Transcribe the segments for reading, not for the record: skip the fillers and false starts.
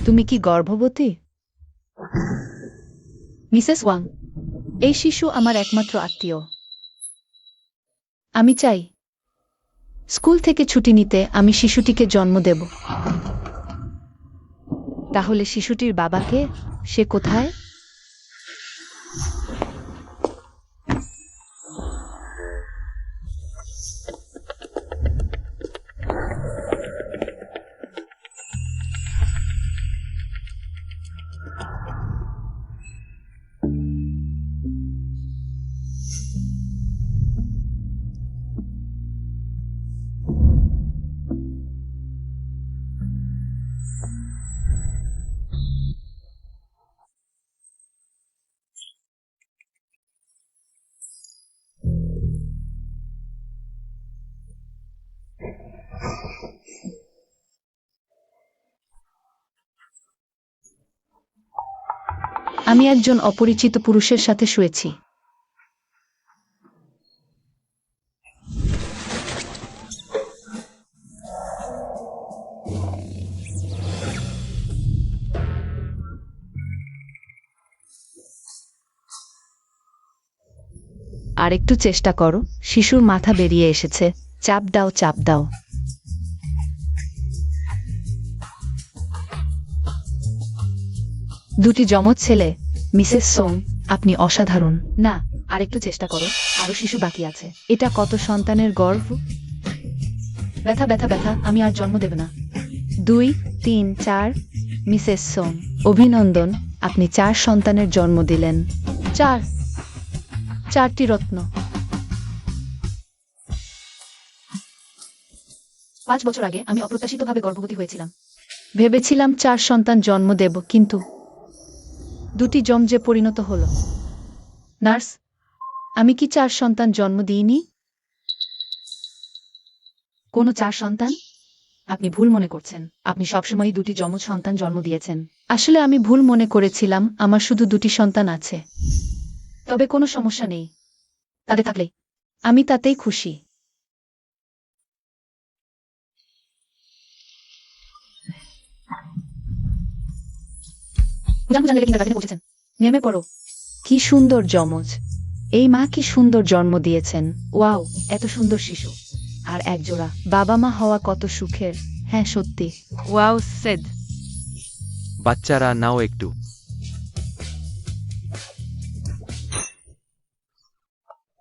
তুমি কি গর্ভবতী? মিসেস ওয়াং, এই শিশু আমার একমাত্র আত্মীয়। আমি চাই স্কুল থেকে ছুটি নিতে আমি শিশুটিকে জন্ম দেব। তাহলে শিশুটির বাবাকে? সে কোথায়? আমি একজন অপরিচিত পুরুষের সাথে শুয়েছি। আর একটু চেষ্টা করো। শিশুর মাথা বেরিয়ে এসেছে। চাপ দাও, চাপ দাও। দুটি যমজ ছেলে। মিসেস সোং, আপনি অসাধারণ। না, আরেকটু চেষ্টা করো। আরো শিশু বাকি আছে। এটা কত সন্তানের গর্ভ! ব্যথা, ব্যথা, ব্যথা। আমি আর জন্ম দেব না। 2, 3, 4। মিসেস সোং, অভিনন্দন, আপনি 4 সন্তানের জন্ম দিলেন। 4টি রত্ন। 5 বছর আগে আমি অপ্রত্যাশিতভাবে গর্ভবতী হয়েছিলাম। ভেবেছিলাম 4 সন্তান জন্ম দেব, কিন্তু 2টি যমজে পরিণত হল। নার্স, আমি কি 4 সন্তান জন্ম দিইনি? কোনো 4 সন্তান? আপনি ভুল মনে করছেন। আপনি সবসময়ই 2টি যমজ সন্তান জন্ম দিয়েছেন। আসলে আমি ভুল মনে করেছিলাম। আমার শুধু 2টি সন্তান আছে। তবে কোনো সমস্যা নেই। তাদের থাকলেই আমি তাতেই খুশি। নেমে পড়ো। কি সুন্দর যমজ! এই মা কি সুন্দর জন্ম দিয়েছেন! ওয়াও, এত সুন্দর শিশু! আর একজোড়া বাবা মা হওয়া কত সুখের! হ্যাঁ, সত্যি। Wow said. বাচ্চারা নাও একটু।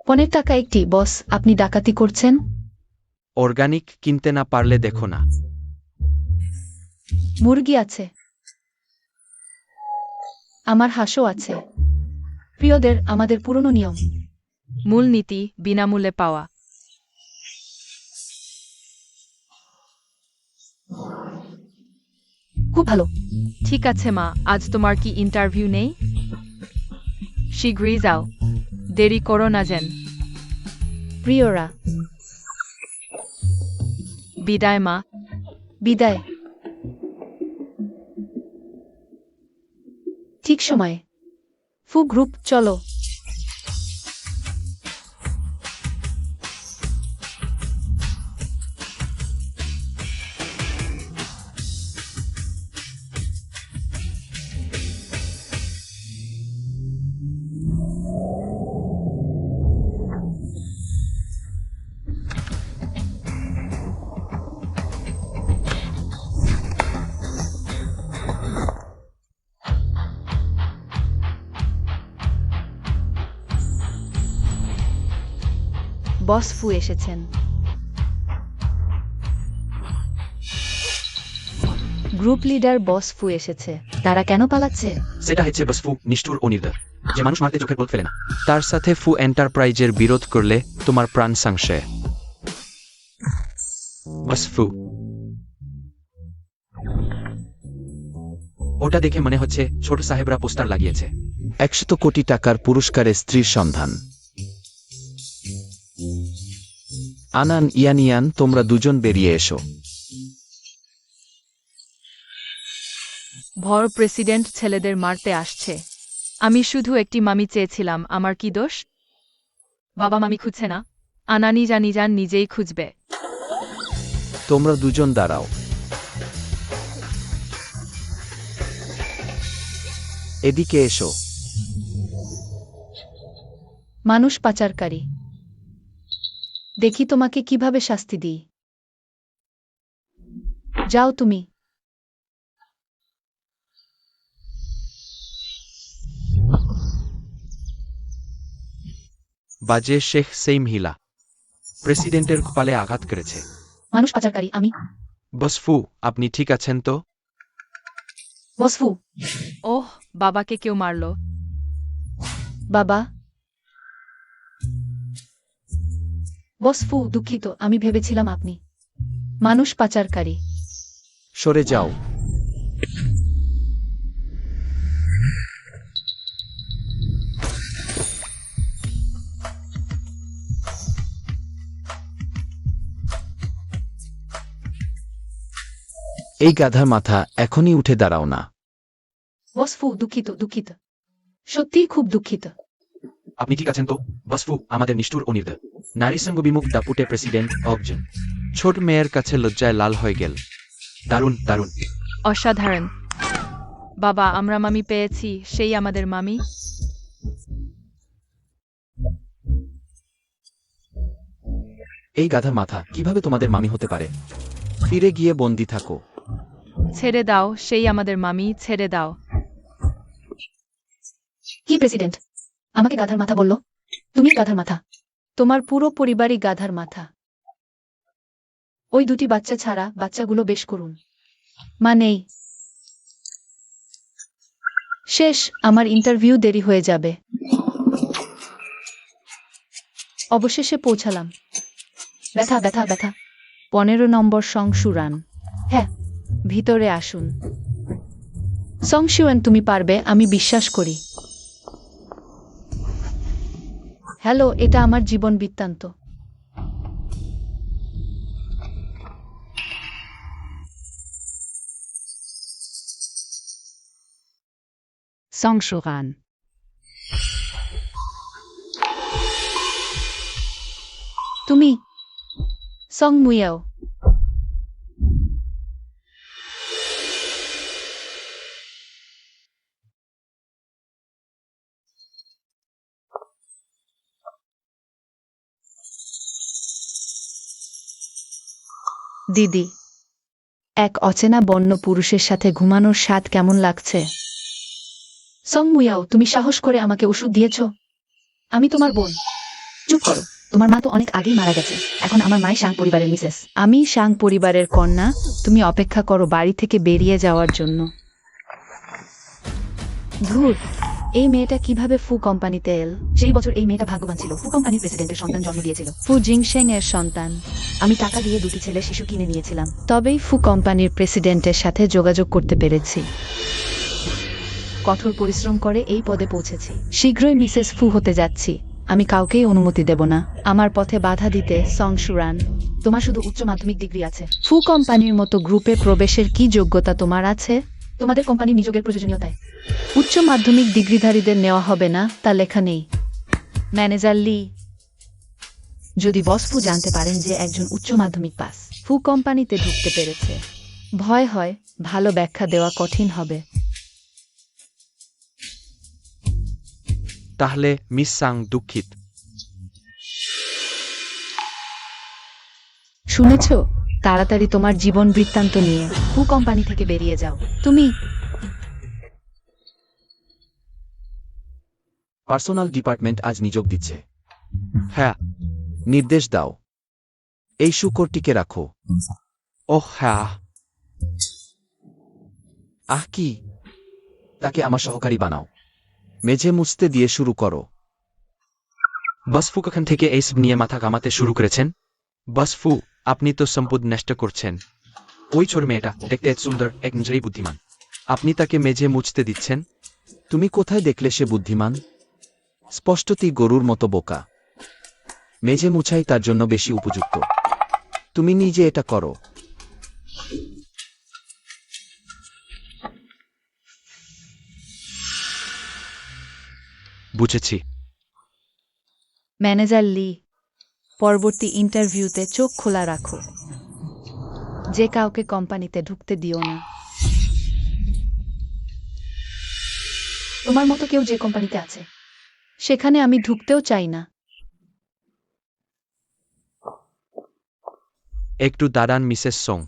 পনের টাকা একটি। বস, আপনি ডাকাতি করছেন? অর্গানিক কিনতে না পারলে দেখো না। মুরগি আছে। আমার হাঁসও আছে। প্রিয়দের, আমাদের পুরনো নিয়ম। মূলনীতি বিনামূল্যে পাওয়া। খুব ভালো। ঠিক আছে মা, আজ তোমার কি ইন্টারভিউ নেই? শীঘ্রই যাও, দেরি করো না যেন। প্রিয়রা, বিদায় মা। বিদায়। ঠিক সময়ে। ফু গ্রুপ, চলো। বস ফু এসেছেন। গ্রুপ লিডার বস ফু এসেছে। তারা কেন পালাচ্ছে? সেটা হচ্ছে বসফু, নিষ্ঠুর ও নির্দয়, যে মানুষ মারতে চোখের পলক ফেলে না। তার সাথে ফু এন্টারপ্রাইজের বিরোধ করলে তোমার প্রাণ সংশয়। বসফু, ওটা দেখে মনে হচ্ছে ছোট সাহেবরা পোস্টার লাগিয়েছে। 100 কোটি টাকার পুরস্কারে স্ত্রীর সন্ধান। আনান, ইয়ানিয়ান, তোমরা দুজন বেরিয়ে এসো। ভর প্রেসিডেন্ট ছেলেদের মারতে আসছে। আমি শুধু একটি মামি চেয়েছিলাম। আমার কি দোষ? বাবা মামি খুঁজছে না, আনানি জানি যান নিজেই খুঁজবে। তোমরা দুজন দাঁড়াও। এদিকে এসো। মানুষ পাচারকারী। দেখি তোমাকে কিভাবে শাস্তি দিই। যাও তুমি। বাজে শেখ সেই মহিলা প্রেসিডেন্টের কপালে আঘাত করেছে। মানুষ পাচারকারী আমি। বস ফু, আপনি ঠিক আছেন তো? বসফু। ওহ, বাবাকে কেউ মারল। বাবা। বসফু, দুঃখিত, আমি ভেবেছিলাম আপনি মানুষ পাচারকারী। সরে যাও। এই গাধার মাথা, এখনই উঠে দাঁড়াও না। বসফু, দুঃখিত, দুঃখিত, সত্যিই খুব দুঃখিত। আপনি ঠিক আছেন তো? বস ফু, আমাদের নিষ্ঠুর ও নির্দয় নারী সঙ্গ বিমুখ দাপুটে প্রেসিডেন্ট একজন ছোট মেয়ের কাছে লজ্জায় লাল হয়ে গেল। দারুণ, দারুণ। অসাধারণ। বাবা, আমরা মামি পেয়েছি, সেই আমাদের মামি। এই গাধার মাথা, কিভাবে তোমাদের মামি হতে পারে? ফিরে গিয়ে বন্দি থাকো। ছেড়ে দাও, সেই আমাদের মামি, ছেড়ে দাও। কি প্রেসিডেন্ট আমাকে গাধার মাথা বলল? তুমি গাধার মাথা। তোমার পুরো পরিবারই গাধার মাথা। ওই দুটি বাচ্চা ছাড়া বাচ্চাগুলো বেশ করুন। মা নেই। শেষ, আমার ইন্টারভিউ দেরি হয়ে যাবে। অবশেষে পৌঁছালাম। ব্যথা, ব্যথা, ব্যথা। 15 নম্বর সংশুরান। হ্যাঁ, ভিতরে আসুন। সংশুয়ান, তুমি পারবে, আমি বিশ্বাস করি। হ্যালো, এটা আমার জীবন বৃত্তান্ত। সংশুরান। তুমি সং মুয়াও। দিদি, এক অচেনা বন্য পুরুষের সাথে ঘুমানোর স্বাদ কেমন লাগছে? সং মুয়াও, তুমি সাহস করে আমাকে ওষুধ দিয়েছ? আমি তোমার বোন। চুপ করো, তোমার মা তো অনেক আগেই মারা গেছে। এখন আমার মাই সাং পরিবারের মিসেস। আমি সাং পরিবারের কন্যা। তুমি অপেক্ষা করো বাড়ি থেকে বেরিয়ে যাওয়ার জন্য। ধুর, এই মেয়েটা কিভাবে ফু কোম্পানিতে এল? সেই বছর এই মেয়েটা ভাগ্যবান ছিল, ফু কোম্পানির প্রেসিডেন্টের সন্তান জন্ম দিয়েছিল। ফু জিংশেং এর সন্তান। আমি টাকা দিয়ে দুটি ছেলে শিশু কিনে নিয়েছিলাম, তবেই ফু কোম্পানির প্রেসিডেন্টের সাথে যোগাযোগ করতে পেরেছি। কঠোর পরিশ্রম করে এই পদে পৌঁছেছি। শীঘ্রই মিসেস ফু হতে যাচ্ছি। আমি কাউকেই অনুমতি দেব না আমার পথে বাধা দিতে। সংশুরান, তোমার শুধু উচ্চ মাধ্যমিক ডিগ্রি আছে। ফু কোম্পানির মতো গ্রুপে প্রবেশের কি যোগ্যতা তোমার আছে? তোমাদের কোম্পানি নিযোগের প্রয়োজনীয়তায় উচ্চ মাধ্যমিক ডিগ্রিধারীদের নেওয়া হবে না, তা লেখা নেই। ম্যানেজার লি, যদি বস ফু জানতে পারেন যে একজন উচ্চ মাধ্যমিক পাস ফু কোম্পানিতে ঢুকতে পেরেছে, ভয় হয় ভালো ব্যাখ্যা দেওয়া কঠিন হবে। তাহলে মিস সাং দুঃখিত। শুনেছ? তাড়াতাড়ি তোমার জীবন বৃত্তান্ত নিয়ে ফু কোম্পানি থেকে বেরিয়ে যাও। তুমি পার্সোনাল ডিপার্টমেন্ট আজ নিযোগ দিচ্ছে। হ্যাঁ। নির্দেশ দাও, এই শূকরটিকে রাখো। ওহ হ্যাঁ। কি? তাকে আমার সহকারী বানাও। মেঝে মুছতে দিয়ে শুরু করো। বস ফু কখন থেকে এইসব নিয়ে মাথা ঘামাতে শুরু করেছেন? বস ফু, আপনি তো সম্পদ নষ্ট করছেন। ওই ছোট মেয়েটা দেখতে এত সুন্দর, এক নজরেই বুদ্ধিমান। আপনি তাকে মেঝে মুছতে দিচ্ছেন? তুমি কোথায় দেখলে সে বুদ্ধিমান? স্পষ্টতই গরুর মতো বোকা। মেঝে মুছাই তার জন্য বেশি উপযুক্ত। তুমি নিজে এটা করো। বুঝেছি। ম্যানেজার লি, পরবর্তী ইন্টারভিউতে চোখ খোলা রাখো। যে কাউকে কোম্পানিতে ঢুকতে দিও না। তোমার মতো কেউ যে কোম্পানিতে আছে সেখানে আমি ঢুকতেও চাই না। একটু দাঁড়ান মিসেস সোং।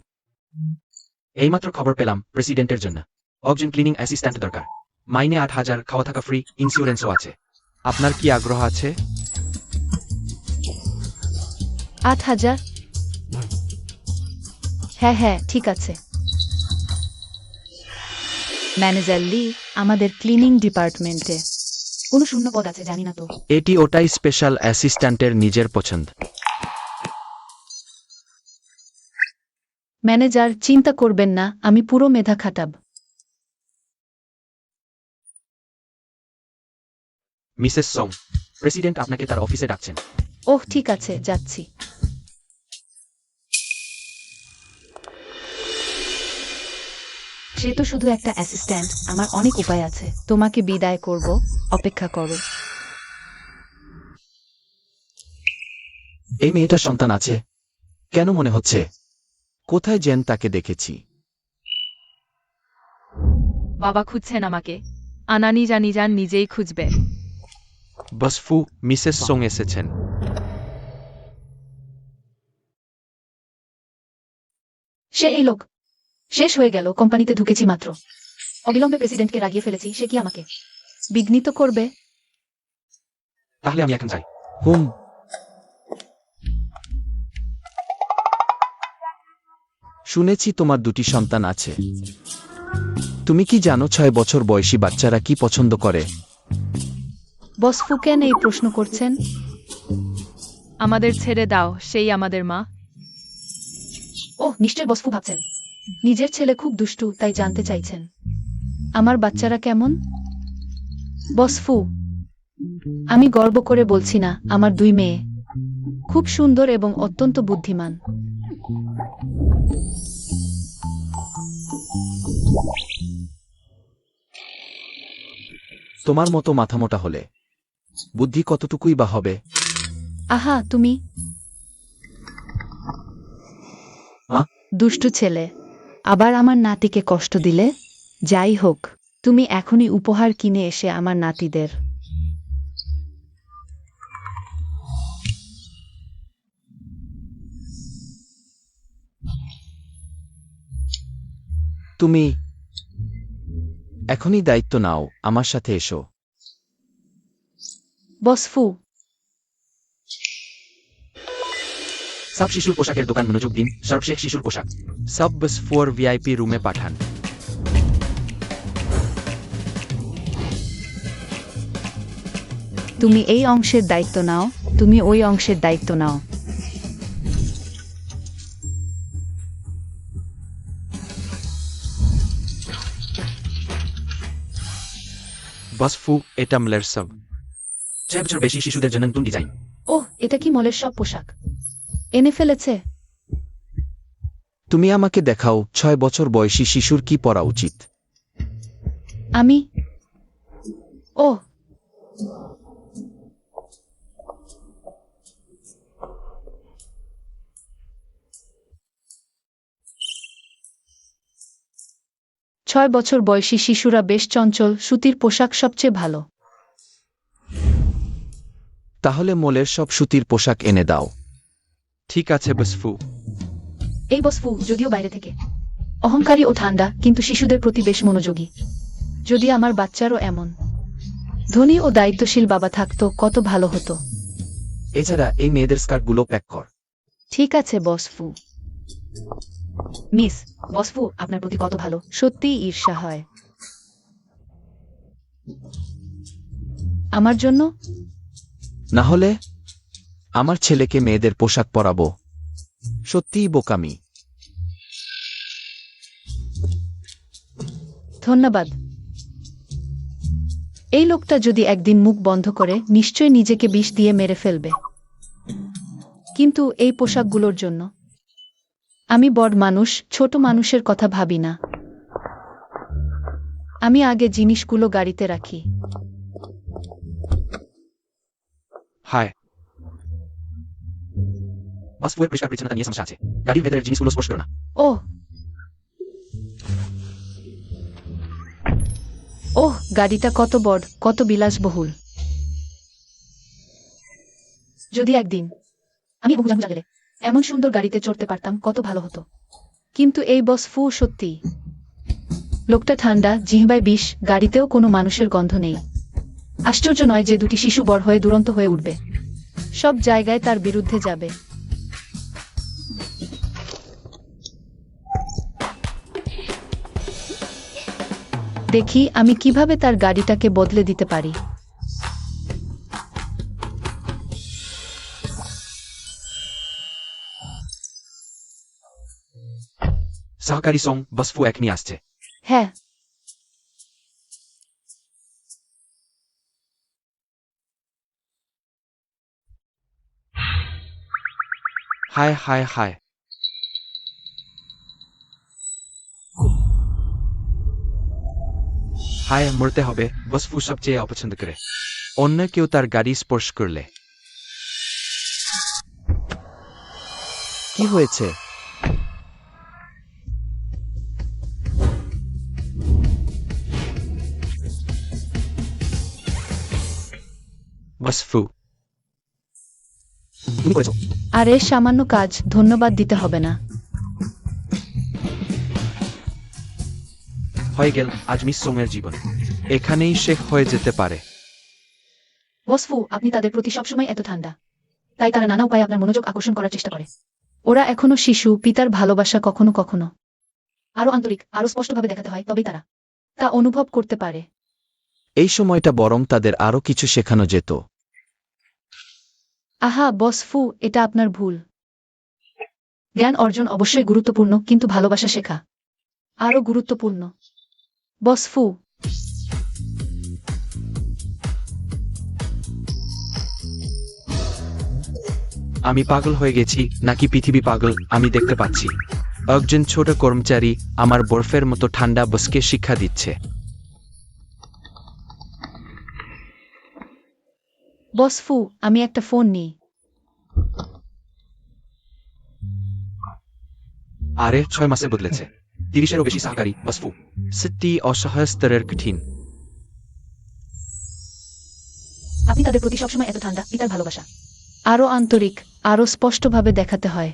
এইমাত্র খবর পেলাম প্রেসিডেন্টের জন্য একজন ক্লিনিং অ্যাসিস্ট্যান্ট দরকার। মাইনে 8,000, খাওয়া থাকা ফ্রি, ইন্স্যুরেন্সও আছে। আপনার কি আগ্রহ আছে? 8,000? হ্যাঁ হ্যাঁ, ঠিক আছে। ম্যানেজার লি, আমাদের ক্লিনিং ডিপার্টমেন্টে কোনো শূন্য পদ আছে জানি না তো। এটি ওটাই স্পেশাল অ্যাসিস্ট্যান্টের নিজের পছন্দ। ম্যানেজার, চিন্তা করবেন না, আমি পুরো মেধা খাটাব। মিসেস সোং, প্রেসিডেন্ট আপনাকে তার অফিসে ডাকছেন। ওহ ঠিক আছে, যাচ্ছি। সে তো শুধু একটা অ্যাসিস্ট্যান্ট, আমার অনেক উপায় আছে। তোমাকে বিদায় করব, অপেক্ষা করো। এই মেয়েটার সন্তান আছে কেন মনে হচ্ছে? কোথায় যেন তাকে দেখেছি। বাবা খুঁজছেন আমাকে। আনা নিজান নিজেই খুঁজবে। বসফু, মিসেস সোং এসেছেন। সে এই লোক। শেষ হয়ে গেল, কোম্পানিতে ঢুকেছি মাত্র। অবিলম্বে প্রেসিডেন্টকে রাগিয়ে ফেলেছি, সে কি আমাকে বিঘ্নিত করবে? তাহলে আমি এখন যাই। হুম। শুনেছি তোমার 2টি সন্তান আছে। তুমি কি জানো 6 বছর বয়সী বাচ্চারা কি পছন্দ করে? বস ফুকেন এই প্রশ্ন করছেন? আমাদের ছেড়ে দাও, সেই আমাদের মা। ওহ, নিশ্চয় বসফু ভাবছেন নিজের ছেলে খুব দুষ্টু, তাই জানতে চাইছেন আমার বাচ্চারা কেমন। বসফু, আমি গর্ব করে বলছি না, আমার 2 মেয়ে খুব সুন্দর এবং অত্যন্ত বুদ্ধিমান। তোমার মতো মাথামোটা হলে বুদ্ধি কতটুকুই বা হবে? আহা, তুমি মা? দুষ্টু ছেলে, আবার আমার নাতিকে কষ্ট দিলে। যাই হোক, তুমি এখনই উপহার কিনে এসে আমার নাতিদের। তুমি এখনই দায়িত্ব নাও, আমার সাথে এসো। বসফু, সব শিশুর পোশাকের দোকান মনোযোগ দিন, সর্বশেষ শিশুর পোশাক। সব বসফুর ভিআইপি রুমে পাঠান। তুমি এই অংশের দায়িত্ব নাও, তুমি ওই অংশের দায়িত্ব নাও। বসফু, এটা মলের সব 6 বছর বেশি শিশুদের জন্য নতুন ডিজাইন। ওহ, এটা কি মলের সব পোশাক এনে ফেলেছে? তুমি আমাকে দেখাও 6 বছর বয়সী শিশুর কি পরা উচিত। আমি ওহ, ছয় বছর বয়সী শিশুরা বেশ চঞ্চল, সুতির পোশাক সবচেয়ে ভালো। তাহলে মোলের সব সুতির পোশাক এনে দাও। ঠিক আছে বসফু। এই বসফু যদিও বাইরে থেকে অহংকারী ও ঠান্ডা, কিন্তু শিশুদের প্রতি বেশ মনোযোগী। যদি আমার বাচ্চারও এমন ধনী ও দায়িত্বশীল বাবা থাকতো, কত ভালো হতো। এছাড়া এই মেয়েদের স্কার্টগুলো প্যাক কর। ঠিক আছে বসফু। মিস, বসফু আপনার প্রতি কত ভালো, সত্যিই ঈর্ষা হয়। আমার জন্য? না হলে আমার ছেলেকে মেয়েদের পোশাক পরাবো? সত্যিই বোকামি। ধন্যবাদ। এই লোকটা যদি একদিন মুখ বন্ধ করে, নিশ্চয় নিজেকে বিষ দিয়ে মেরে ফেলবে। কিন্তু এই পোশাকগুলোর জন্য আমি বড় মানুষ, ছোট মানুষের কথা ভাবি না। আমি আগে জিনিসগুলো গাড়িতে রাখি। হায়, বসফুয়ের পরিষ্কার পরিচ্ছন্নতা নিয়ে সমস্যা আছে। গাড়ির ভেতরের জিনিসগুলো স্পর্শ করো না। ওহ ওহ, গাড়িটা কত বড়, কত বিলাসবহুল। যদি একদিন আমি বহু গেলে এমন সুন্দর গাড়িতে চড়তে পারতাম, কত ভালো হতো। কিন্তু এই বস ফু সত্যি। লোকটা ঠান্ডা, জিহ্বায় বিষ, গাড়িতেও কোনো মানুষের গন্ধ নেই। আশ্চর্য নয় যে দুটি শিশু বড় হয়ে দুরন্ত হয়ে উঠবে, সব জায়গায় তার বিরুদ্ধে যাবে। দেখি আমি কিভাবে তার গাড়িটাকে বদলে দিতে পারি। সহকারী সং, বসফু এখনই আসছে। হ্যাঁ, হায় হায় হায়। হায়, মরতে হবে। বসফু সবচেয়ে অপছন্দ করে অন্য কেউ তার গাড়ি স্পর্শ করলে। কি হয়েছে? বসফু, তুমি করেছো। আরে সামান্য কাজ, ধন্যবাদ দিতে হবে না। হয়ে গেল আজ মিস সোমের জীবন এখানেই শেষ হয়ে যেতে পারে। বসফু, আপনি তাদের প্রতি সবসময় এত ঠান্ডা, তাই তারা নানা উপায়ে আপনার মনোযোগ আকর্ষণ করার চেষ্টা করে। ওরা এখনো শিশু, পিতার ভালোবাসা কখনো কখনো আরো আন্তরিক, আরো স্পষ্টভাবে দেখাতে হয়, তবেই তারা তা অনুভব করতে পারে। এই সময়টা বরং তাদের আরও কিছু শেখানো যেত। আহা বসফু, এটা আপনার ভুল। জ্ঞান অর্জন অবশ্যই গুরুত্বপূর্ণ, কিন্তু ভালোবাসা শেখা আরো গুরুত্বপূর্ণ। বসফু, আমি পাগল হয়ে গেছি নাকি পৃথিবী পাগল আমি দেখতে পাচ্ছি। একজন ছোট কর্মচারী আমার বরফের মতো ঠান্ডা বসকে শিক্ষা দিচ্ছে। বসফু, আমি একটা ফোন নিই। আরে 6 মাসে বদলেছে। 30-এরও বেশি সহকারী। বসফু সত্যি অসহায় স্তরের কঠিন। আপনি তাদের প্রতি সবসময় এত ঠান্ডা, পিতার ভালোবাসা আরো আন্তরিক, আরো স্পষ্টভাবে দেখাতে হয়।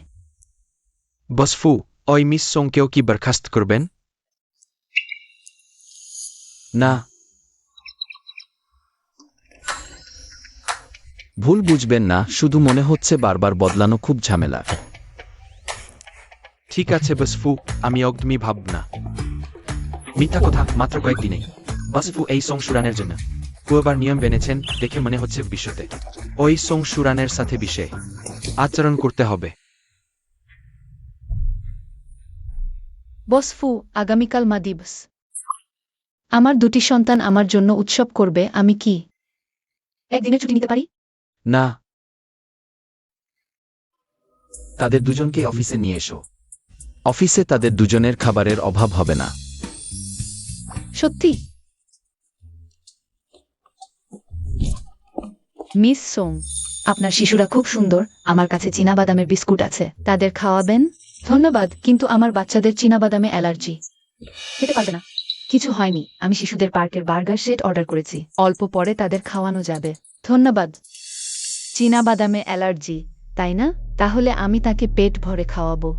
বসফু, ওই মিস সোংকেও কি বরখাস্ত করবেন? না, ভুল বুঝবেন না, শুধু মনে হচ্ছে বারবার বদলানো খুব ঝামেলা। ঠিক আছে বসফু, আমি একদমই ভাব না। মিথ্যা কথা, মাত্র কয়েকদিনে। বসফু এই সং সুরানের জন্য কয়েকবার নিয়ম বেনেছেন দেখে মনে হচ্ছে বিশ্বতে ওই সং সুরানের সাথে বিষে আচরণ করতে হবে। বসফু, আগামীকাল মা দিবস। আমার দুটি সন্তান আমার জন্য উৎসব করবে, আমি কি একদিনের ছুটি নিতে পারি? না, তাদের দুজনকে অফিসে নিয়ে এসো। অফিসে তাদের দুজনের খাবারের অভাব হবে না। সত্যি? মিস সোং, আপনার শিশুরা খুব সুন্দর। আমার কাছে চীনাবাদামের বিস্কুট আছে, তাদের খাওয়াবেন? ধন্যবাদ, কিন্তু আমার বাচ্চাদের চীনাবাদামে অ্যালার্জি, খেতে পারবে না। কিছু হয়নি, আমি শিশুদের পার্কের বার্গার সেট অর্ডার করেছি, অল্প পরে তাদের খাওয়ানো যাবে। ধন্যবাদ। চীনাবাদামে অ্যালার্জি, তাই না? তাহলে আমি তাকে পেট ভরে খাওয়াবো।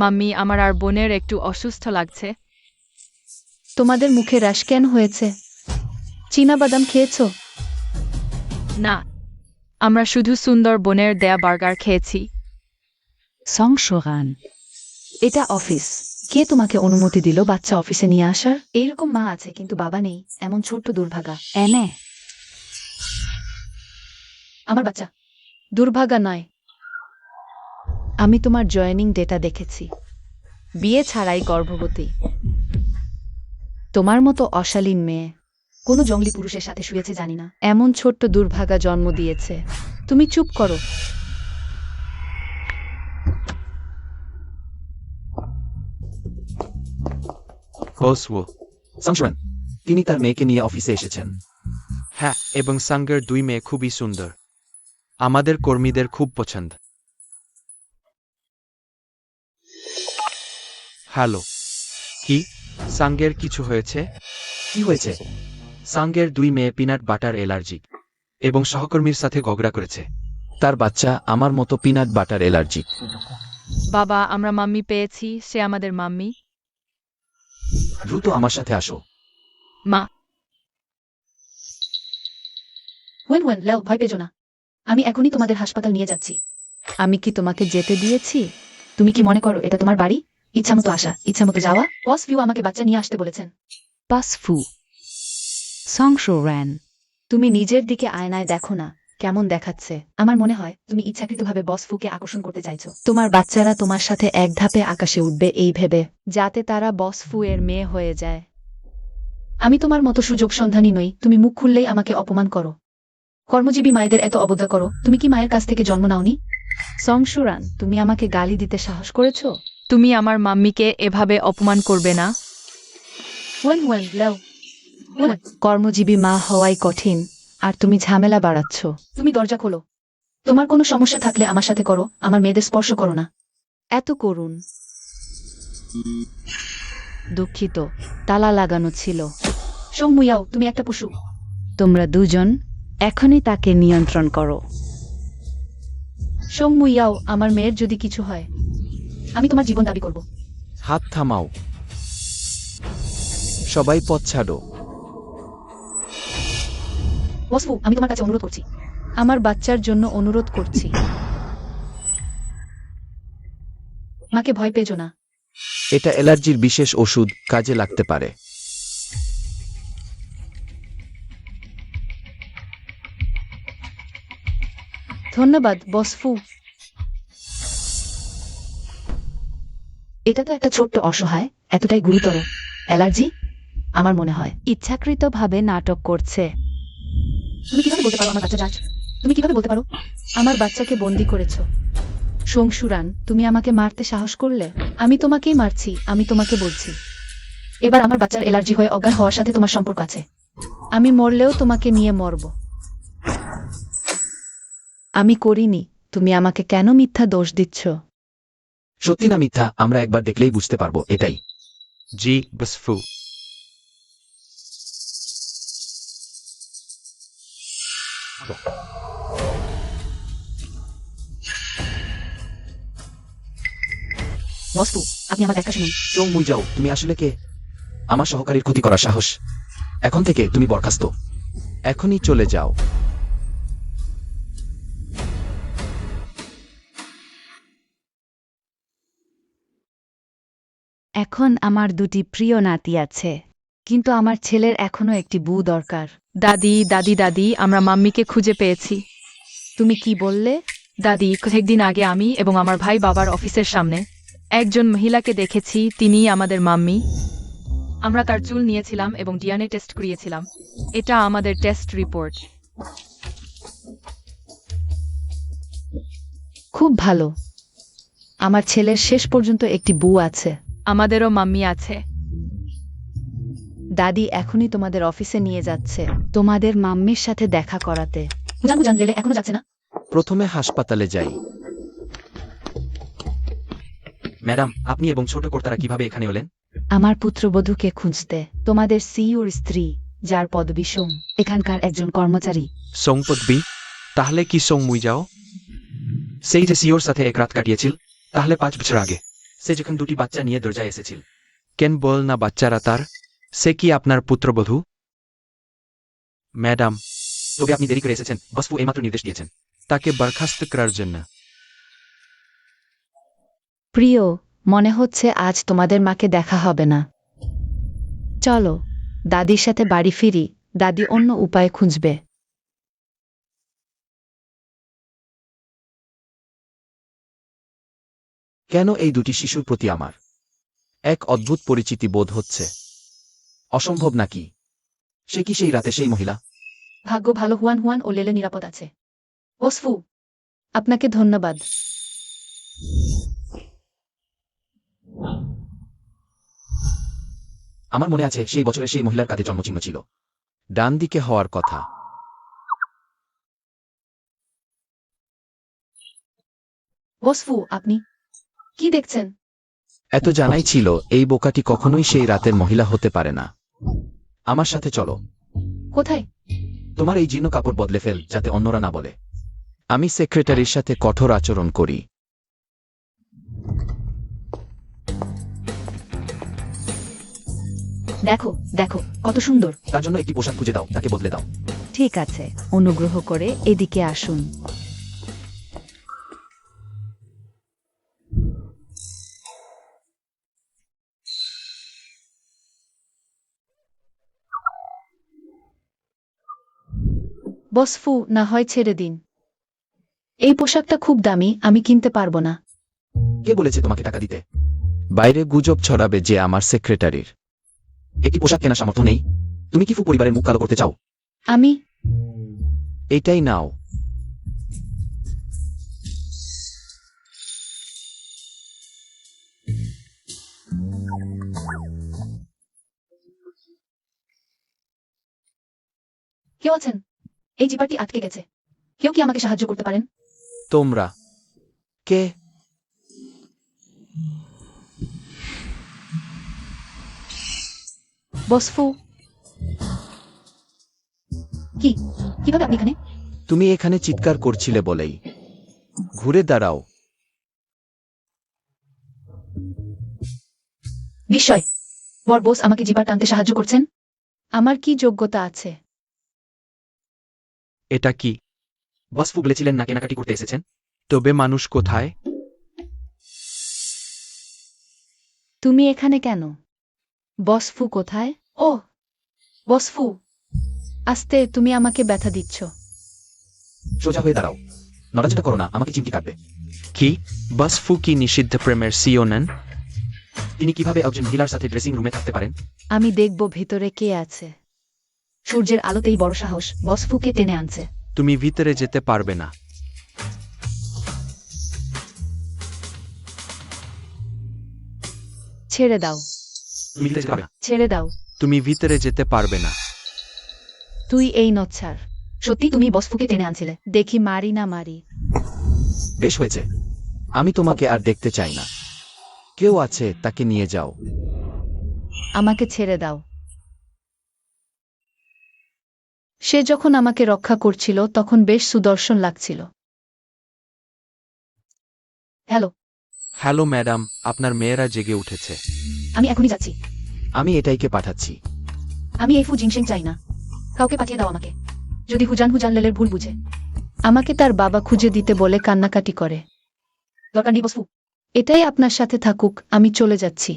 মাম্মি, আমার আর বোনের একটু অসুস্থ লাগছে। তোমাদের মুখে র্যাশ কেন হয়েছে? চীনাবাদাম খেয়েছো? না, আমরা শুধু সুন্দর বোনের দেয়া বার্গার খেয়েছি। সংশোরান, এটা অফিস। কে তোমাকে অনুমতি দিল বাচ্চা অফিসে নিয়ে আসার? এইরকম মা আছে কিন্তু বাবা নেই, এমন ছোট্ট দুর্ভাগা। এনে আমার বাচ্চা দুর্ভাগা নয়। আমি তোমার জয়েনিং ডেটা দেখেছি, বিয়ে ছাড়াই গর্ভবতী। তোমার মতো অশালীন মেয়ে কোনো জঙ্গলি পুরুষের সাথে শুয়েছে জানি না, এমন ছোট্ট দুর্ভাগা জন্ম দিয়েছে। তুমি চুপ করো। বসফু। সংশোধন, তিনি তার মেয়েকে নিয়ে অফিসে এসেছেন। হ্যাঁ, এবং সাঙ্গের 2 মেয়ে খুবই সুন্দর। আমাদের কর্মীদের খুব পছন্দ। হ্যালো। কি? সাঙ্গের কিছু হয়েছে? কি হয়েছে? সাঙ্গের 2 মেয়ে পিনাট বাটার অ্যালার্জিক এবং সহকর্মীর সাথে ঝগড়া করেছে। তার বাচ্চা আমার মতো পিনাট বাটার অ্যালার্জি। বাবা, আমরা মাম্মি পেয়েছি, সে আমাদের মাম্মি। দ্রুত আমার সাথে আসো। মা। ওয়েন ওয়েন লেও, ভয় পেজো না। আমি এখনই তোমাদের হাসপাতাল নিয়ে যাচ্ছি। আমি কি তোমাকে যেতে দিয়েছি? তুমি কি মনে করো এটা তোমার বাড়ি? ইচ্ছামতো আসা, ইচ্ছামতো যাওয়া। বস ভিউ আমাকে বাচ্চা নিয়ে আসতে বলেছেন। বাসফু সংশোরান, তুমি নিজের দিকে আয়নায় দেখো না, কেমন দেখাচ্ছে। আমার মনে হয় তুমি ইচ্ছাকৃতভাবে বস ফুকে আকর্ষণ করতে চাইছো। তোমার বাচ্চারা তোমার সাথে এক ধাপে আকাশে উঠবে এই ভেবে, যাতে তারা বস ফু এর মেয়ে হয়ে যায়। আমি তোমার মতো সুযোগ সন্ধানী নই, তুমি মুখ খুললেই আমাকে অপমান করো। কর্মজীবী মায়েদের এত অবজ্ঞা করো। তুমি কি মায়ের কাছ থেকে জন্ম নাওনি? সংশুরান, তুমি আমাকে গালি দিতে সাহস করেছো? তুমি আমার মাম্মিকে এভাবে অপমান করবে না। ওয়েন ওয়েন লেও, ওয়েন। কর্মজীবী মা হওয়াই কঠিন, আর তুমি ঝামেলা বাড়াচ্ছ। তুমি দরজা খোলো। তোমার কোনো সমস্যা থাকলে আমার সাথে করো, আমার মেয়েদের স্পর্শ করো না। এত করুন। দুঃখিত, তালা লাগানো ছিল। সৌমুয়াও, তুমি একটা পশু। তোমরা দুজন এখনই তাকে নিয়ন্ত্রণ করো। সৌমুয়াও, আমার মেয়ের যদি কিছু হয়, আমি তোমার জীবন দাবি করব। হাত থামাও। সবাই পথ ছাড়ো। বসফু, আমি তোমার কাছে অনুরোধ করছি। আমার বাচ্চার জন্য অনুরোধ করছি। মাকে ভয় পেজো না। এটা অ্যালার্জির বিশেষ ওষুধ, কাজে লাগতে পারে। ধন্যবাদ বসফু। এটা তো একটা ছোট্ট অসহায়, এতটাই গুরুতর অ্যালার্জি? আমার মনে হয় ইচ্ছাকৃতভাবে নাটক করছে। তুমি কিভাবে বলতে পারো আমার বাচ্চা জাজ? তুমি কিভাবে বলতে পারো? আমার বাচ্চাকে বন্দি করেছো। সংশুরান, তুমি আমাকে মারতে সাহস করলে? আমি তোমাকেই মারছি, আমি তোমাকে বলছি। এবার আমার বাচ্চার অ্যালার্জি হয়ে অজ্ঞান হওয়ার সাথে তোমার সম্পর্ক আছে। আমি মরলেও তোমাকে নিয়ে মরব। আমি করিনি, তুমি আমাকে কেন মিথ্যা দোষ দিচ্ছ? সত্যি না মিথ্যা আমরা একবার দেখলেই বুঝতে পারবো, এটাই। জি বসফু। বসফু, আপনি আমার দেখা শুনুন। মুই যাও, তুমি আসলে কে? আমার সহকারীর ক্ষতি করার সাহস? এখন থেকে তুমি বরখাস্ত। এখনই চলে যাও। এখন আমার দুটি প্রিয় নাতি আছে, কিন্তু আমার ছেলের এখনো একটি বউ দরকার। দাদি, দাদি, দাদি, আমরা মাম্মিকে খুঁজে পেয়েছি। তুমি কি বললে? দাদি, কয়েকদিন আগে আমি এবং আমার ভাই বাবার অফিসের সামনে একজন মহিলাকে দেখেছি, তিনিই আমাদের মাম্মি। আমরা তার চুল নিয়েছিলাম এবং ডিএনএ টেস্ট করিয়েছিলাম। এটা আমাদের টেস্ট রিপোর্ট। খুব ভালো। আমার ছেলের শেষ পর্যন্ত একটি বউ আছে। আমাদেরও মাম্মি আছে। দাদি এখনই তোমাদের অফিসে নিয়ে যাচ্ছে, তোমাদের মাম্মির সাথে দেখা করাতে। রেলে এখনো যাচ্ছে না? প্রথমে হাসপাতালে যাই। ম্যাডাম, আপনি এবং ছোট কর্তারা কিভাবে এখানে এলেন? আমার পুত্রবধূকে খুঁজতে। তোমাদের সিইওর স্ত্রী, যার পদবী সোম, এখানকার একজন কর্মচারী। সৌপদবি? তাহলে কি মুই যাও? সেই যে সিওর সাথে এক রাত কাটিয়েছিল, তাহলে 5 বছর আগে সে যখন 2টি বাচ্চা নিয়ে দরজায় এসেছিল। কেন বল না বাচ্চারা তার? সে কি আপনার পুত্রবধূ? ম্যাডাম, তবে আপনি দেরি করে এসেছেন। বসফু এইমাত্র নির্দেশ দিয়েছেন তাকে বরখাস্ত করার জন্য। প্রিয়, মনে হচ্ছে আজ তোমাদের মাকে দেখা হবে না। চলো দাদির সাথে বাড়ি ফিরি, দাদি অন্য উপায় খুঁজবে। কেন এই দুটি শিশুর প্রতি আমার এক অদ্ভুত পরিচিতি বোধ হচ্ছে? অসম্ভব নাকি? সে কি সেই রাতে সেই মহিলা? ভাগ্য ভালো, হুয়ান হুয়ান ও লেলে নিরাপদ আছে। বস ফু, আপনাকে ধন্যবাদ। আমার মনে আছে সেই বছরে সেই মহিলার কাঁধে জন্মচিহ্ন ছিল। ডান দিকে হওয়ার কথা। বস ফু, আপনি কি দেখছেন? এত জানাই ছিল এই বোকাটি কখনোই সেই রাতের মহিলা হতে পারে না। আমার সাথে চলো। কোথায়? তোমার এই জীর্ণ কাপড় বদলে ফেল, যাতে অন্যরা না বলে আমি সেক্রেটারির সাথে কঠোর আচরণ করি। দেখো দেখো, কত সুন্দর। তার জন্য একটি পোশাক খুঁজে দাও, তাকে বদলে দাও। ঠিক আছে, অনুগ্রহ করে এদিকে আসুন। বস ফু, না হয় ছেড়ে দিন। এই পোশাকটা খুব দামি, আমি কিনতে পারবো না। কে বলেছে তোমাকে টাকা দিতে? বাইরে গুজব ছড়াবে যে আমার সেক্রেটারির একটি পোশাক কেনার সামর্থ্য নেই। তুমি কি ফু পরিবারের মুখ কালো করতে চাও? আমি এটাই নাও। কেউ আছেন? এই জিপারটি আটকে গেছে। কেউ কি আমাকে সাহায্য করতে পারেন? তোমরা কে? বস ফু, কি কিভাবে আপনি এখানে? তুমি এখানে চিৎকার করছিলে বলেই। ঘুরে দাঁড়াও। বিস্ময়, বর বোস আমাকে জিপার টানতে সাহায্য করছেন। আমার কি যোগ্যতা আছে? এটা কি? বস ফু বলেছিলেন না কেনাকাটি করতে এসেছেন? তবে মানুষ কোথায়? তুমি এখানে কেন? বস ফু কোথায়? ও বস ফু, আস্তে, তুমি আমাকে ব্যথা দিচ্ছ। সোজা হয়ে দাঁড়াও, নড়াচড়া করো না, আমাকে চিমটি কাটবে। কি? বাসফু কি নিষিদ্ধ প্রেমের সিও নেন? তিনি কিভাবে একজন মহিলার সাথে ড্রেসিং রুমে থাকতে পারেন? আমি দেখব ভিতরে কে আছে। সূর্যের আলোতেই বড় সাহস, বস ফুকে টেনে আনছে। তুমি ভিতরে যেতে পারবে না। ছেড়ে দাও, তুমি ভিতরে যেতে পারবে না। ছেড়ে দাও। তুমি ভিতরে যেতে পারবে না। তুই এই নচ্ছার। সত্যি তুমি বস ফুকে টেনে আনছিলে? দেখি মারি না মারি। বেশ হয়েছে, আমি তোমাকে আর দেখতে চাই না। কেউ আছে, তাকে নিয়ে যাও। আমাকে ছেড়ে দাও। সে যখন আমাকে রক্ষা করছিল তখন বেশ সুদর্শন লাগছিল। হ্যালো, হ্যালো ম্যাডাম, আপনার মেয়েরা জেগে উঠেছে। আমি এখনই যাচ্ছি। আমি এটাইকে পাঠাচ্ছি। আমি এই ফু জিনশেং চাই না। কাউকে পাঠিয়ে দাও আমাকে। যদি হুজান হুজান লেলের ভুল বুঝে আমাকে তার বাবা খুঁজে দিতে বলে কান্নাকাটি করে। দরকার নেই বস ফু। এটাই আপনার সাথে থাকুক, আমি চলে যাচ্ছি।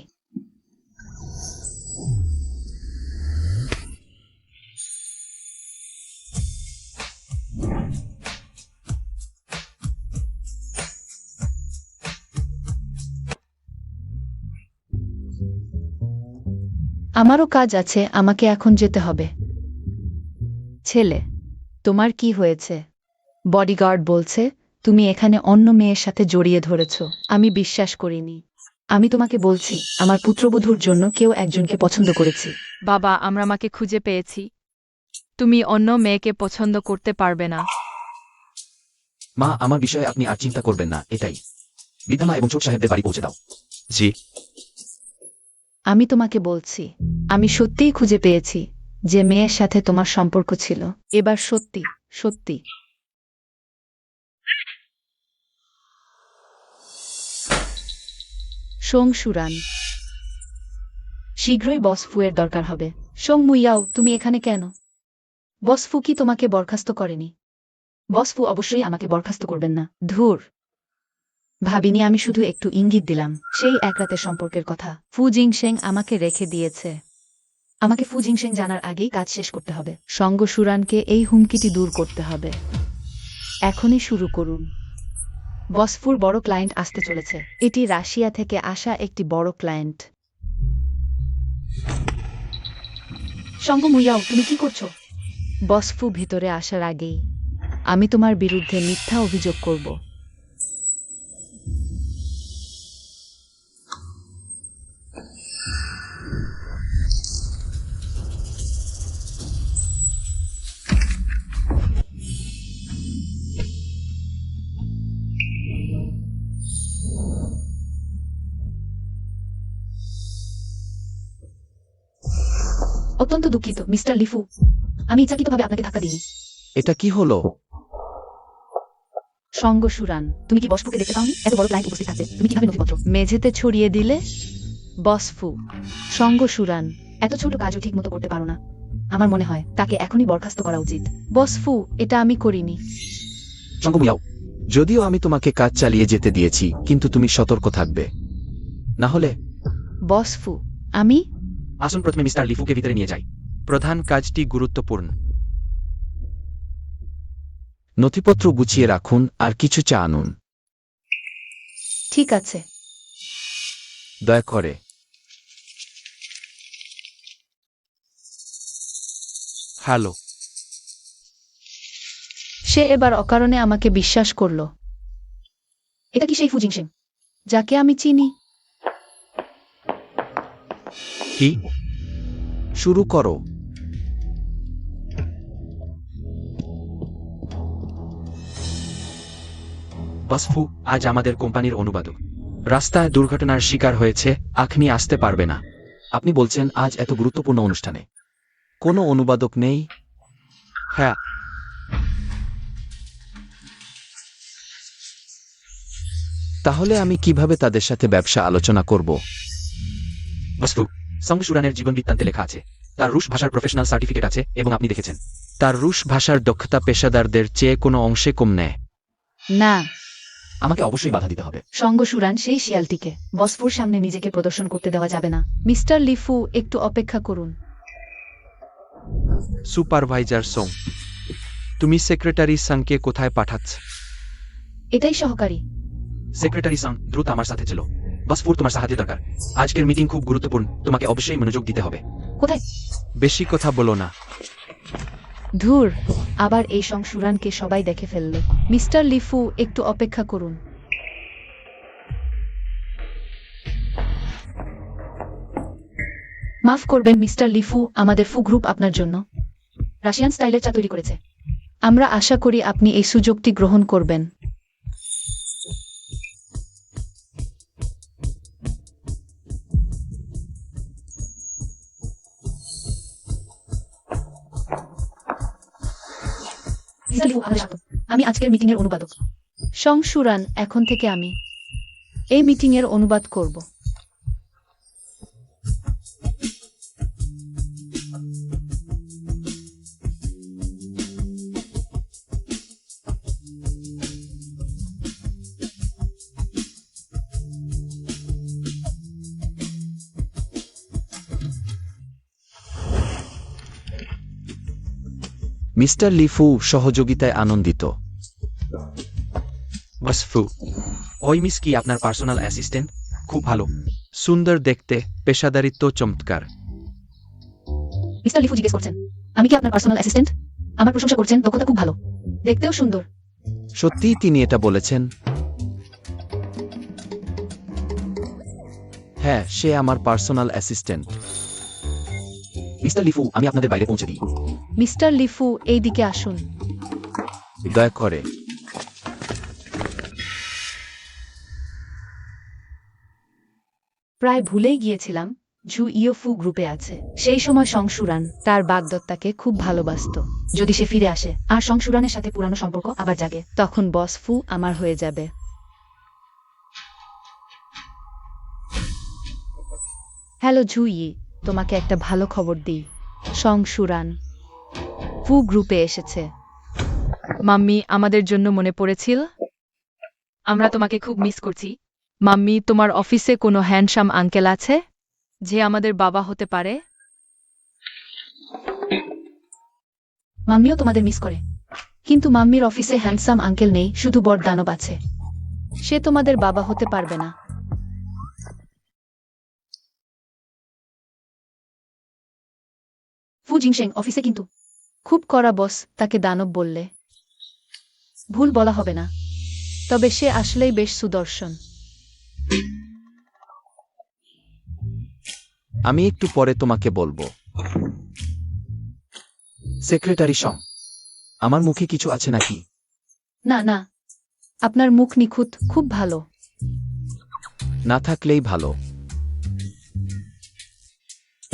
আমারও কাজ আছে, আমাকে এখন যেতে হবে। ছেলে, তোমার কি হয়েছে? বডিগার্ড বলছে তুমি এখানে অন্য মেয়ের সাথে জড়িয়ে ধরেছ। আমি বিশ্বাস করিনি। আমি তোমাকে বলছি, আমার পুত্রবধূর জন্য কেউ একজনকে পছন্দ করেছি। বাবা, আমরা মাকে খুঁজে পেয়েছি। তুমি অন্য মেয়েকে পছন্দ করতে পারবে না। মা, আমার বিষয়ে আপনি আর চিন্তা করবেন না, এটাই। বিধামা এবং ছোট সাহেবদের বাড়ি পৌঁছে দাও। জি। আমি তোমাকে বলছি, আমি সত্যিই খুঁজে পেয়েছি যে মেয়ের সাথে তোমার সম্পর্ক ছিল। এবার সত্যি সত্যি। সোং সুরান, শীঘ্রই বস ফুয়ের দরকার হবে। সোং মুইয়াও, তুমি এখানে কেন? বস ফু কি তোমাকে বরখাস্ত করেনি? বস ফু অবশ্যই আমাকে বরখাস্ত করবেন না। ধুর, ভাবিনি, আমি শুধু একটু ইঙ্গিত দিলাম। সেই এক রাতের সম্পর্কের কথা ফু জিংশেং আমাকে রেখে দিয়েছে। আমাকে ফু জিংশেং জানার আগেই কাজ শেষ করতে হবে। সঙ্গ সুরানকে এই হুমকিটি দূর করতে হবে। এখনই শুরু করুন। বসফুর বড় ক্লায়েন্ট আসতে চলেছে। এটি রাশিয়া থেকে আসা একটি বড় ক্লায়েন্ট। সঙ্গ মুইয়াও, তুমি কি করছো? বস ফু ভিতরে আসার আগেই আমি তোমার বিরুদ্ধে মিথ্যা অভিযোগ করব। অত্যন্ত দুঃখিত মিস্টার লিফু, আমি ইচ্ছাকৃতভাবে আপনাকে ধাক্কা দিইনি। এটা কি হলো? সঙ্গ সুরান, তুমি কি বসফুকে দেখতে পাওনি? এত বড় ক্লায়েন্ট উপস্থিত থাকতে তুমি কিভাবে নথিপত্র মেঝেতে ছড়িয়ে দিলে? বসফু, সঙ্গ সুরান, এত ছোট কাজও ঠিক মতো করতে পারো না। আমার মনে হয় তাকে এখনই বরখাস্ত করা উচিত। বসফু, এটা আমি করিনি। সঙ্গ মিয়াও, যদিও আমি তোমাকে কাজ চালিয়ে যেতে দিয়েছি, কিন্তু তুমি সতর্ক থাকবে, না হলে। বসফু, আমি আসুন প্রথমে মিস্টার লিফুকে ভিতরে নিয়ে যাই। প্রধান কাজটি গুরুত্বপূর্ণ। নথিপত্র গুছিয়ে রাখুন আর কিছু চা আনুন, ঠিক আছে। দয়া করে। হ্যালো। সে এবার অকারণে আমাকে বিশ্বাস করল। এটা কি সেই ফুজিংশেং যাকে আমি চিনি? কি? শুরু করো। বসফু আজ আমাদের কোম্পানির অনুবাদক রাস্তায় দুর্ঘটনার শিকার হয়েছে, আখনি আসতে পারবে না। আপনি বলছেন আজ এত গুরুত্বপূর্ণ অনুষ্ঠানে কোনো অনুবাদক নেই? হ্যাঁ। তাহলে আমি কিভাবে তাদের সাথে ব্যবসা আলোচনা করব? বসফু, সঙ্গ সুরানের জীবন বৃত্তান্তে লেখা আছে। তার রুশ ভাষার প্রফেশনাল সার্টিফিকেট আছে এবং আপনি দেখেছেন। তার রুশ ভাষার দক্ষতা পেশাদারদের চেয়ে কোনো অংশে কম নেয়। না, আমাকে অবশ্যই বাধা দিতে হবে। সঙ্গ সুরান সেই শিয়ালটিকে বসফুর সামনে নিজেকে প্রদর্শন করতে দেওয়া যাবে না। মিস্টার লিফু, একটু অপেক্ষা করুন। সুপারভাইজার সং, তুমি সেক্রেটারি সাংকে কোথায় পাঠাচ্ছ? এটাই সহকারী। সেক্রেটারি সাং, দ্রুত আমার সাথে চলো। বসফুর তোমার সাহায্য দরকার। আজকের মিটিং খুব গুরুত্বপূর্ণ, তোমাকে অবশ্যই মনোযোগ দিতে হবে। কোথায়? বেশি কথা বলো না। ধুর, আবার এই সংসুরানকে সবাই দেখে ফেলল। মিস্টার লিফু, একটু অপেক্ষা করুন। মাফ করবেন মিস্টার লিফু, আমাদের ফু গ্রুপ আপনার জন্য রাশিয়ান স্টাইলের চা তৈরি করেছে। আমরা আশা করি আপনি এই সুযোগটি গ্রহণ করবেন। মিস্টার লিফু, আপনাকে স্বাগত। আমি আজকের মিটিং এর অনুবাদক। সংসুরান, এখন থেকে আমি এই মিটিং এর অনুবাদ করব। মিস্টার লিফু সহযোগিতায় আনন্দিত। বসফু, ওই মিস কি আপনার পার্সোনাল অ্যাসিস্ট্যান্ট? খুব ভালো, সুন্দর দেখতে, পেশাদারিত্ব চমৎকার। মিস্টার লিফু জিজ্ঞেস করছেন, আমি কি আপনার পার্সোনাল অ্যাসিস্ট্যান্ট? আমার প্রশংসা করছেন, দক্ষতা খুব ভালো, দেখতেও সুন্দর। সত্যিই তিনি এটা বলেছেন? হ্যাঁ, সে আমার পার্সোনাল অ্যাসিস্ট্যান্ট। মিস্টার লিফু, আমি আপনাদের বাইরে পৌঁছে দিই। মিস্টার লিফু, এই দিকে আসুন। দয়া করে। প্রায় ভুলেই গিয়েছিলাম, ঝু ইয়োফু গ্রুপে আছে। সেই সময় সংসুরান তার বাগদত্তাকে খুব ভালোবাসত। যদি সে ফিরে আসে আর সংসুরানের সাথে পুরানো সম্পর্ক আবার জাগে, তখন বস ফু আমার হয়ে যাবে। হ্যালো ঝুই, তোমাকে একটা ভালো খবর দিই। সংসুরান ফু গ্রুপে এসেছে। মাম্মি, আমাদের জন্য মনে পড়েছিল? আমরা তোমাকে খুব মিস করছি। মাম্মি, তোমার অফিসে কোনো হ্যান্ডসাম আঙ্কেল আছে যে আমাদের বাবা হতে পারে? মাম্মিও তোমাদের মিস করে, কিন্তু মাম্মির অফিসে হ্যান্ডসাম আঙ্কেল নেই, শুধু বড় দানব আছে। সে তোমাদের বাবা হতে পারবে না। ফু জিংশেং অফিসে কিন্তু খুব কড়া বস, তাকে দানব বললে ভুল বলা হবে না। তবে সে আসলেই বেশ সুদর্শন। আমি একটু পরে তোমাকে বলবো। সেক্রেটারি সং, আমার মুখে কিছু আছে নাকি? না না, আপনার মুখ নিখুঁত, খুব ভালো। না থাকলেই ভালো।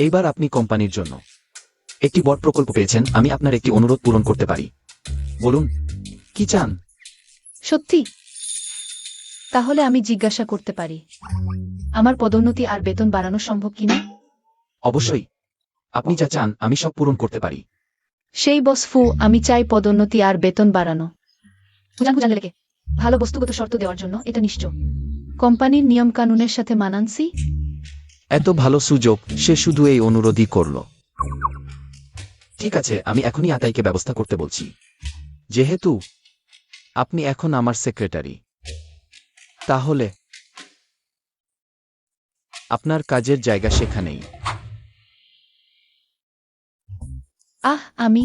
এইবার আপনি কোম্পানির জন্য একটি বড় প্রকল্প পেয়েছেন। আমি আপনার একটি অনুরোধ পূরণ করতে পারি। বলুন, কি চান? সত্যি? তাহলে আমি জিজ্ঞাসা করতে পারি, আমার পদোন্নতি আর বেতন বাড়ানো সম্ভব কিনা? অবশ্যই, আপনি যা চান আমি সব পূরণ করতে পারি। সেই বস ফু, আমি চাই পদোন্নতি আর বেতন বাড়ানো। হুজান লেগে ভালো বস্তুগত শর্ত দেওয়ার জন্য, এটা নিশ্চয় কোম্পানির নিয়ম কানুনের সাথে মানানসি। এত ভালো সুযোগ, সে শুধু এই অনুরোধই করল। ঠিক আছে, আমি এখনই আতাইকে ব্যবস্থা করতে বলছি। যেহেতু আপনি এখন আমার সেক্রেটারি, তাহলে আপনার কাজের জায়গা সেখানেই। আমি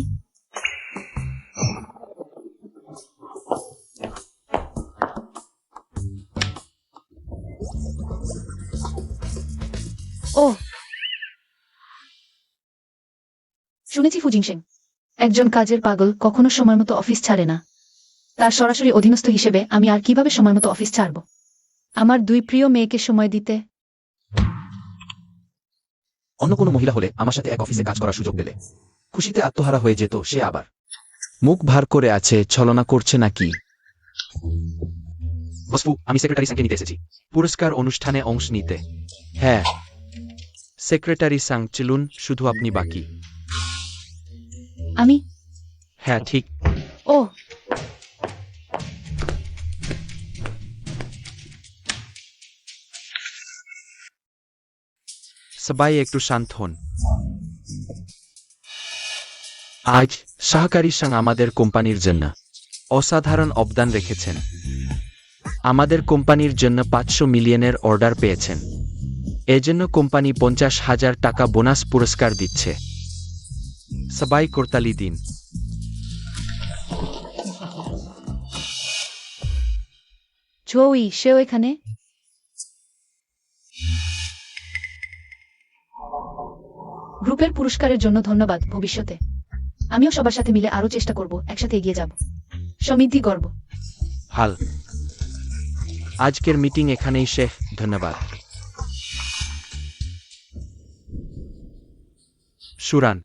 ও শুনেছি ফুজিংশেং একজন কাজের পাগল, কখনো সময় মতো অফিস ছাড়ে না। তার সরাসরি অধীনস্থ হিসেবে আমি আর কিভাবে সময় মতো অফিস ছাড়ব? আমার দুই প্রিয় মেয়েকে সময় দিতে। অন্য কোনো মহিলা হলে আমার সাথে এক অফিসে কাজ করার সুযোগ পেলে খুশিতে আত্মহারা হয়ে যেত সে। আবার মুখ ভার করে আছে, ছলনা করছে নাকি? বসফু, আমি সেক্রেটারি সাংকে নিতে এসেছি পুরস্কার অনুষ্ঠানে অংশ নিতে। হ্যাঁ, সেক্রেটারি সাং, চলুন, শুধু আপনি বাকি। আমি হ্যাঁ, ঠিক। ও সবাই একটু শান্ত হন। আজ সহকারী সাং আমাদের কোম্পানির জন্য অসাধারণ অবদান রেখেছেন। আমাদের কোম্পানির জন্য 500 মিলিয়নের অর্ডার পেয়েছেন। এজন্য কোম্পানি 50,000 টাকা বোনাস পুরস্কার দিচ্ছে। সবাই করতালি দিন। জোই, সেও এখানে? গ্রুপের পুরস্কারের জন্য ধন্যবাদ। ভবিষ্যতে আমিও সবার সাথে মিলে আরো চেষ্টা করব, একসাথে এগিয়ে যাব। সমৃদ্ধি গর্ব। হাল, আজকের মিটিং এখানেই শেষ। ধন্যবাদ। সুরান,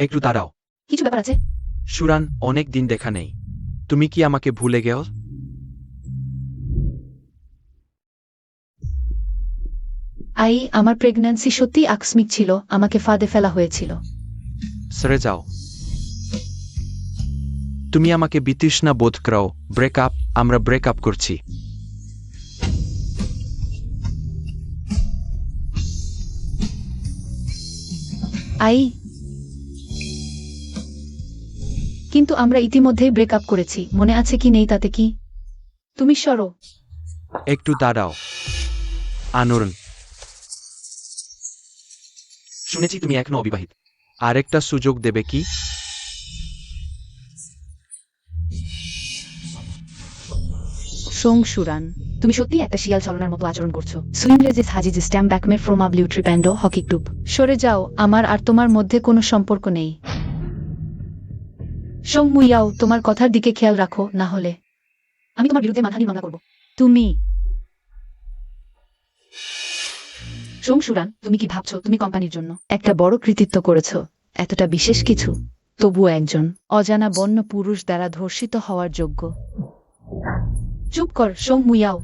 একটু দাঁড়াও। কিছু ব্যাপার আছে? সুরান, অনেক দিন দেখা নেই। তুমি কি আমাকে ভুলে গেও? আমার প্রেগন্যান্সি সত্যি আকস্মিক ছিল, আমাকে ফাঁদে ফেলা হয়েছিল। সরে যাও। তুমি আমাকে বিতৃষ্ণা বোধ করাও। ব্রেকআপ, আমরা ব্রেকআপ করছি। কিন্তু আমরা ইতিমধ্যেই ব্রেকআপ করেছি, মনে আছে কি নেই তাতে কি? তুমি সরো। একটু দাঁড়াও। আনরন, শুনেছি তুমি এখনো অবিবাহিত। আরেকটা সুযোগ দেবে কি? সুরান, তুমি সত্যি একটা শিয়াল ছলনার মতো আচরণ করছো। সুইমলেজেস হাজিজ স্ট্যাম্প ব্যাকমে ফ্রম আ ব্লিউ ট্রিপ্যান্ডো হকি গ্রুপ। সরে যাও, আমার আর তোমার মধ্যে কোনো সম্পর্ক নেই। সং মুইয়াও, তোমার কথার দিকে খেয়াল রাখো, না হলে আমি তোমার বিরুদ্ধে মানহানি মামলা করব। তুমি সুরান, তুমি কি ভাবছো তুমি কোম্পানির জন্য একটা বড় কৃতিত্ব করেছো? এতটা বিশেষ কিছু? তবুও একজন অজানা বন্য পুরুষ দ্বারা ধর্ষিত হওয়ার যোগ্য? চুপ কর সং মুইয়াও,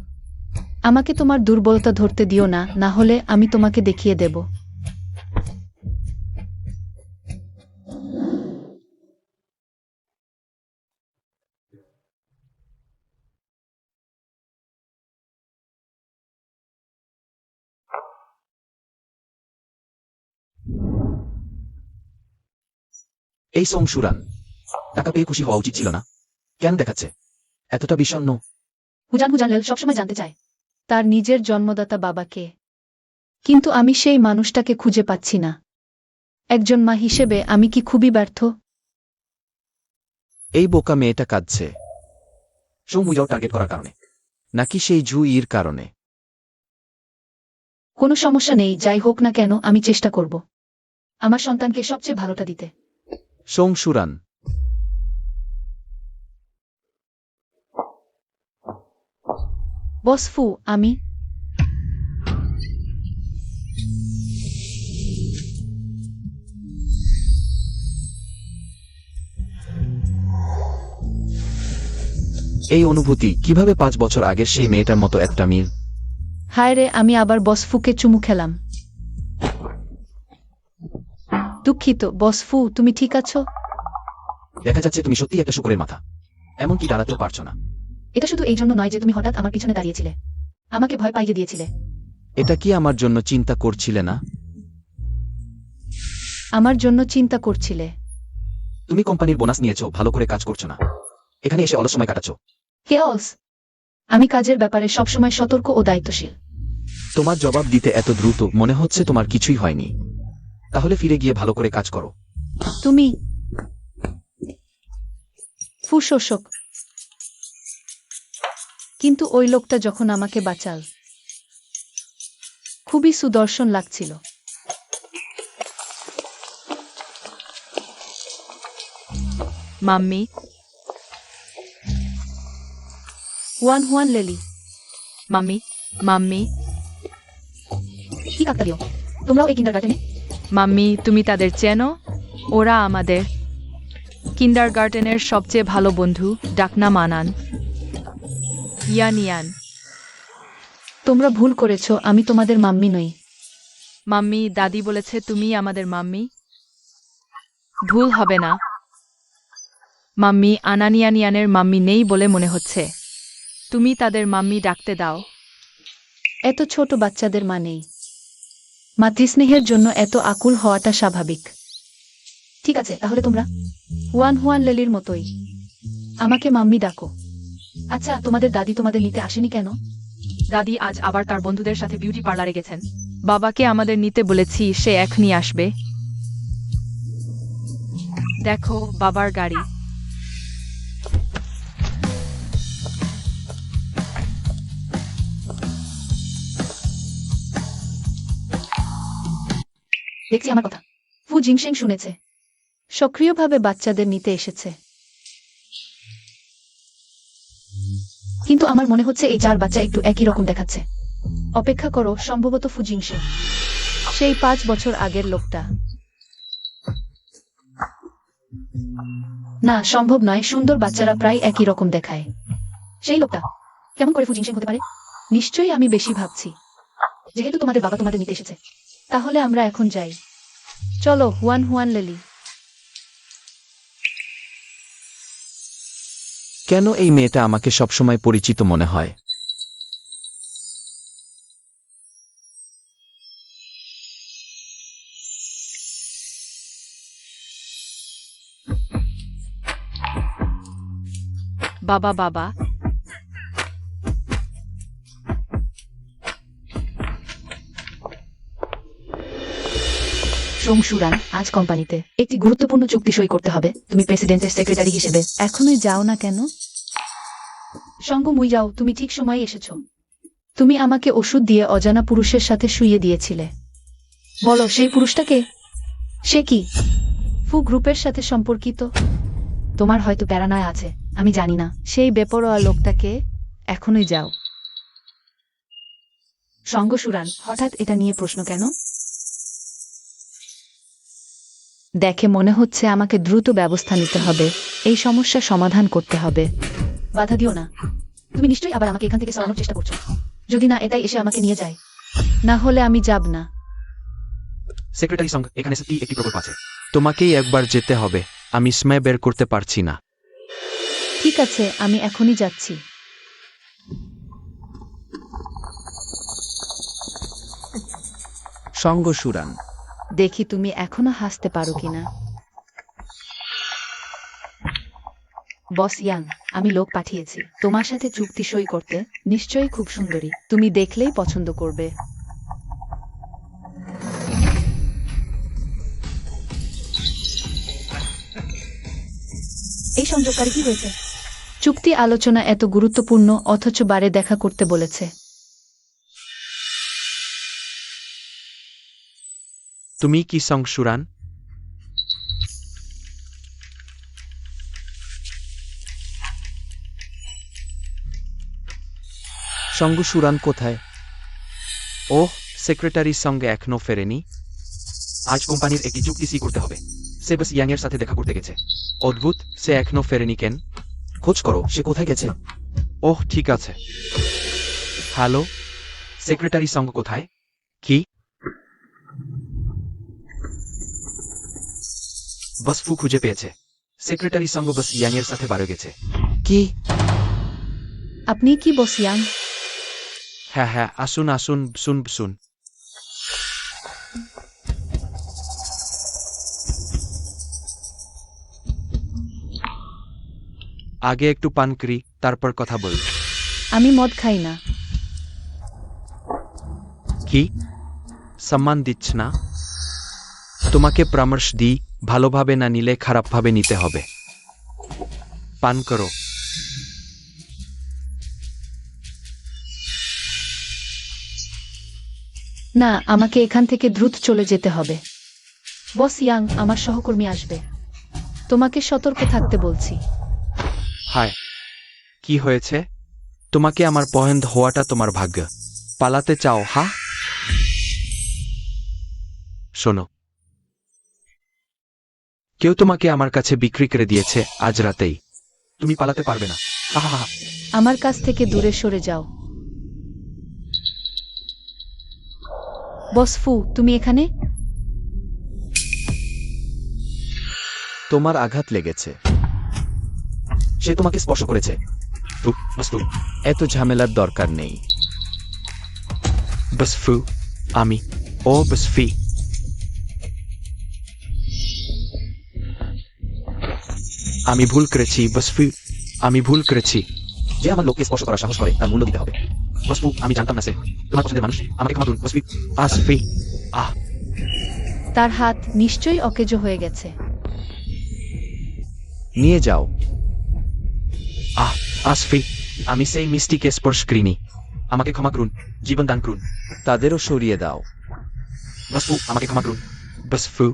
আমাকে তোমার দুর্বলতা ধরতে দিও না, না হলে আমি তোমাকে দেখিয়ে দেব। এই সোম সুরান, টাকা পেয়ে খুশি হওয়া উচিত ছিল না? কেন দেখাচ্ছে এতটা বিষণ্ণ? হুজান সবসময় জানতে চায় তার নিজের জন্মদাতা বাবাকে, কিন্তু আমি সেই মানুষটাকে খুঁজে পাচ্ছি না। একজন মা হিসেবে আমি কি খুবই ব্যর্থ? এই বোকা মেয়েটা কাঁদছে শো মুইজাও টার্গেট করার কারণে। নাকি সেই জুইয়ের কারণে? কোনো সমস্যা নেই, যাই হোক না কেন আমি চেষ্টা করব আমার সন্তানকে সবচেয়ে ভালোটা দিতে। সোং সুরান, বস ফু, আমি এই অনুভূতি কিভাবে 5 বছর আগের সেই মেয়েটার মতো একটা মিল। হায় রে, আমি আবার বস ফুকে চুমু খেলাম। দুঃখিত বস ফু, তুমি ঠিক আছো? দেখা যাচ্ছে তুমি সত্যিই একটা শুকরের মাথা, এমনকি দাঁড়াতেও পারছো না। এটা শুধু এই জন্য নয় যে তুমি হঠাৎ আমার পিছনে দাঁড়িয়েছিলে, আমাকে ভয় পাইয়ে দিয়েছিলে। এটা কি আমার জন্য চিন্তা করছিলে না? আমার জন্য চিন্তা করছিলে? তুমি কোম্পানির বোনাস নিয়েছো, ভালো করে কাজ করছো না, এখানে এসে অলস সময় কাটাচ্ছো। কেয়ালস, আমি কাজের ব্যাপারে সবসময় সতর্ক ও দায়িত্বশীল। তোমার জবাব দিতে এত দ্রুত, মনে হচ্ছে তোমার কিছুই হয়নি। তাহলে ফিরে গিয়ে ভালো করে কাজ করো। তুমি ফু শোষক। কিন্তু ওই লোকটা যখন আমাকে বাঁচাল, খুবই সুদর্শন লাগছিল। মাম্মি, হুয়ান হুয়ান লেলি, মাম্মি, মাম্মি, কি কাকতালীয়, তোমরাও এই কিন্ডারগার্টেনে? মাম্মি, তুমি তাদের চেনো? ওরা আমাদের কিন্ডারগার্টেনের সবচেয়ে ভালো বন্ধু, ডাকনাম আনান। ইয়ান ইয়ান। তোমরা ভুল করেছো, আমি তোমাদের মাম্মি নই। মাম্মি, দাদি বলেছে তুমি আমাদের মাম্মি। ভুল হবে না। মাম্মি, আনানিয়ানিয়ানের মাম্মি নেই বলে মনে হচ্ছে। তুমি তাদের মাম্মি ডাকতে দাও। এত ছোট বাচ্চাদের মা নেই। মাতৃস্নেহের জন্য এত আকুল হওয়াটা স্বাভাবিক। ঠিক আছে, তাহলে তোমরা হুয়ান হুয়ান লেলির মতোই আমাকে মাম্মি ডাকো। আচ্ছা, তোমাদের দাদি তোমাদের নিতে আসেনি কেন? দাদি আজ আবার তার বন্ধুদের সাথে বিউটি পার্লারে গেছেন। বাবাকে আমাদের নিতে বলেছি, সে এখনই আসবে। দেখো বাবার গাড়ি। দেখছি আমার কথা। ফু জিংশেং শুনেছে, সক্রিয়ভাবে বাচ্চাদের নিতে এসেছে। কিন্তু আমার মনে হচ্ছে এই 4 বাচ্চা একটু একই রকম দেখাচ্ছে। অপেক্ষা করো, সম্ভবত ফু জিংশেং সেই 5 বছর আগের লোকটা। না, সম্ভব নয়, সুন্দর বাচ্চারা প্রায় একই রকম দেখায়। সেই লোকটা কেমন করে ফু জিংশেং হতে পারে? নিশ্চয়ই আমি বেশি ভাবছি। যেহেতু তোমাদের বাবা তোমাদের নিতে এসেছে, তাহলে আমরা এখন যাই। চলো হুয়ান হুয়ান লেলি। কেন এই মেয়েটা আমাকে সবসময় পরিচিত মনে হয়? বাবা, বাবা, সোমসুরান, আজ কোম্পানিতে একটি গুরুত্বপূর্ণ চুক্তি সই করতে হবে। তুমি প্রেসিডেন্টের সেক্রেটারি হিসেবে এখনই যাও না কেন? সঙ্গ মুই যাও, তুমি ঠিক সময় এসেছো। তুমি আমাকে ওষুধ দিয়ে অজানা পুরুষের সাথে শুইয়ে দিয়েছিলে। বলো, সেই পুরুষটাকে? সে কি ফু গ্রুপের সাথে সম্পর্কিত? তোমার হয়তো প্যারানয় আছে, আমি জানি না। সেই বেপরোয়া লোকটাকে? এখনই যাও। সঙ্গ সুরান, হঠাৎ এটা নিয়ে প্রশ্ন কেন? দেখে মনে হচ্ছে আমাকে দ্রুত ব্যবস্থা নিতে হবে। এই সমস্যা সমাধান করতে হবে। বাধা দিও না। তুমি নিশ্চয়ই আবার আমাকে এখান থেকে সরানোর চেষ্টা করছো। যদি না এটাই এসে আমাকে নিয়ে যায়, না হলে আমি যাব না। সেক্রেটারি সঙ্গ, এখানে সত্যি একটি প্রকল্প আছে। তোমাকেই একবার যেতে হবে, আমি স্মে বের করতে পারছি না। ঠিক আছে, আমি এখনই যাচ্ছি। সঙ্গ সুরান, দেখি তুমি এখনো হাসতে পারো কিনা। বস ইয়াং, আমি লোক পাঠিয়েছি তোমার সাথে চুক্তি সই করতে। নিশ্চয়ই খুব সুন্দরী, তুমি দেখলেই পছন্দ করবে। এই সংযোগকারী কি হয়েছে? চুক্তি আলোচনা এত গুরুত্বপূর্ণ অথচ বারে দেখা করতে বলেছে। তুমি কি সংশুরান? সঙ্গু সুরান কোথায়? ওহ, সেক্রেটারির সঙ্গে এখনো ফেরেনি। আজ কোম্পানির একটি চুক্তি সি করতে হবে। সে বাস ইয়াংয়ের সাথে দেখা করতে গেছে। অদ্ভুত, সে এখনো ফেরেনি কেন? খোঁজ করো, সে কোথায় গেছে? ওহ, ঠিক আছে। হ্যালো, সেক্রেটারি সঙ্গ কোথায়? কি? বাস ফু খুঁজে পেয়েছে। সেক্রেটারি সঙ্গ বাস ইয়াংয়ের সাথে বারো গেছে। কি? আপনি কি বস ইয়াং? হ্যাঁ হ্যাঁ, আসুন আসুন, শুন শুন। আগে একটু পান করি, তারপর কথা বল। আমি মদ খাই না। কি? সম্মান দিচ্ছ না? তোমাকে পরামর্শ দিই, ভালোভাবে না নিলে খারাপভাবে নিতে হবে। পান করো। না, আমাকে এখান থেকে দ্রুত চলে যেতে হবে। বস ইয়াং, আমার সহকর্মী আসবে। তোমাকে সতর্ক থাকতে বলছি। হায়, কি হয়েছে? তোমাকে আমার পছন্দ হওয়াটা তোমার ভাগ্য। পালাতে চাও, হা? শোনো, কেউ তোমাকে আমার কাছে বিক্রি করে দিয়েছে আজ রাতেই। তুমি পালাতে পারবে না। হা হা হা। আমার কাছ থেকে দূরে সরে যাও। বস ফু, তুমি এখানে? তোমার আঘাত লেগেছে। সে তোমাকে স্পর্শ করেছে। বাস ফু, এত ঝামেলার দরকার নেই। বাস ফু, আমি। ও বাস ফি। আমি ভুল করেছি বসফি, আমি ভুল করেছি। যে আমার লোককে স্পর্শ করার সাহস করে তার মূল্য দিতে হবে। বসফু, আমি জানতাম না সে তোমার পছন্দের মানুষ। আমাকে ক্ষমা করুন বসফি। আসফি। আহ, তার হাত নিশ্চয়ই অকেজো হয়ে গেছে। নিয়ে যাও। আহ, আসফি, আমি সেই মিষ্টিকে স্পর্শ করিনি। আমাকে ক্ষমা করুন, জীবন দান করুন। তাদেরও সরিয়ে দাও। বসফু, আমাকে ক্ষমা করুন। বসফু।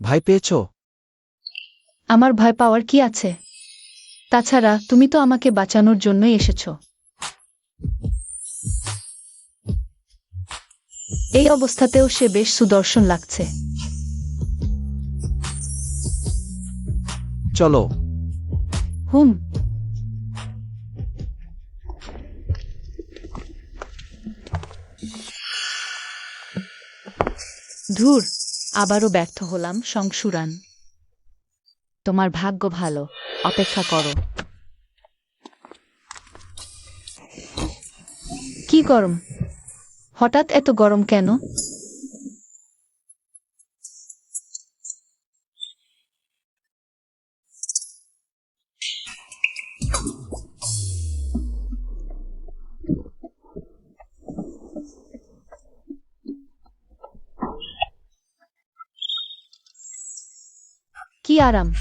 ভয় পেয়েছো? আমার ভয় পাওয়ার কি আছে? তাছাড়া তুমি তো আমাকে বাঁচানোর জন্যই এসেছো। এই অবস্থাতেও সে বেশ সুদর্শন লাগছে। চলো। হুম। ধুর, আবারও ব্যর্থ হলাম সংশুরান। তোমার ভাগ্য ভালো, অপেক্ষা করো। কি গরম? হঠাৎ এত গরম কেন? কি আরাম!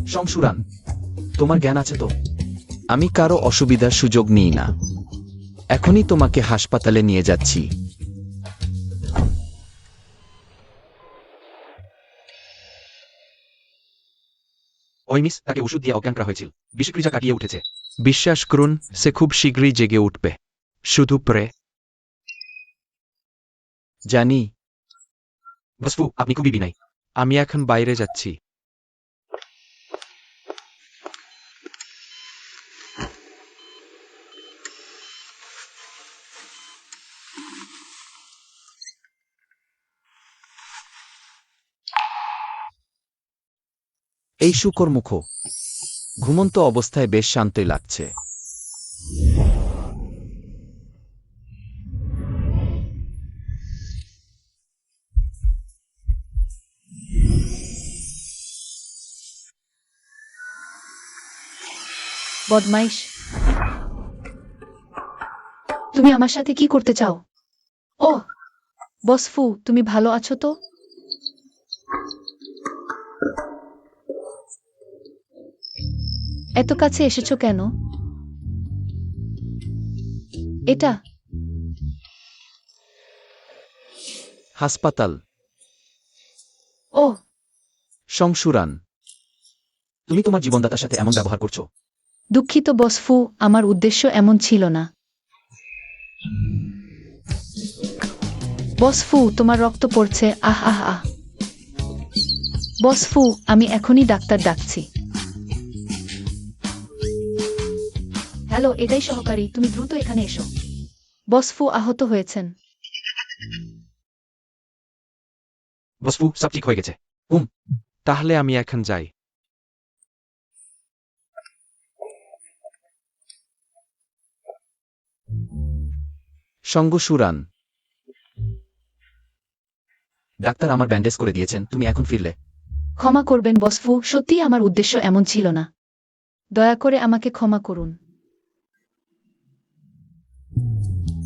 সংশুরান, তোমার জ্ঞান আছে তো? আমি কারো অসুবিধার সুযোগ নিই না। এখনই তোমাকে হাসপাতালে নিয়ে যাচ্ছি। ওই মিস, তাকে ওষুধ দিয়ে অজ্ঞান করা হয়েছিল। বিষক্রিয়া কাটিয়ে উঠেছে। বিশ্বাস করুন, সে খুব শীঘ্রই জেগে উঠবে। শুধু প্রে। জানি। বসফু, আপনি খুবই বিনয়ী। আমি এখন বাইরে যাচ্ছি। এই শুকর মুখ ঘুমন্ত অবস্থায় বেশ শান্তই লাগছে। বদমাইশ, তুমি আমার সাথে কি করতে চাও? ও বস ফু, তুমি ভালো আছো তো? এত কাছে এসেছো কেন? এটা হাসপাতাল। ও সংশুরান, তুমি তোমার জীবনদাতার সাথে এমন ব্যবহার করছো। দুঃখিত বস ফু, আমার উদ্দেশ্য এমন ছিল না। বস ফু, তোমার রক্ত পড়ছে। আহ আহ আহ। বস ফু, আমি এখনই ডাক্তার ডাকছি। হ্যালো, এটাই সহকারী, তুমি দ্রুত এখানে এসো। বস ফু আহত হয়েছেন। বসফু সব ঠিক হয়ে গেছে। তাহলে আমি এখন যাই। সংশুরান, ডাক্তার আমার ব্যান্ডেজ করে দিয়েছেন, তুমি এখন ফিরলে। ক্ষমা করবেন বস ফু, সত্যিই আমার উদ্দেশ্য এমন ছিল না। দয়া করে আমাকে ক্ষমা করুন।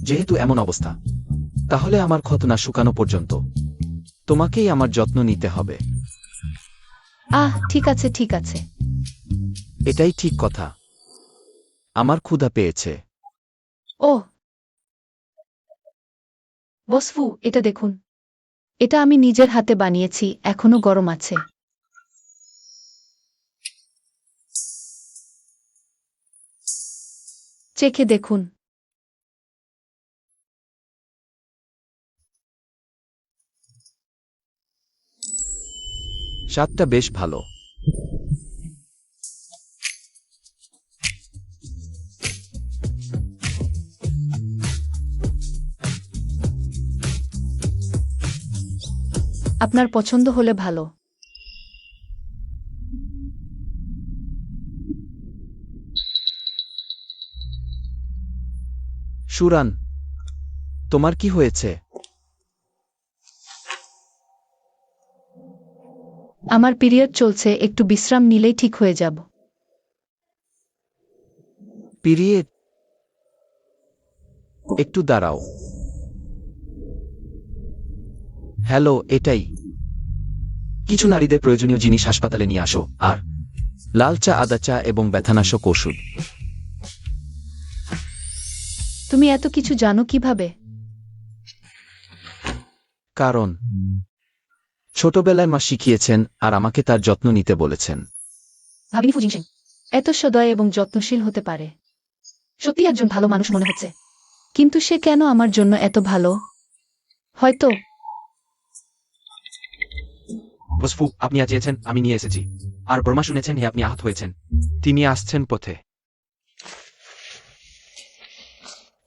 যেহেতু এমন অবস্থা, তাহলে আমার ক্ষত না শুকানো পর্যন্ত তোমাকেই আমার যত্ন নিতে হবে। ঠিক আছে ঠিক আছে। এটাই ঠিক কথা। আমার ক্ষুধা পেয়েছে। ও বস ফু, এটা দেখুন। এটা আমি নিজের হাতে বানিয়েছি, এখনো গরম আছে। চেখে দেখুন। স্বাদটা বেশ ভালো। আপনার পছন্দ হলে ভালো। সুরান, তোমার কি হয়েছে? আমার পিরিয়ড চলছে, একটু বিশ্রাম নিলেই ঠিক হয়ে যাব। পিরিয়ড? একটু দাঁড়াও। হ্যালো, এটাই। কিছু নারীদের প্রয়োজনীয় জিনিস হাসপাতালে নিয়ে আসো, আর লাল চা, আদা চা এবং ব্যথানাশক ওষুধ। তুমি এত কিছু জানো কিভাবে? কারণ ছোটবেলায় মা শিখিয়েছেন আর আমাকে তার যত্ন নিতে বলেছেন। ভাবিনি ফুজিং সিং এত সদয় এবং যত্নশীল হতে পারে। সত্যি একজন ভালো মানুষ মনে হচ্ছে। কিন্তু সে কেন আমার জন্য এত ভালো? হয়তো বসফু, আপনি আজ চেয়েছেন, আমি নিয়ে এসেছি। আর বর্মা শুনেছেন আপনি আহত হয়েছেন। তিনি আসছেন পথে।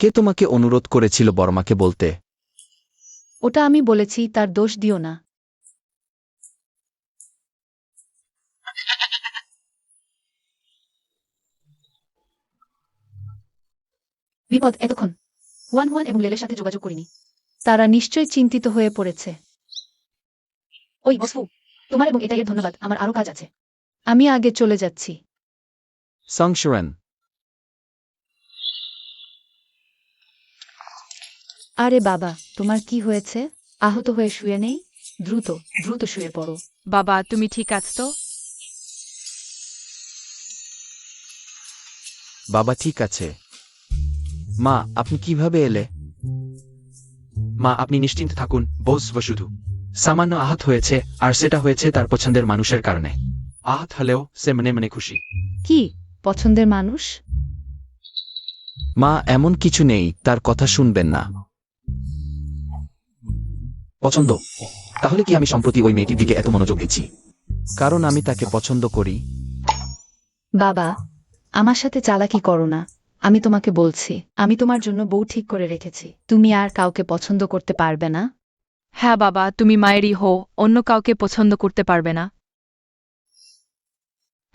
কে তোমাকে অনুরোধ করেছিল বর্মাকে বলতে? ওটা আমি বলেছি, তার দোষ দিও না। বিপদ, এতক্ষণ ওয়ান ওয়ান এবং লেলের সাথে যোগাযোগ করিনি। তারা নিশ্চয়ই চিন্তিত হয়ে পড়েছে। ওই বসফু, তোমার এবং এটাই এর ধন্যবাদ, আমার আরো কাজ আছে। আমি আগে চলে যাচ্ছি। সংশুরান, আরে বাবা, তোমার কি হয়েছে? আহত হয়ে শুয়ে নেই? দ্রুত দ্রুত শুয়ে পড়ো। বাবা, তুমি ঠিক আছো তো? বাবা ঠিক আছে। মা, আপনি কিভাবে এলে? মা, আপনি নিশ্চিন্ত থাকুন, বসফু শুধু সামান্য আহত হয়েছে, আর সেটা হয়েছে তার পছন্দের মানুষের কারণে। আহত হলেও সে মনে মনে খুশি। কি পছন্দের মানুষ? মা, এমন কিছু নেই, তার কথা শুনবেন না। পছন্দ? তাহলে কি আমি সম্প্রতি ওই মেয়েটির দিকে এত মনোযোগ দিচ্ছি কারণ আমি তাকে পছন্দ করি? বাবা, আমার সাথে চালাকি করো না। আমি তোমাকে বলছি, আমি তোমার জন্য বউ ঠিক করে রেখেছি। তুমি আর কাউকে পছন্দ করতে পারবে না। হ্যাঁ বাবা, তুমি মায়েরই হও, অন্য কাউকে পছন্দ করতে পারবে না।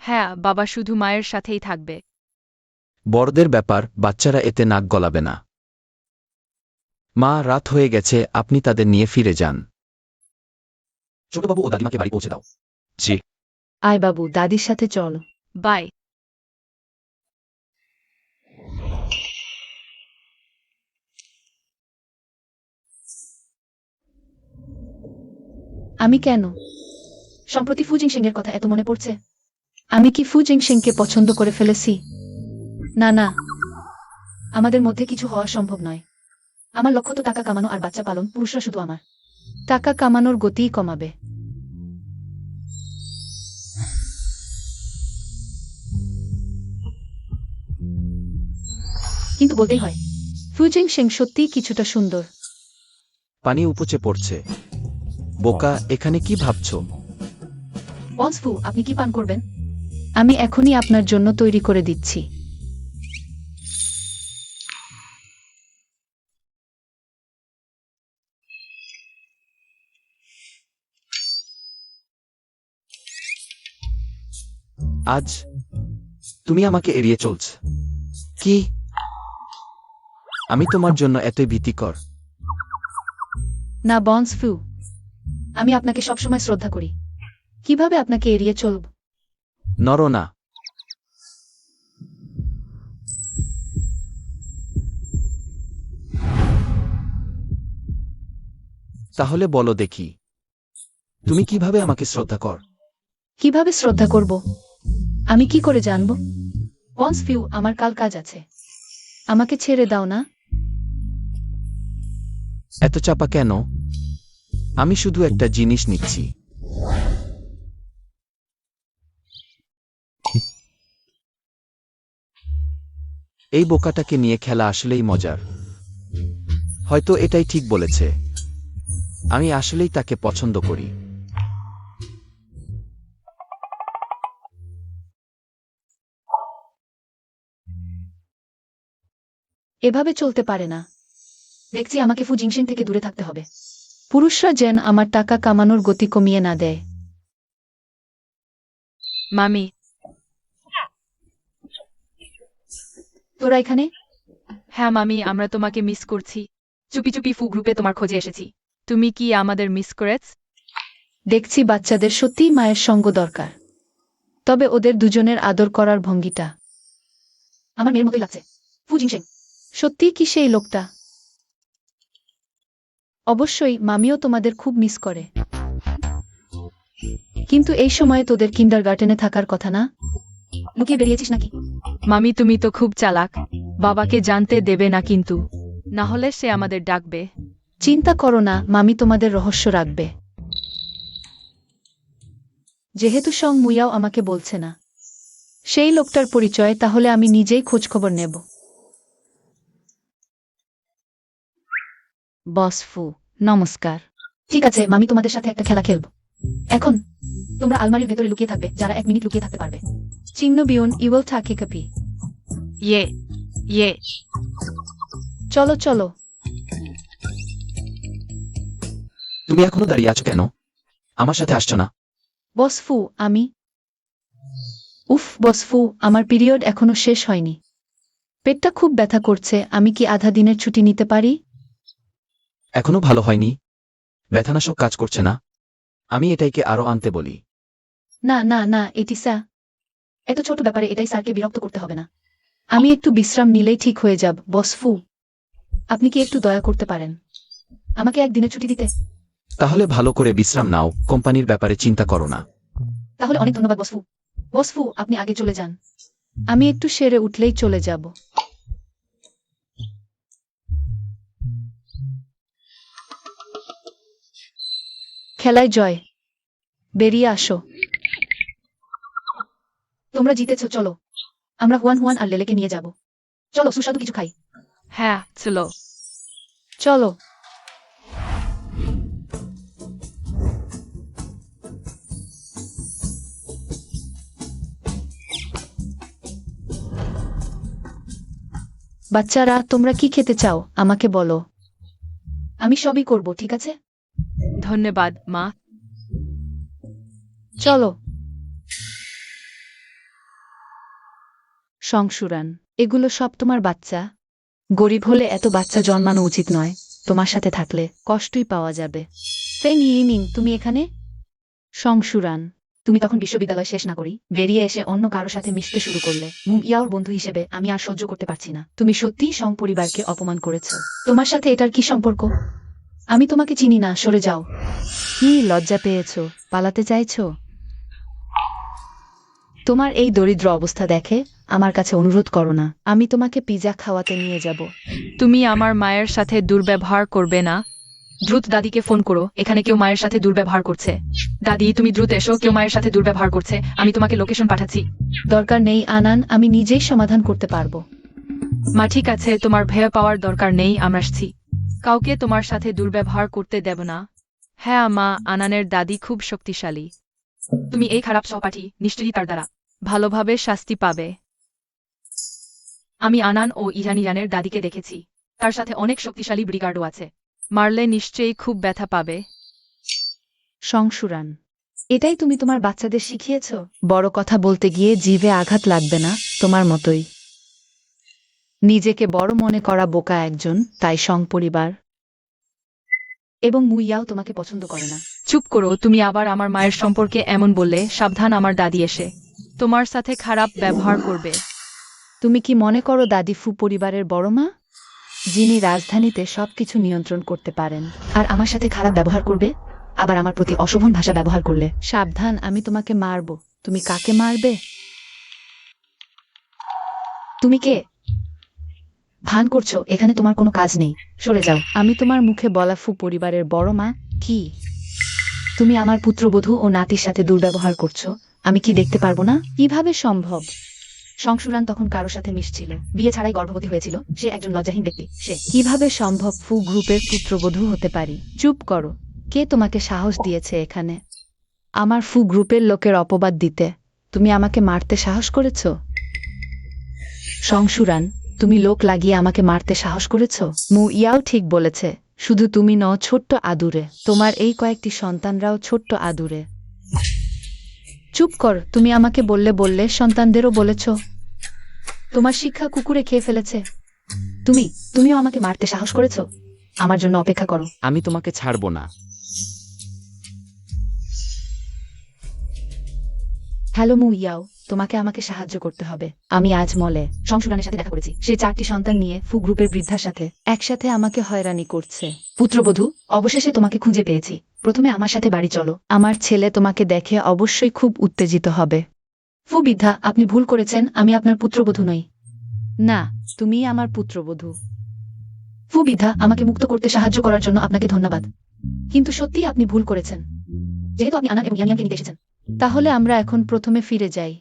হ্যাঁ বাবা, শুধু মায়ের সাথেই থাকবে। বড়দের ব্যাপার, বাচ্চারা এতে নাক গলাবে না। মা, রাত হয়ে গেছে, আপনি তাদের নিয়ে ফিরে যান। ছোটবাবু ও দাদিমাকে বাড়ি পৌঁছে দাও। জি। আয় বাবু, দাদির সাথে চল। বাই। আমি কেন? সম্প্রতি ফু জিংশেং এর কথা এত মনে পড়ছে? আমি কি ফু জিংশেংকে পছন্দ করে ফেলেছি? না না, আমাদের মধ্যে কিছু হওয়া সম্ভব নয়। আমার লক্ষ্য তো টাকা কামানো আর বাচ্চা পালন। পুরুষরা শুধু আমার টাকা কামানোর গতিই কমাবে। কিন্তু বলতেই হয়, ফু জিংশেং সত্যিই কিছুটা সুন্দর। পানি উপচে পড়ছে। বোকা, এখানে কি ভাবছো? বস ফু, আপনি কি পান করবেন? আমি এখনই আপনার জন্য তৈরি করে দিচ্ছি। আজ তুমি আমাকে এড়িয়ে চলছ? কি? আমি তোমার জন্য এতই ভীতিকর? না বন্স ফু, আমি আপনাকে সবসময় শ্রদ্ধা করি। কিভাবে আপনাকে এড়িয়ে চলব? নরো না। তাহলে বলো দেখি, তুমি কিভাবে আমাকে শ্রদ্ধা কর? কিভাবে শ্রদ্ধা করব? আমি কি করে জানব? বন্স ফিউ, আমার কাল কাজ আছে। আমাকে ছেড়ে দাও না। এত চাপা কেন? আমি শুধু একটা জিনিস নিচ্ছি। এই বোকাটাকে নিয়ে খেলা আসলেই মজার। হয়তো এটাই ঠিক বলেছে। আমি আসলেই তাকে পছন্দ করি। এভাবে চলতে পারে না। দেখছি আমাকে ফু জিংশেং থেকে দূরে থাকতে হবে। পুরুষরা যেন আমার টাকা কামানোর গতি কমিয়ে না দেয়। মামি, তোরা এখানে? হ্যাঁ মামি, আমরা তোমাকে মিস করছি। চুপি চুপি ফু গ্রুপে তোমার খোঁজে এসেছি। তুমি কি আমাদের মিস করেছ? দেখছি বাচ্চাদের সত্যিই মায়ের সঙ্গ দরকার। তবে ওদের দুজনের আদর করার ভঙ্গিটা আমার মেয়ের মতোই লাগছে। ফু জিংশেং সত্যিই কি সেই লোকটা? অবশ্যই, মামিও তোমাদের খুব মিস করে। কিন্তু এই সময়ে তোদের কিন্ডারগার্টেনে থাকার কথা না? লুকিয়ে বেরিয়েছিস নাকি? মামি, তুমি তো খুব চালাক। বাবাকে জানতে দেবে না কিন্তু, না হলে সে আমাদের ডাকবে। চিন্তা করো না, মামি তোমাদের রহস্য রাখবে। যেহেতু সং মুয়াও আমাকে বলছে না সেই লোকটার পরিচয়, তাহলে আমি নিজেই খোঁজখবর নেব। বস ফু, নমস্কার। ঠিক আছে, মামি তোমাদের সাথে একটা খেলা খেলব। এখন তোমরা আলমারির ভেতরে লুকিয়ে থাকবে, যারা 1 মিনিট লুকিয়ে থাকতে পারবে। চিহ্ন বিয়ন ইউল থাকে কাপি। ইয়ে ইয়ে। চলো চলো। তুমি এখনো দাঁড়িয়ে আছো কেন? আমার সাথে আসছো না? বস ফু, আমি উফ বস ফু, আমার পিরিয়ড এখনো শেষ হয়নি। পেটটা খুব ব্যথা করছে। আমি কি আধা দিনের ছুটি নিতে পারি? এখনো ভালো হয়নি? ব্যথানাশক কাজ করছে না? আমি এটাইকে আরো আনতে বলি। না না না, এটি স্যার, এত ছোট ব্যাপারে এটাই স্যারকে বিরক্ত করতে হবে না। আমি একটু বিশ্রাম নিলেই ঠিক হয়ে যাব। বস ফু, আপনি কি একটু দয়া করতে পারেন আমাকে 1 দিনের ছুটি দিতে? তাহলে ভালো করে বিশ্রাম নাও, কোম্পানির ব্যাপারে চিন্তা করো না। তাহলে অনেক ধন্যবাদ বস ফু। বস ফু, আপনি আগে চলে যান। আমি একটু সেরে উঠলেই চলে যাব। খেলায় জয়, বেরিয়ে আসো। তোমরা জিতেছ, চলো আমরা হুয়ান হুয়ান আর লেলেকে নিয়ে যাব। চলো সুস্বাদু কিছু খাই। হ্যাঁ চলো। চলো। বাচ্চারা, তোমরা কি খেতে চাও আমাকে বলো। আমি সবই করব, ঠিক আছে? ধন্যবাদ মা। চলো। সংশুরান, এগুলো সব তোমার বাচ্চা? গরিব হলে এত বাচ্চা জন্মানো উচিত নয়। তোমার সাথে থাকলে কষ্টই পাওয়া যাবে। ফেং ইমিং, তুমি এখানে? সংশুরান, তুমি তখন বিশ্ববিদ্যালয় শেষ না করি বেরিয়ে এসে অন্য কারো সাথে মিশতে শুরু করলে। ইয়াওর বন্ধু হিসেবে আমি আর সহ্য করতে পারছি না। তুমি সত্যিই সং পরিবারকে অপমান করেছ। তোমার সাথে এটার কি সম্পর্ক? আমি তোমাকে চিনি না, সরে যাও। কি লজ্জা পেয়েছো? পালাতে চাইছো? তোমার এই দরিদ্র অবস্থা দেখে আমার কাছে অনুরোধ করো না, আমি তোমাকে পিজা খাওয়াতে নিয়ে যাব। তুমি আমার মায়ের সাথে দুর্ব্যবহার করবে না। দ্রুত দাদিকে ফোন করো, এখানে কেউ মায়ের সাথে দুর্ব্যবহার করছে। দাদি, তুমি দ্রুত এসো, কেউ মায়ের সাথে দুর্ব্যবহার করছে। আমি তোমাকে লোকেশন পাঠাচ্ছি। দরকার নেই আনান, আমি নিজেই সমাধান করতে পারবো। মা, ঠিক আছে, তোমার ভয় পাওয়ার দরকার নেই, আমরা আসছি। কাউকে তোমার সাথে দুর্ব্যবহার করতে দেব না। হ্যাঁ মা, আনানের দাদি খুব শক্তিশালী। তুমি এই খারাপ সহপাঠী, নিশ্চয়ই তার দ্বারা ভালোভাবে শাস্তি পাবে। আমি আনান ও ইরানিয়ানের দাদিকে দেখেছি, তার সাথে অনেক শক্তিশালী ব্রিগার্ডও আছে। মারলে নিশ্চয়ই খুব ব্যথা পাবে। সংশুরান, এটাই তুমি তোমার বাচ্চাদের শিখিয়েছ? বড় কথা বলতে গিয়ে জিভে আঘাত লাগবে না, তোমার মতোই। নিজেকে বড় মনে করা বোকা একজন, তাই সংপরিবার এবং মুইয়াও তোমাকে পছন্দ করে না। চুপ করো, তুমি আবার আমার মায়ের সম্পর্কে এমন বললে সাবধান, আমার দাদি এসে তোমার সাথে খারাপ ব্যবহার করবে। তুমি কি মনে করো দাদি ফু পরিবারের বড় মা, যিনি রাজধানীতে সবকিছু নিয়ন্ত্রণ করতে পারেন, আর আমার সাথে খারাপ ব্যবহার করবে? আবার আমার প্রতি অশোভন ভাষা ব্যবহার করলে সাবধান, আমি তোমাকে মারব। তুমি কাকে মারবে? তুমি কে? ভান করছো, এখানে তোমার কোনো কাজ নেই, সরে যাও। আমি তোমার মুখে বলা ফু পরিবারের বড় মা? কি তুমি আমার পুত্রবধূ ও নাতির সাথে দুর্ব্যবহার করছো? আমি কি দেখতে পারবো না? কিভাবে সম্ভব? সংশুরান তখন কারো সাথে মিশছিল, বিয়ে ছাড়াই গর্ভবতী হয়েছিল, সে একজন লজ্জাহীন ব্যক্তি। সে কিভাবে সম্ভব ফু গ্রুপের পুত্রবধূ হতে পারি? চুপ করো, কে তোমাকে সাহস দিয়েছে এখানে আমার ফু গ্রুপের লোকের অপবাদ দিতে? তুমি আমাকে মারতে সাহস করেছ? সংশুরান, তুমি লোক লাগিয়ে আমাকে মারতে সাহস করেছ? মু ইয়াও ঠিক বলেছে, শুধু তুমি নও ছোট্ট আদুরে, তোমার এই কয়েকটি সন্তানরাও ছোট্ট আদুরে। চুপ কর, তুমি আমাকে বললে বললে, সন্তানদেরও বলেছ। তোমার শিক্ষা কুকুরে খেয়ে ফেলেছে। তুমিও আমাকে মারতে সাহস করেছ? আমার জন্য অপেক্ষা করো। আমি তোমাকে ছাড়ব না। হ্যালো মু ইয়াও, তোমাকে আমাকে সাহায্য করতে হবে। আমি আজ মলে সংশুরানের সাথে দেখা করেছি, সে 4টি সন্তান নিয়ে ফু গ্রুপের বৃদ্ধার সাথে একসাথে আমাকে হয়রানি করছে। পুত্রবধূ, অবশেষে তোমাকে খুঁজে পেয়েছি। প্রথমে আমার সাথে বাড়ি চলো, আমার ছেলে তোমাকে দেখে অবশ্যই খুব উত্তেজিত হবে। ফু বৃদ্ধা, আপনি ভুল করেছেন, আমি আপনার পুত্রবধূ নই। না, তুমিই আমার পুত্রবধূ। ফু বৃদ্ধা, আমাকে মুক্ত করতে সাহায্য করার জন্য আপনাকে ধন্যবাদ, কিন্তু সত্যিই আপনি ভুল করেছেন। যেহেতু আপনি আনান এবং ইয়ানিয়ানকে নিতে এসেছেন, তাহলে আমরা এখন প্রথমে ফিরে যাই।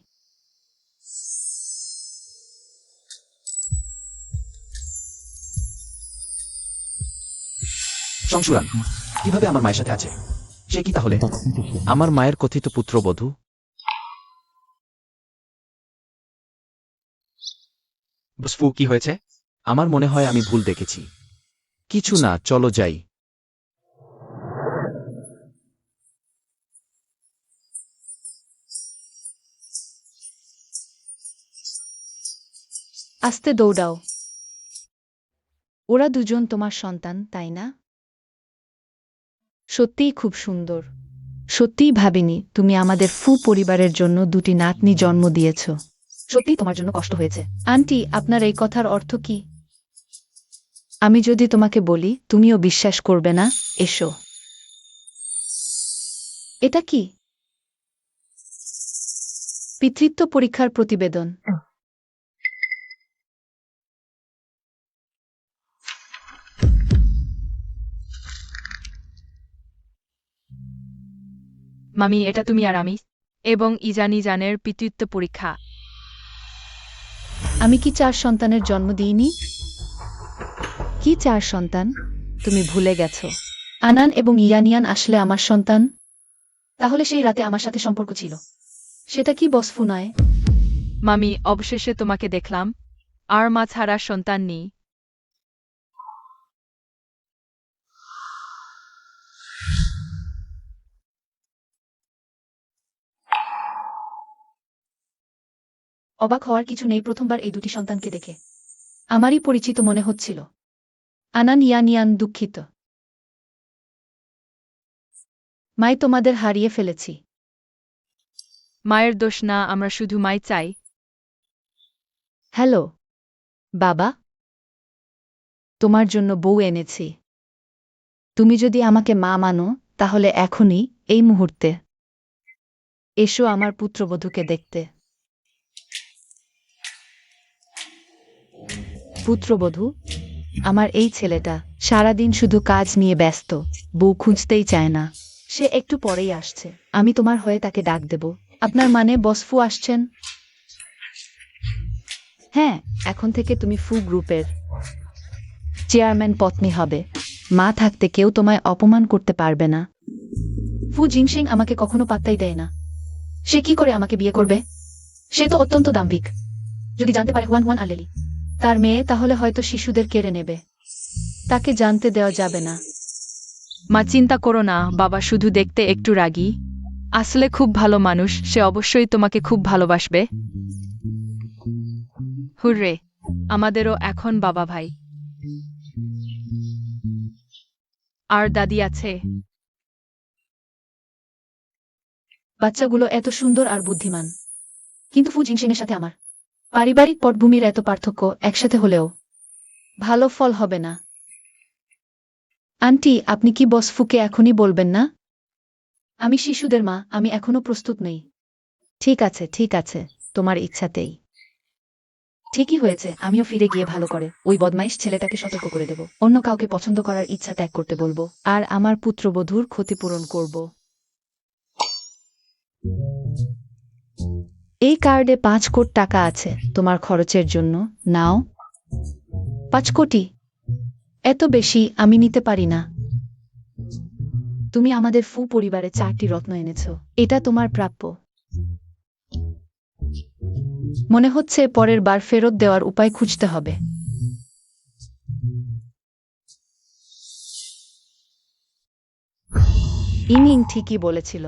সংশুরান কিভাবে আমার মায়ের সাথে আছে? সে কি তাহলে আমার মায়ের কথিত পুত্রবধূ? বসফু, কি হয়েছে? আমার মনে হয় আমি ভুল দেখেছি। কিছু না, চলো যাই। আস্তে দৌড়াও। ওরা দুজন তোমার সন্তান, তাই না? সত্যিই খুব সুন্দর। সত্যিই ভাবিনি তুমি আমাদের ফু পরিবারের জন্য 2টি নাতনি জন্ম দিয়েছ। সত্যিই তোমার জন্য কষ্ট হয়েছে। আন্টি, আপনার এই কথার অর্থ কি? আমি যদি তোমাকে বলি, তুমিও বিশ্বাস করবে না। এসো। এটা কি? পিতৃত্ব পরীক্ষার প্রতিবেদন। মামি, এটা তুমি আর আমি এবং ইজানিজানের পিতৃত্ব পরীক্ষা। আমি কি 4 সন্তানের জন্ম দিইনি? কি 4 সন্তান? তুমি ভুলে গেছো। আনান এবং ইয়ানিয়ান আসলে আমার সন্তান। তাহলে সেই রাতে আমার সাথে সম্পর্ক ছিল, সেটা কি বসফু নয়? মামি, অবশেষে তোমাকে দেখলাম। আর মা ছাড়া সন্তান নেই। অবাক হওয়ার কিছু নেই, প্রথমবার এই 2টি সন্তানকে দেখে আমারই পরিচিত মনে হচ্ছিল। আনান ইয়ানিয়ান, দুঃখিত। মাই, তোমাদের হারিয়ে ফেলেছি। মায়ের দোষ না, আমরা শুধু মাই চাই। হ্যালো বাবা, তোমার জন্য বউ এনেছি। তুমি যদি আমাকে মা মানো তাহলে এখনই এই মুহূর্তে এসো আমার পুত্রবধূকে দেখতে। পুত্রবধূ, আমার এই ছেলেটা সারাদিন শুধু কাজ নিয়ে ব্যস্ত, বউ খুঁজতেই চায় না। সে একটু পরেই আসছে, আমি তোমার হয়ে তাকে ডাক দেব। আপনার মানে বস ফু আসছেন? হ্যাঁ, এখন থেকে তুমি ফু গ্রুপের চেয়ারম্যান পত্নী হবে। মা থাকতে কেউ তোমায় অপমান করতে পারবে না। ফু জিংসিং আমাকে কখনো পাত্তাই দেয় না। সে কি করে আমাকে বিয়ে করবে? সে তো অত্যন্ত দাম্ভিক। যদি জানতে পারে হুয়ান হুয়ান আলেলি তার মেয়ে, তাহলে হয়তো শিশুদের কেড়ে নেবে। তাকে জানতে দেওয়া যাবে না। মা চিন্তা করো না, বাবা শুধু দেখতে একটু রাগী, আসলে খুব ভালো মানুষ, সে অবশ্যই তোমাকে খুব ভালোবাসবে। হুররে, আমাদেরও এখন বাবা ভাই আর দাদি আছে। বাচ্চাগুলো এত সুন্দর আর বুদ্ধিমান, কিন্তু ফু জিংসিংয়ের সাথে আমার পারিবারিক পটভূমির এত পার্থক্য একসাথে হলেও ভালো ফল হবে না। আন্টি, আপনি কি বস ফুকে এখনই বলবেন না? আমি শিশুদের মা, আমি এখনো প্রস্তুত নই। ঠিক আছে, ঠিক আছে, তোমার ইচ্ছাতেই। ঠিকই হয়েছে, আমিও ফিরে গিয়ে ভালো করে ওই বদমাইশ ছেলেটাকে সতর্ক করে দেব। অন্য কাউকে পছন্দ করার ইচ্ছা ত্যাগ করতে বলবো, আর আমার পুত্রবধূর ক্ষতিপূরণ করব। এই কার্ডে 5 কোটি টাকা আছে তোমার খরচের জন্য, নাও। 5 কোটি? এত বেশি আমি নিতে পারি না। তুমি আমাদের ফু পরিবারে 4টি রত্ন এনেছ, এটা তোমার প্রাপ্য। মনে হচ্ছে পরের বার ফেরত দেওয়ার উপায় খুঁজতে হবে। ইমিং ঠিকই বলেছিল।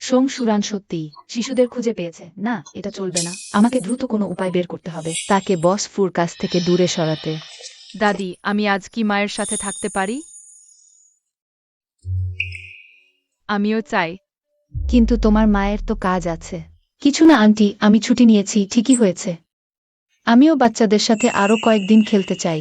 সোং সুরান সত্যি শিশুদের খুঁজে পেয়েছে। না, এটা চলবে না, আমাকে দ্রুত কোনো উপায় বের করতে হবে তাকে বস ফুর কাছ থেকে দূরে সরাতে। দাদি, আমি আজ কি মায়ের সাথে থাকতে পারি? আমিও চাই। কিন্তু তোমার মায়ের তো কাজ আছে। কিছু না আন্টি, আমি ছুটি নিয়েছি, ঠিকই হয়েছে। আমিও বাচ্চাদের সাথে আরো কয়েকদিন খেলতে চাই।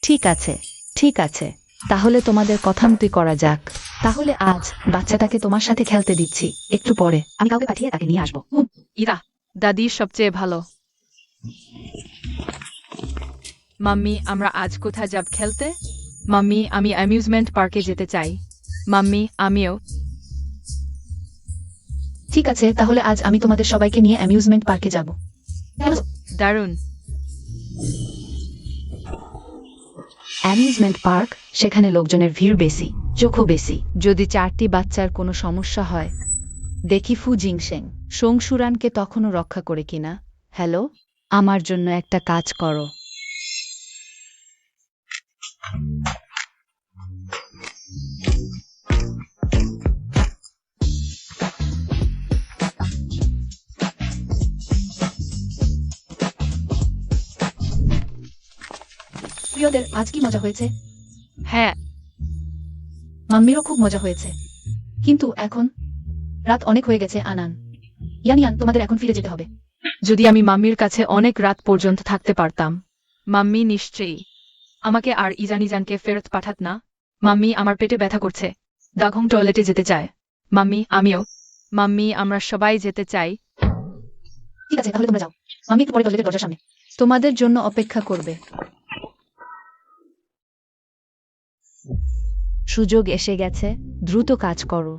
ঠিক আছে, ঠিক আছে, তাহলে তোমাদের কথা মতোই করা যাক। তাহলে আজ বাচ্চাটাকে তোমার সাথে খেলতে দিচ্ছি, একটু পরে আমি কাউকে পাঠিয়ে তাকে নিয়ে আসবো। ইরা, দাদির সবচেয়ে ভালো। মাম্মি, আমরা আজ কোথায় যাব খেলতে? মাম্মি, আমি অ্যামিউজমেন্ট পার্কে যেতে চাই। মাম্মি, আমিও। ঠিক আছে, তাহলে আজ আমি তোমাদের সবাইকে নিয়ে অ্যামিউজমেন্ট পার্কে যাব। দারুণ। অ্যামিউজমেন্ট পার্ক, সেখানে লোকজনের ভিড় বেশি, চোখও বেশি। যদি 4টি বাচ্চার কোনো সমস্যা হয়, দেখি ফু জিংশেং সোংসুরানকে তখনও রক্ষা করে কিনা। হ্যালো, আমার জন্য একটা কাজ করো। প্রিয়দের, আজ কি মজা হয়েছে? হ্যাঁ, মাম্মিরও খুব মজা হয়েছে। কিন্তু এখন রাত অনেক হয়ে গেছে। আনান, ইয়ানিয়ান, তোমাদের এখন ফিরে যেতে হবে। যদি আমি মাম্মির কাছে অনেক রাত পর্যন্ত থাকতে পারতাম। মাম্মি নিশ্চয়ই আমাকে আর ইজানিজানকে ফেরত পাঠাত না। মাম্মি, আমার পেটে ব্যথা করছে। দাঘং টয়লেটে যেতে চায়। মাম্মি, আমিও। মাম্মি, আমরা সবাই যেতে চাই। ঠিক আছে, তাহলে তোমরা যাও। মাম্মি একটু পরে টয়লেটের দরজার সামনে তোমাদের জন্য অপেক্ষা করবে। সুযোগ এসে গেছে, দ্রুত কাজ করো।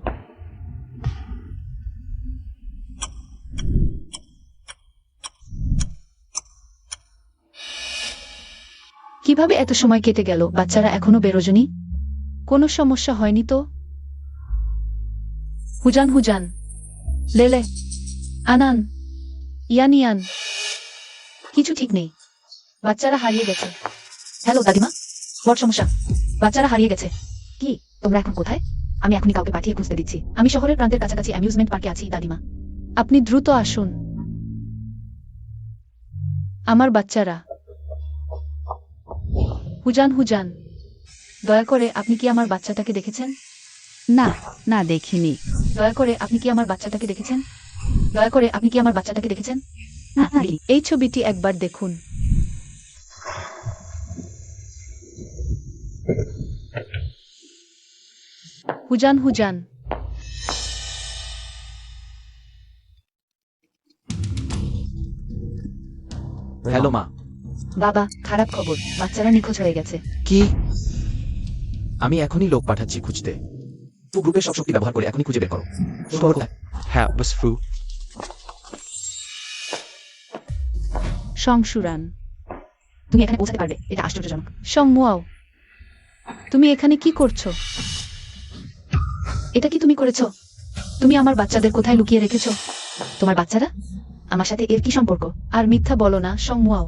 কিভাবে এত সময় কেটে গেল? বাচ্চারা এখনো বেরোজনি? কোনো সমস্যা হয়নি তো? হুজান হুজান, লেলে, আনান, ইয়ানিয়ান, কিছু ঠিক নেই। বাচ্চারা হারিয়ে গেছে। হ্যালো দাদিমা, বড় সমস্যা, বাচ্চারা হারিয়ে গেছে। কি, তোমরা এখন কোথায়? আমি এখনই কাউকে পাঠিয়ে খুঁজতে দিচ্ছি। আমি শহরের প্রান্তের কাছাকাছি অ্যামিউজমেন্ট পার্কে আছি দাদিমা। আপনি দ্রুত আসুন। আমার বাচ্চারা। হুজান হুজান, দয়া করে আপনি কি আমার বাচ্চাটাকে দেখেছেন? না, না দেখিনি। দয়া করে আপনি কি আমার বাচ্চাটাকে দেখেছেন? দয়া করে আপনি কি আমার বাচ্চাটাকে দেখেছেন? না, এই ছবিটি একবার দেখুন। হুজান হুজান। হ্যালো মা। বাবা, খারাপ খবর, বাচ্চারা নিখোঁজ হয়ে গেছে। কি? আমি এখনই লোক পাঠাচ্ছি খুঁজতে। গ্রুপের সব শক্তি ব্যবহার করে এখনই খুঁজে বের করো। শহর কোথায়? হ্যাঁ বসফু, সংশুরান, তুমি এখানে পৌঁছাতে পারবে, এটা আশ্চর্যজনক। সংমুয়াও, তুমি এখানে কি করছো? এটা কি তুমি করেছো? তুমি আমার বাচ্চাদের কোথায় লুকিয়ে রেখেছো? তোমার বাচ্চারা? আমার সাথে এর কি সম্পর্ক? আর মিথ্যা বলো না সংমুয়াও।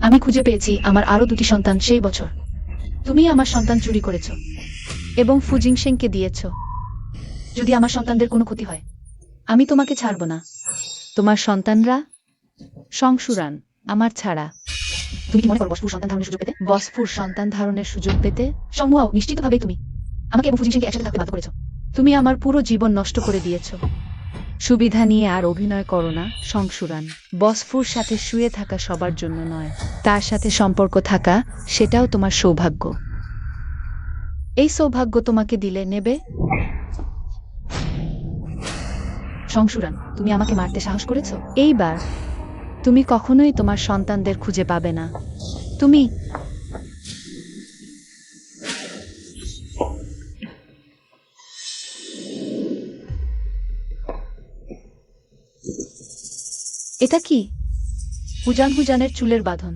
আমি খুঁজে পেয়েছি আমার আরো 2টি সন্তান সেই বছর। তুমি আমার সন্তান চুরি করেছো এবং ফুজিংশেংকে দিয়েছো। যদি আমার সন্তানদের কোনো ক্ষতি হয়, আমি তোমাকে ছাড়ব না। তোমার সন্তানরা? সংশুরান, আমার ছাড়া। তুমি কি মনে করো বসফুর সন্তান ধারণের সুযোগ পেতে? বসফুর সন্তান ধারণের সুযোগ পেতে? সংমুয়াও, নিশ্চিতভাবেই তুমি আমাকে এবং ফুজিংশেংকে একসাথে থাকতে বাধ্য করেছো। তুমি আমার পুরো জীবন নষ্ট করে দিয়েছো। সুবিধা নিয়ে আর অভিনয় করো না সংশুরান। বসফুর সাথে শুয়ে থাকা সবার জন্য নয়, তার সাথে সম্পর্ক থাকা সেটাও তোমার সৌভাগ্য। এই সৌভাগ্য তোমাকে দিলে নেবে? সংশুরান, তুমি আমাকে মারতে সাহস করেছো। এইবার তুমি কখনোই তোমার সন্তানদের খুঁজে পাবে না। তুমি এটা কি? হুজান হুজানের চুলের বাঁধন।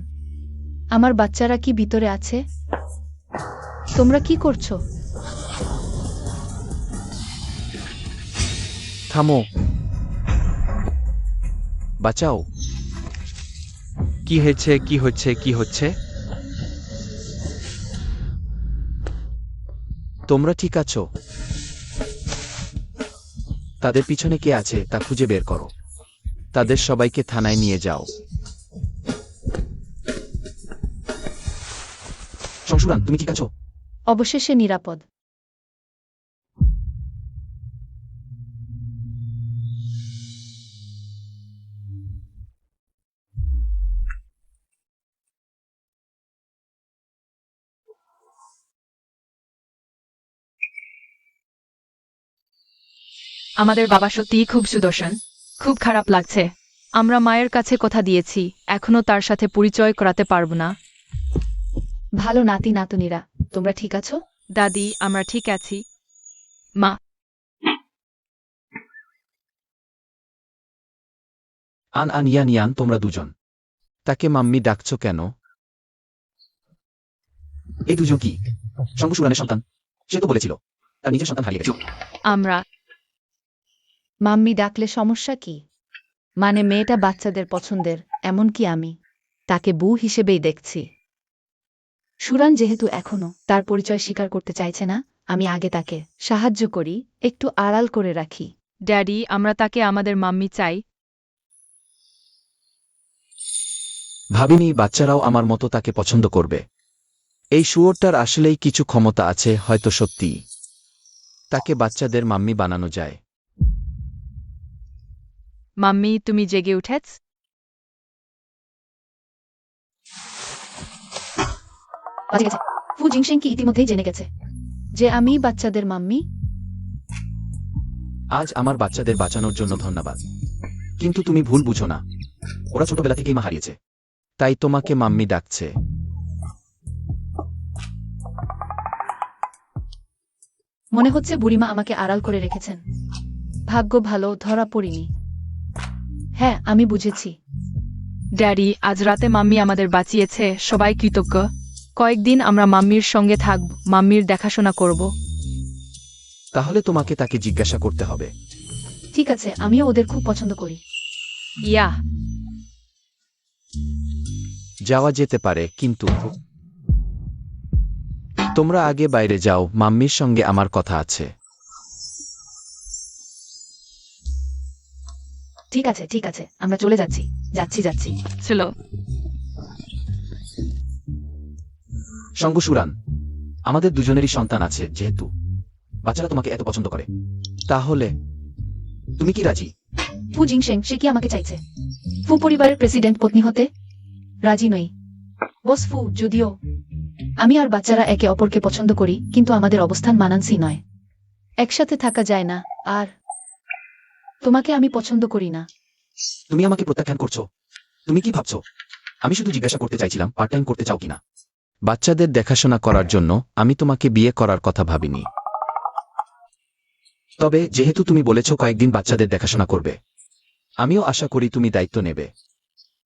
আমার বাচ্চারা কি ভিতরে আছে? তোমরা কি করছো? থামো। বাঁচাও। কি হয়েছে কি হচ্ছে কি হচ্ছে? তোমরা ঠিক আছো? তাদের পিছনে কে আছে তা খুঁজে বের করো। তাদের সবাইকে থানায় নিয়ে যাও। সংশুরান, তুমি ঠিক আছো? অবশেষে নিরাপদ। আমাদের বাবা সত্যিই খুব সুদর্শন। খুব খারাপ লাগছে। আমরা মায়ের কাছে কথা দিয়েছি, এখনো তার সাথে পরিচয় করাতে পারবো না। ভালো নাতি নাতনিরা, তোমরা ঠিক আছো? দাদি, আমরা ঠিক আছি। মা, আন আন ইয়ান ইয়ান, তোমরা দুজন তাকে মাম্মি ডাকছো কেন? এই দুজন কি সংশুরানের সন্তান? সে তো বলেছিল তার নিজের সন্তান হারিয়ে গেছে। আমরা মাম্মি ডাকলে সমস্যা কি? মানে মেয়েটা বাচ্চাদের পছন্দের, এমনকি আমি তাকে বউ হিসেবেই দেখছি। সুরান যেহেতু এখনো তার পরিচয় স্বীকার করতে চাইছে না, আমি আগে তাকে সাহায্য করি, একটু আড়াল করে রাখি। ড্যাডি, আমরা তাকে আমাদের মাম্মি চাই। ভাবিনি বাচ্চারাও আমার মতো তাকে পছন্দ করবে। এই শুয়োরটার আসলেই কিছু ক্ষমতা আছে, হয়তো সত্যিই তাকে বাচ্চাদের মাম্মি বানানো যায়। মাম্মি, তুমি জেগে উঠেছ? বাজে গেছে। ফু জিংশেং কি ইতিমধ্যেই জেনে গেছে যে আমি বাচ্চাদের মাম্মি? আজ আমার বাচ্চাদের বাঁচানোর জন্য ধন্যবাদ, কিন্তু তুমি ভুল বুঝো না। ওরা ছোটবেলা থেকেই মা হারিয়েছে, তাই তোমাকে মাম্মি ডাকছে। মনে হচ্ছে বুড়িমা আমাকে আড়াল করে রেখেছেন। ভাগ্য ভালো, ধরা পড়িনি। হ্যাঁ, আমি বুঝেছি। ড্যাডি, আজ রাতে মাম্মি আমাদের বাঁচিয়েছে, সবাই কৃতজ্ঞ। কয়েকদিন আমরা মাম্মির সঙ্গে থাকব, মাম্মির দেখাশোনা করব। তাহলে তোমাকে তাকে জিজ্ঞাসা করতে হবে। ঠিক আছে, আমিও ওদের খুব পছন্দ করি। ইয়া, যাওয়া যেতে পারে, কিন্তু তোমরা আগে বাইরে যাও, মাম্মির সঙ্গে আমার কথা আছে। ঠিক আছে ঠিক আছে, আমরা চলে যাচ্ছি যাচ্ছি যাচ্ছি। চলো। সংগুসুরান, আমাদের দুজনেরই সন্তান আছে, যেহেতু বাচ্চারা তোমাকে এত পছন্দ করে, তাহলে তুমি কি রাজি? ফু জিংশেং, সে কি আমাকে চাইছে ফু পরিবারের প্রেসিডেন্ট পত্নী হতে? রাজি নই। বস ফু, যদিও আমি আর বাচ্চারা একে অপরকে পছন্দ করি, কিন্তু আমাদের অবস্থান মানানসই নয়। একসাথে থাকা যায় না, আর তোমাকে আমি পছন্দ করি না। তুমি আমাকে প্রত্যাখ্যান করছো? তুমি কি ভাবছো? আমি শুধু জিজ্ঞাসা করতে চাইছিলাম পার্ট টাইম করতে চাও কিনা। বাচ্চাদের দেখাশোনা করার জন্য আমি তোমাকে বিয়ে করার কথা ভাবিনি। তবে যেহেতু তুমি বলেছো কয়েকদিন বাচ্চাদের দেখাশোনা করবে, আমিও আশা করি তুমি দায়িত্ব নেবে।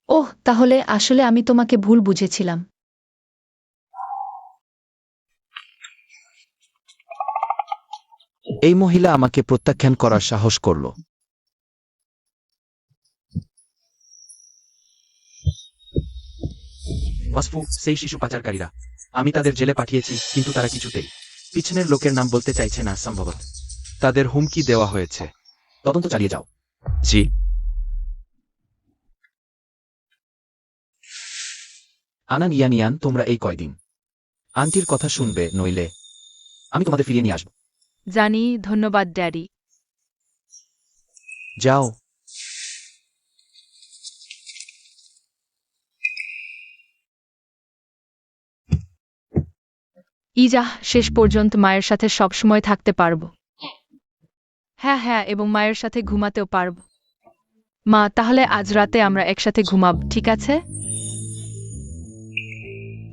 ওহ, তাহলে আসলে আমি তোমাকে ভুল বুঝেছিলাম। এই মহিলা আমাকে প্রত্যাখ্যান করার সাহস করল। বাসফু, সেই শিশু পাচারকারীরা। আমি তাদের জেলে পাঠিয়েছি, কিন্তু তারা কিছুতেই পিছনের লোকের নাম বলতে চাইছে না। সম্ভবত তাদের হুমকি দেওয়া হয়েছে। তদন্ত চালিয়ে যাও। জি। আনান ইয়ানিয়ান, তোমরা এই কয়দিন আন্টির কথা শুনবে, নইলে আমি তোমাদের ফিরিয়ে নিয়ে আসব। জানি, ধন্যবাদ ড্যাডি। যাও। ইজা, শেষ পর্যন্ত মায়ের সাথে সবসময় থাকতে পারবো। হ্যাঁ হ্যাঁ, এবং মায়ের সাথে ঘুমাতেও পারবো। মা, তাহলে আজ রাতে আমরা একসাথে ঘুমাব, ঠিক আছে?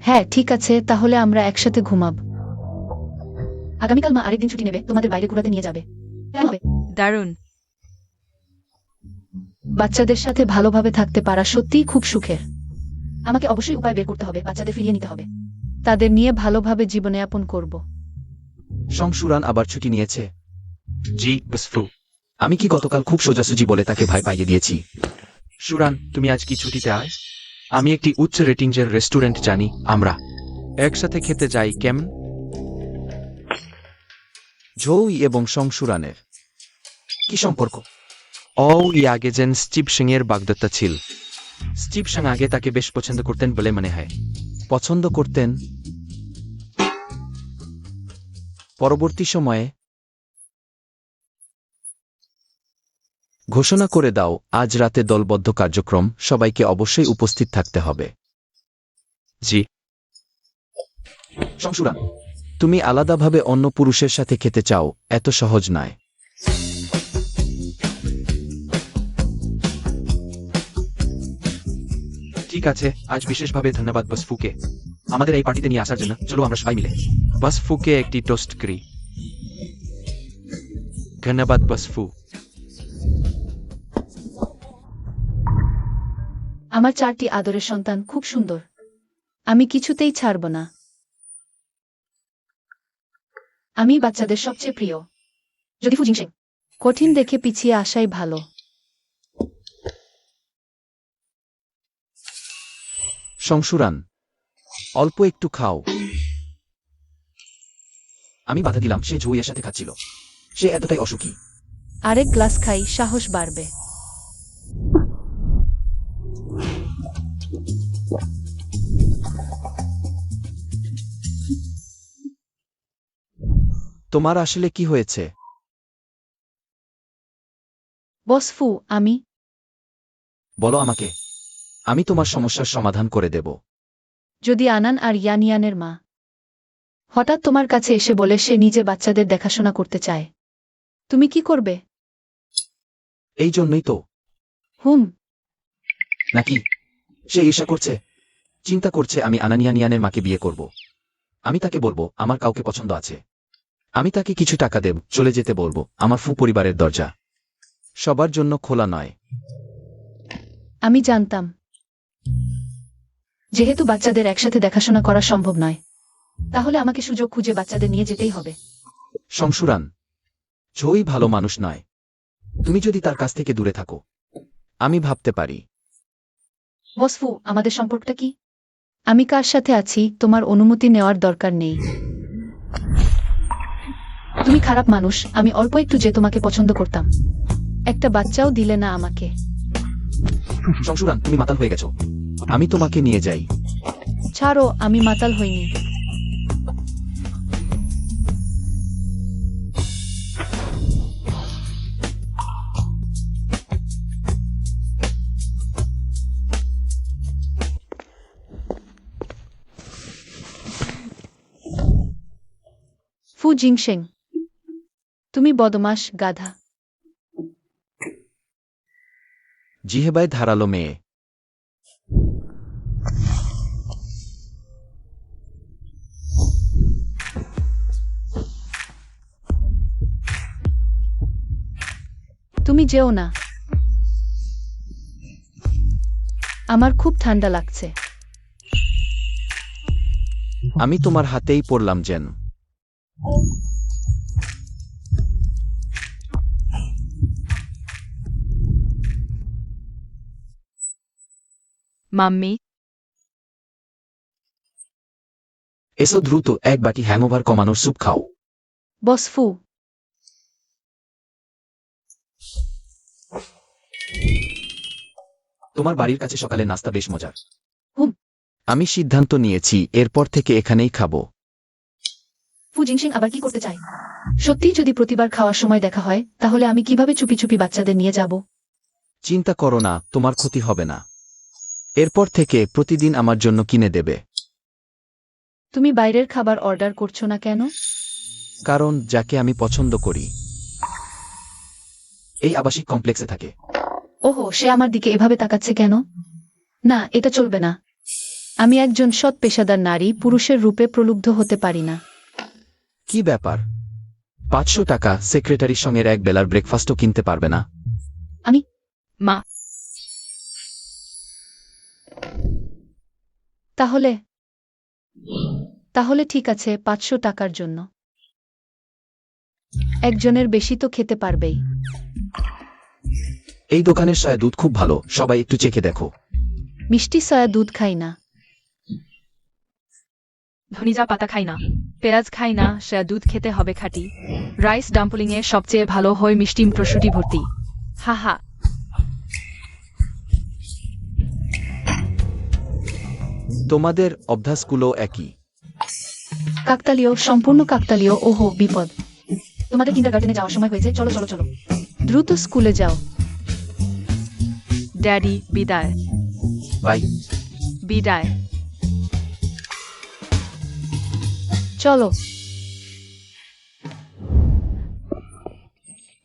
হ্যাঁ, ঠিক আছে, তাহলে আমরা একসাথে ঘুমাব। আগামীকাল মা আরেকদিন ছুটি নেবে, তোমাদের বাইরে ঘোরাতে নিয়ে যাবে। কেমন হবে? দারুণ। বাচ্চাদের সাথে ভালোভাবে থাকতে পারা সত্যিই খুব সুখের। আমাকে অবশ্যই উপায় বের করতে হবে, বাচ্চাদের ফিরিয়ে নিতে হবে। তাদের নিয়ে ভালোভাবে জীবনযাপন করব। সংশুরান আবার ছুটি নিয়েছে। জি বাসফু। আমি কি গতকাল খুব সোজাসুজি বলে তাকে ভয় পাইয়ে দিয়েছি? সুরান, তুমি আজ কি ছুটিতে আয়? আমি একটি উচ্চ রেটিংয়ের রেস্টুরেন্ট জানি, আমরা একসাথে খেতে যাই, কেমন? ঝৌই এবং সংশুরানের কি সম্পর্ক? আগে যেন স্টিভ সিং এর বাগদত্তা ছিল। স্টিভ সিং আগে তাকে বেশ পছন্দ করতেন বলে মনে হয়। পছন্দ করতেন? পরবর্তী সময়ে ঘোষণা করে দাও, আজ রাতে দলবদ্ধ কার্যক্রম, সবাইকে অবশ্যই উপস্থিত থাকতে হবে। জি। সংশুরান, তুমি আলাদাভাবে অন্য পুরুষের সাথে খেতে চাও, এত সহজ নয়। ঠিক আছে, আজ বিশেষভাবে ধন্যবাদ বাসফুকে আমাদের এই পার্টিতে নিয়ে আসার জন্য। চলো আমরা সবাই মিলে বাসফুকে একটি টোস্ট করি। ধন্যবাদ বাসফু। আমার 4টি আদরের সন্তান খুব সুন্দর। আমি কিছুতেই ছাড়ব না। আমি বাচ্চাদের সবচেয়ে প্রিয়। যদি ফুজিংসেং কঠিন দেখে পিছিয়ে আসাই ভালো। সংশুরান, অল্প একটু খাও। আমি বাধা দিলাম, সে ঝুইয়ের সাথে খাচ্ছিল। সে এতটাই অসুখী। আরেক গ্লাস খাই, সাহস বাড়বে। তোমার আসলে কি হয়েছে? বসফু, আমি বলো আমাকে, আমি তোমার সমস্যার সমাধান করে দেব। যদি আনান আর ইয়ানিয়ানের মা হঠাৎ তোমার কাছে এসে বলে সে নিজে বাচ্চাদের দেখাশোনা করতে চায়, তুমি কি করবে? এই জন্যই তো। হুম। নাকি সে ঈর্ষা করছে, চিন্তা করছে আমি আনানিয়ানিয়ানের মাকে বিয়ে করব। আমি তাকে বলবো আমার কাউকে পছন্দ আছে। আমি তাকে কিছু টাকা দেব, চলে যেতে বলবো। আমার ফু পরিবারের দরজা সবার জন্য খোলা নয়। আমি জানতাম। যেহেতু বাচ্চাদের একসাথে দেখাশোনা করা সম্ভব নয়, তাহলে আমাকে সুযোগ খুঁজে বাচ্চাদের নিয়ে যেতেই হবে। সংশুরান, ঝই ভালো মানুষ নয়। তুমি যদি তার কাছ থেকে দূরে থাকো, আমি ভাবতে পারি। বসফু, আমাদের সম্পর্কটা কি? আমি কার সাথে আছি তোমার অনুমতি নেওয়ার দরকার নেই। তুমি খারাপ মানুষ, আমি অল্প একটু যে তোমাকে পছন্দ করতাম। একটা বাচ্চাও দিলে না আমাকে। সংশুরান, তুমি মাতাল হয়ে গেছো। আমি তোমাকে নিয়ে যাই। ছাড়ো, আমি মাতাল হইনি। ফু জিংশেং, তুমি বদমাশ গাধা। জিহেবায় ধারালো মেয়ে। তুমি যেও না, আমার খুব ঠান্ডা লাগছে। আমি তোমার হাতেই পড়লাম যেন। মাম্মি, এসো দ্রুত এক বাটি হ্যাংওভার কমানোর স্যুপ খাও। বস ফু, তোমার বাড়ির কাছে সকালে নাস্তা বেশ মজার। হুম। আমি সিদ্ধান্ত নিয়েছি এরপর থেকে এখানেই খাবো। ফু জিনসিং আবার কি করতে চায়? সত্যিই যদি প্রতিবার খাওয়ার সময় দেখা হয়, তাহলে আমি কিভাবে চুপি চুপি বাচ্চাদের নিয়ে যাব? চিন্তা করো না, তোমার ক্ষতি হবে না। এরপর থেকে প্রতিদিন আমার জন্য কিনে দেবে। তুমি বাইরের খাবার অর্ডার করছো না কেন? কারণ যাকে আমি পছন্দ করি এই আবাসিক কমপ্লেক্সে থাকে। ওহো, সে আমার দিকে এভাবে তাকাচ্ছে কেন? না, এটা চলবে না। আমি একজন সৎ পেশাদার নারী, পুরুষের রূপে প্রলুব্ধ হতে পারি না। কি ব্যাপার? 500 টাকা সেক্রেটারির সঙ্গে এক বেলার ব্রেকফাস্টও কিনতে পারবে না? মা, তাহলে তাহলে ঠিক আছে, 500 টাকার জন্য। একজনের বেশি তো খেতে পারবেই। এই দোকানের সয়া দুধ খুব ভালো, সবাই একটু চেখে দেখো। মিষ্টি সয়া দুধ খাই না। ধনিজা পাতা খাই না, পেঁয়াজ খাই না, সে দুধ খেতে হবে খাঁটি। রাইস ডাম্পলিং এ সবচেয়ে ভালো হয় মিষ্টি প্রসূতি ভর্তি। হা হা। তোমাদের অভ্যাসগুলো একই। কাকতালীয়, সম্পূর্ণ কাকতালীয়। ওহো, বিপদ। তোমাদের কিন্ডারগার্টেনে যাওয়ার সময় হয়েছে, চলো চলো চলো, দ্রুত স্কুলে যাও। ড্যাডি বিদায়। বাই। বিদায়। চলো।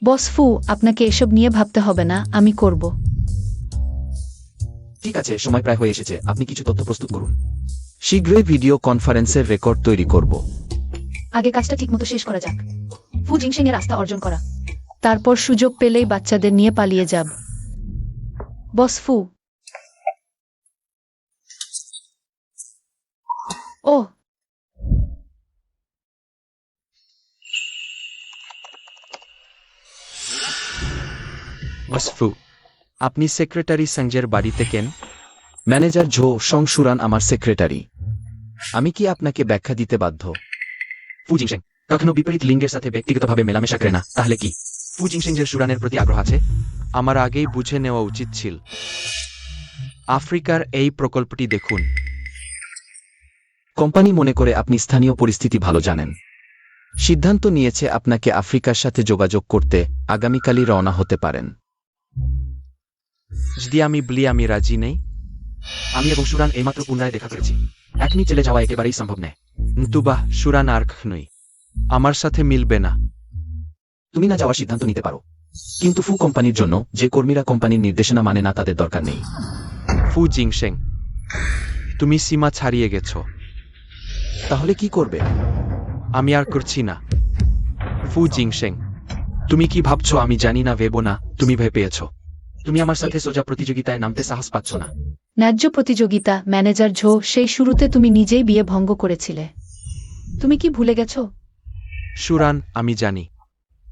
বস ফু, আপনাকে এসব নিয়ে ভাবতে হবে না, আমি করব। ঠিক আছে, সময় প্রায় হয়ে এসেছে, আপনি কিছু তথ্য প্রস্তুত করুন। শীঘ্রই ভিডিও কনফারেন্সের রেকর্ড তৈরি করব। আগে কাজটা ঠিকমতো শেষ করা যাক। ফু জিনসিং এর রাস্তা অর্জন করা, তারপর সুযোগ পেলেই বাচ্চাদের নিয়ে পালিয়ে যাব। বস ফু। ও, বসফু, আপনি সেক্রেটারি সঞ্জয়ের বাড়িতে কেন? ম্যানেজার ঝো সংশুরান আমার সেক্রেটারি। আমি কি আপনাকে ব্যাখ্যা দিতে বাধ্য? ফু জিনসেং কখনো বিপরীত লিঙ্গের সাথে ব্যক্তিগতভাবে মেলামেশা করে না, তাহলে কি ফু জিনসেংয়ের সুরানের প্রতি আগ্রহ আছে? আমার আগেই বুঝে নেওয়া উচিত ছিল। আফ্রিকার এই প্রকল্পটি দেখুন। কোম্পানি মনে করে আপনি স্থানীয় পরিস্থিতি ভালো জানেন। সিদ্ধান্ত নিয়েছে আপনাকে আফ্রিকার সাথে যোগাযোগ করতে। আগামীকালই রওনা হতে পারেন। যদি আমি রাজি নেই। আমি এবং সুরান এইমাত্র পুনরায় দেখা করেছি। এখনই চলে যাওয়া একেবারেই সম্ভব নয়। নতুবা সুরান আর নই, আমার সাথে মিলবে না। তুমি না যাওয়ার সিদ্ধান্ত নিতে পারো, কিন্তু ফু কোম্পানির জন্য যে কর্মীরা কোম্পানির নির্দেশনা মানে না তাদের দরকার নেই। ফু জিনসেং, তুমি সীমা ছাড়িয়ে গেছ। তাহলে কি করবে? আমি আর করছি না। ফু জিনসেং, তুমি কি ভাবছো আমি জানি না? ভেবো না, তুমি ভয় পেয়েছ। তুমি আমার সাথে সোজা প্রতিযোগিতায় নামতে সাহস পাচ্ছ না। ন্যায্য প্রতিযোগিতা, ম্যানেজার ঝো, সেই শুরুতে তুমি নিজেই বিয়ে ভঙ্গ করেছিলে। তুমি কি ভুলে গেছো? সুরান, আমি জানি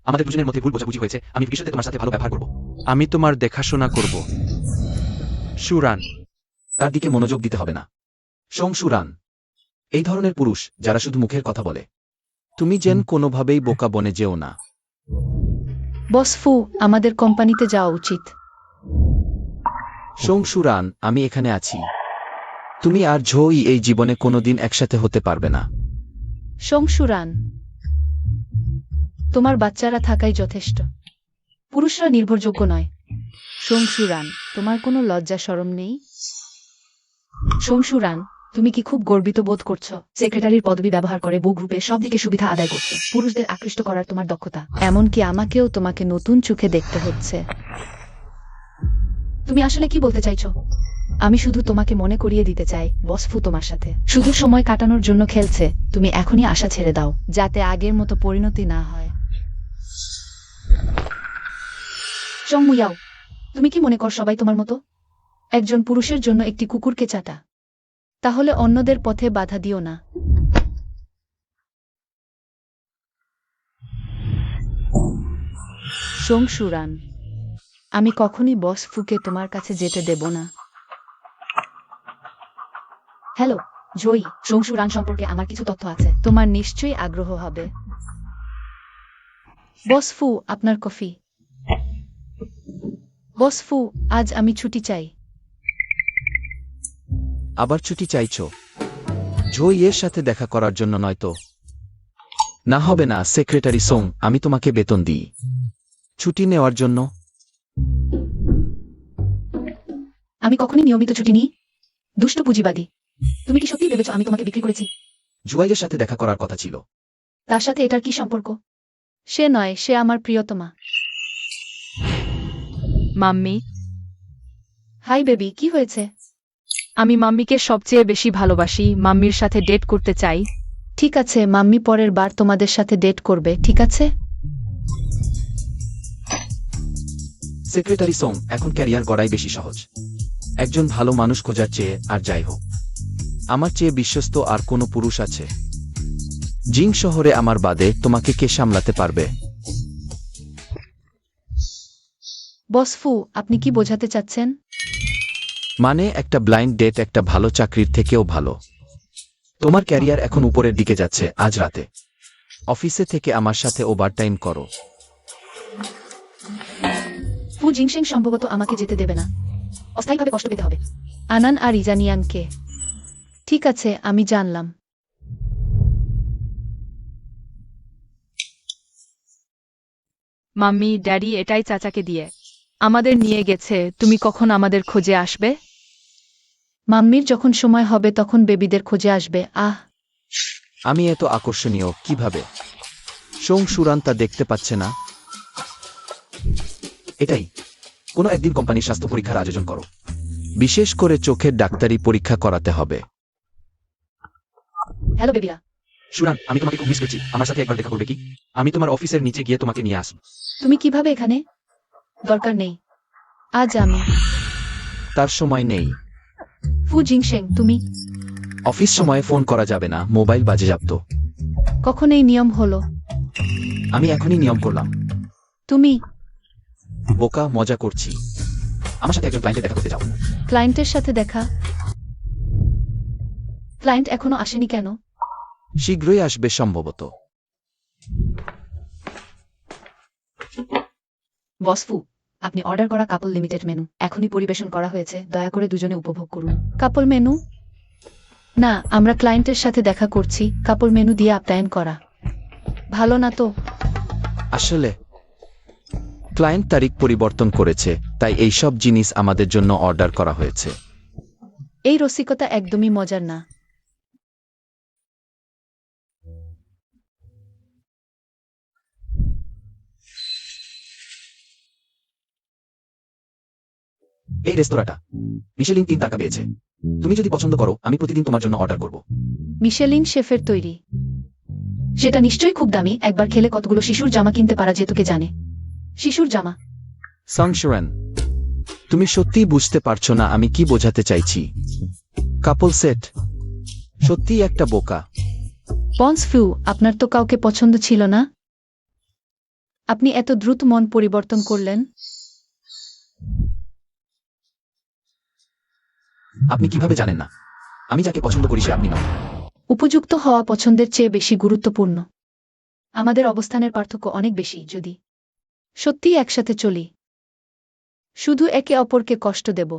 আমাদের দুজনের মধ্যে ভুল বোঝাবুঝি হয়েছে। আমি ভবিষ্যতে তোমার সাথে ভালো ব্যবহার করব। আমি তোমার দেখাশোনা করব। সুরান, তার দিকে মনোযোগ দিতে হবে না। সংশুরান, এই ধরনের পুরুষ যারা শুধু মুখের কথা বলে। তুমি যেন কোনোভাবেই বোকা বনে যেও না। বস ফু, আমাদের কোম্পানিতে যাওয়া উচিত। সংশুরান, আমি এখানে আছি। তুমি আর ঝোই এই জীবনে কোনোদিন একসাথে হতে পারবে না। সংশুরান, তোমার বাচ্চারা থাকাই যথেষ্ট। পুরুষরা নির্ভরযোগ্য নয়। সংশুরান, তোমার কোনো লজ্জা শরম নেই? সংশুরান, তুমি কি খুব গর্বিত বোধ করছো সেক্রেটারির পদবি ব্যবহার করে বউ গ্রুপে সব দিকে সুবিধা আদায় করছো? পুরুষদের আকৃষ্ট করার তোমার দক্ষতা, এমনকি আমাকেও তোমাকে নতুন চোখে দেখতে হচ্ছে। তুমি আসলে কি বলতে চাইছো? আমি শুধু তোমাকে মনে করিয়ে দিতে চাই বস ফু তোমার সাথে শুধু সময় কাটানোর জন্য খেলছে। তুমি এখনই আশা ছেড়ে দাও, যাতে আগের মতো পরিণতি না হয়। চং মুয়াও, তুমি কি মনে কর সবাই তোমার মতো? একজন পুরুষের জন্য একটি কুকুরকে চাটা? তাহলে অন্যদের পথে বাধা দিও না। সোং সুরান, আমি কখনই বস ফুকে তোমার কাছে যেতে দেব না। হ্যালো জয়ী, সোং সুরান সম্পর্কে আমার কিছু তথ্য আছে, তোমার নিশ্চয়ই আগ্রহ হবে। বস ফু, আপনার কফি। বস ফু, আজ আমি ছুটি চাই। আবার ছুটি চাইছো? জোইয়ের সাথে দেখা করার জন্য নয়তো? না হবে না সেক্রেটারি সোং, আমি তোমাকে বেতন দিই ছুটি নেওয়ার জন্য। আমি কখনই নিয়মিত ছুটি নিই? দুষ্ট পুঁজিবাদী, তুমি কি সত্যি ভেবেছো আমি তোমাকে বিক্রি করেছি? জুয়াইয়ের সাথে দেখা করার কথা ছিল। তার সাথে এটার কি সম্পর্ক? সে নয়, সে আমার প্রিয়তমা। মাম্মি, হাই বেবি, কি হয়েছে? আমি মাম্মিকে সবচেয়ে বেশি ভালোবাসি, মাম্মির সাথে ডেট করতে চাই। ঠিক আছে, মাম্মি পরের বার তোমাদের সাথে ডেট করবে, ঠিক আছে? সেক্রেটারি সোং, এখন ক্যারিয়ার গড়াই বেশি সহজ একজন ভালো মানুষ খোঁজার চেয়ে। আর যাই হোক, আমার চেয়ে বিশ্বস্ত আর কোনো পুরুষ আছে জিং শহরে আমার বাদে? তোমাকে কে সামলাতে পারবে? বস ফু, আপনি কি বোঝাতে চাচ্ছেন? মানে একটা ব্লাইন্ড ডেট একটা ভালো চাকরির থেকেও ভালো। তোমার ক্যারিয়ার এখন উপরের দিকে যাচ্ছে। আজ রাতে অফিসে থেকে আমার সাথে ওভারটাইম করো। ফু জিংশেং সম্ভবত আমাকে যেতে দেবে না, অস্থায়ীভাবে কষ্ট পেতে হবে। আনান আর ইজানিয়ানকে। ঠিক আছে, আমি জানলাম। মাম্মি, ড্যাডি এটাই চাচাকে দিয়ে আমাদের নিয়ে গেছে। তুমি কখন আমাদের খোঁজে আসবে? মাম্মির যখন সময় হবে তখন বেবিদের খোঁজে আসবে। আমি এত আকর্ষণীয় কিভাবে সোং সুরান তা দেখতে পাচ্ছে না? এটাই, কোনো একদিন কোম্পানির স্বাস্থ্য পরীক্ষার আয়োজন করো, বিশেষ করে চোখের ডাক্তারি পরীক্ষা করাতে হবে। হ্যালো বেবিরা। সুরান, আমি তোমাকে খুব মিস করছি। আমার সাথে একবার দেখা করবে কি? আমি তোমার অফিসের নিচে গিয়ে তোমাকে নিয়ে আসব। তুমি কিভাবে এখানে? দরকার নেই, আজ আমি। তার সময় নেই। ফু জিংশেং, তুমি অফিস সময়ে ফোন করা যাবে না, মোবাইল বাজেয়াপ্ত। কখন এই নিয়ম হলো? আমি এখনই নিয়ম করলাম। তুমি বোকা, মজা করছি। আমার সাথে একজন ক্লায়েন্টের দেখা করতে যাও। ক্লায়েন্টের সাথে দেখা? ক্লায়েন্ট এখনো আসেনি কেন? শীঘ্রই আসবে সম্ভবত। বস ফু, আপনি অর্ডার করা কাপল লিমিটেড মেনু এখনই পরিবেশন করা হয়েছে, দয়া করে দুজনে উপভোগ করুন। কাপল মেনু? না, আমরা ক্লায়েন্টের সাথে দেখা করছি, কাপল মেনু দিয়ে আপ্যায়ন করা ভালো না তো? আসলে ক্লায়েন্ট তারিখ পরিবর্তন করেছে, তাই এই সব জিনিস আমাদের জন্য অর্ডার করা হয়েছে। এই রসিকতা একদমই মজার না। এই রেস্তোরাঁটা মিশেলিন 3 তারকা পেয়েছে। তুমি যদি পছন্দ করো, আমি প্রতিদিন তোমার জন্য অর্ডার করব। মিশেলিন শেফের তৈরি? সেটা নিশ্চয়ই খুব দামি। একবার খেলে কতগুলো শিশুর জামা কিনতে পারা যেত কে জানে। শিশুর জামা? সং সুরান, তুমি সত্যিই বুঝতে পারছো না আমি কি বোঝাতে চাইছি। কাপল সেট সত্যিই একটা বোকা। বন্স ফু, আপনার তো কাউকে পছন্দ ছিল না? আপনি এত দ্রুত মন পরিবর্তন করলেন? আপনি কিভাবে জানেন না আমি যাকে পছন্দ করি সে আপনি নন? উপযুক্ত হওয়া পছন্দের চেয়ে বেশি গুরুত্বপূর্ণ। আমাদের অবস্থানের পার্থক্য অনেক বেশি। যদি সত্যিই একসাথে চলি, শুধু একে অপরকে কষ্ট দেব।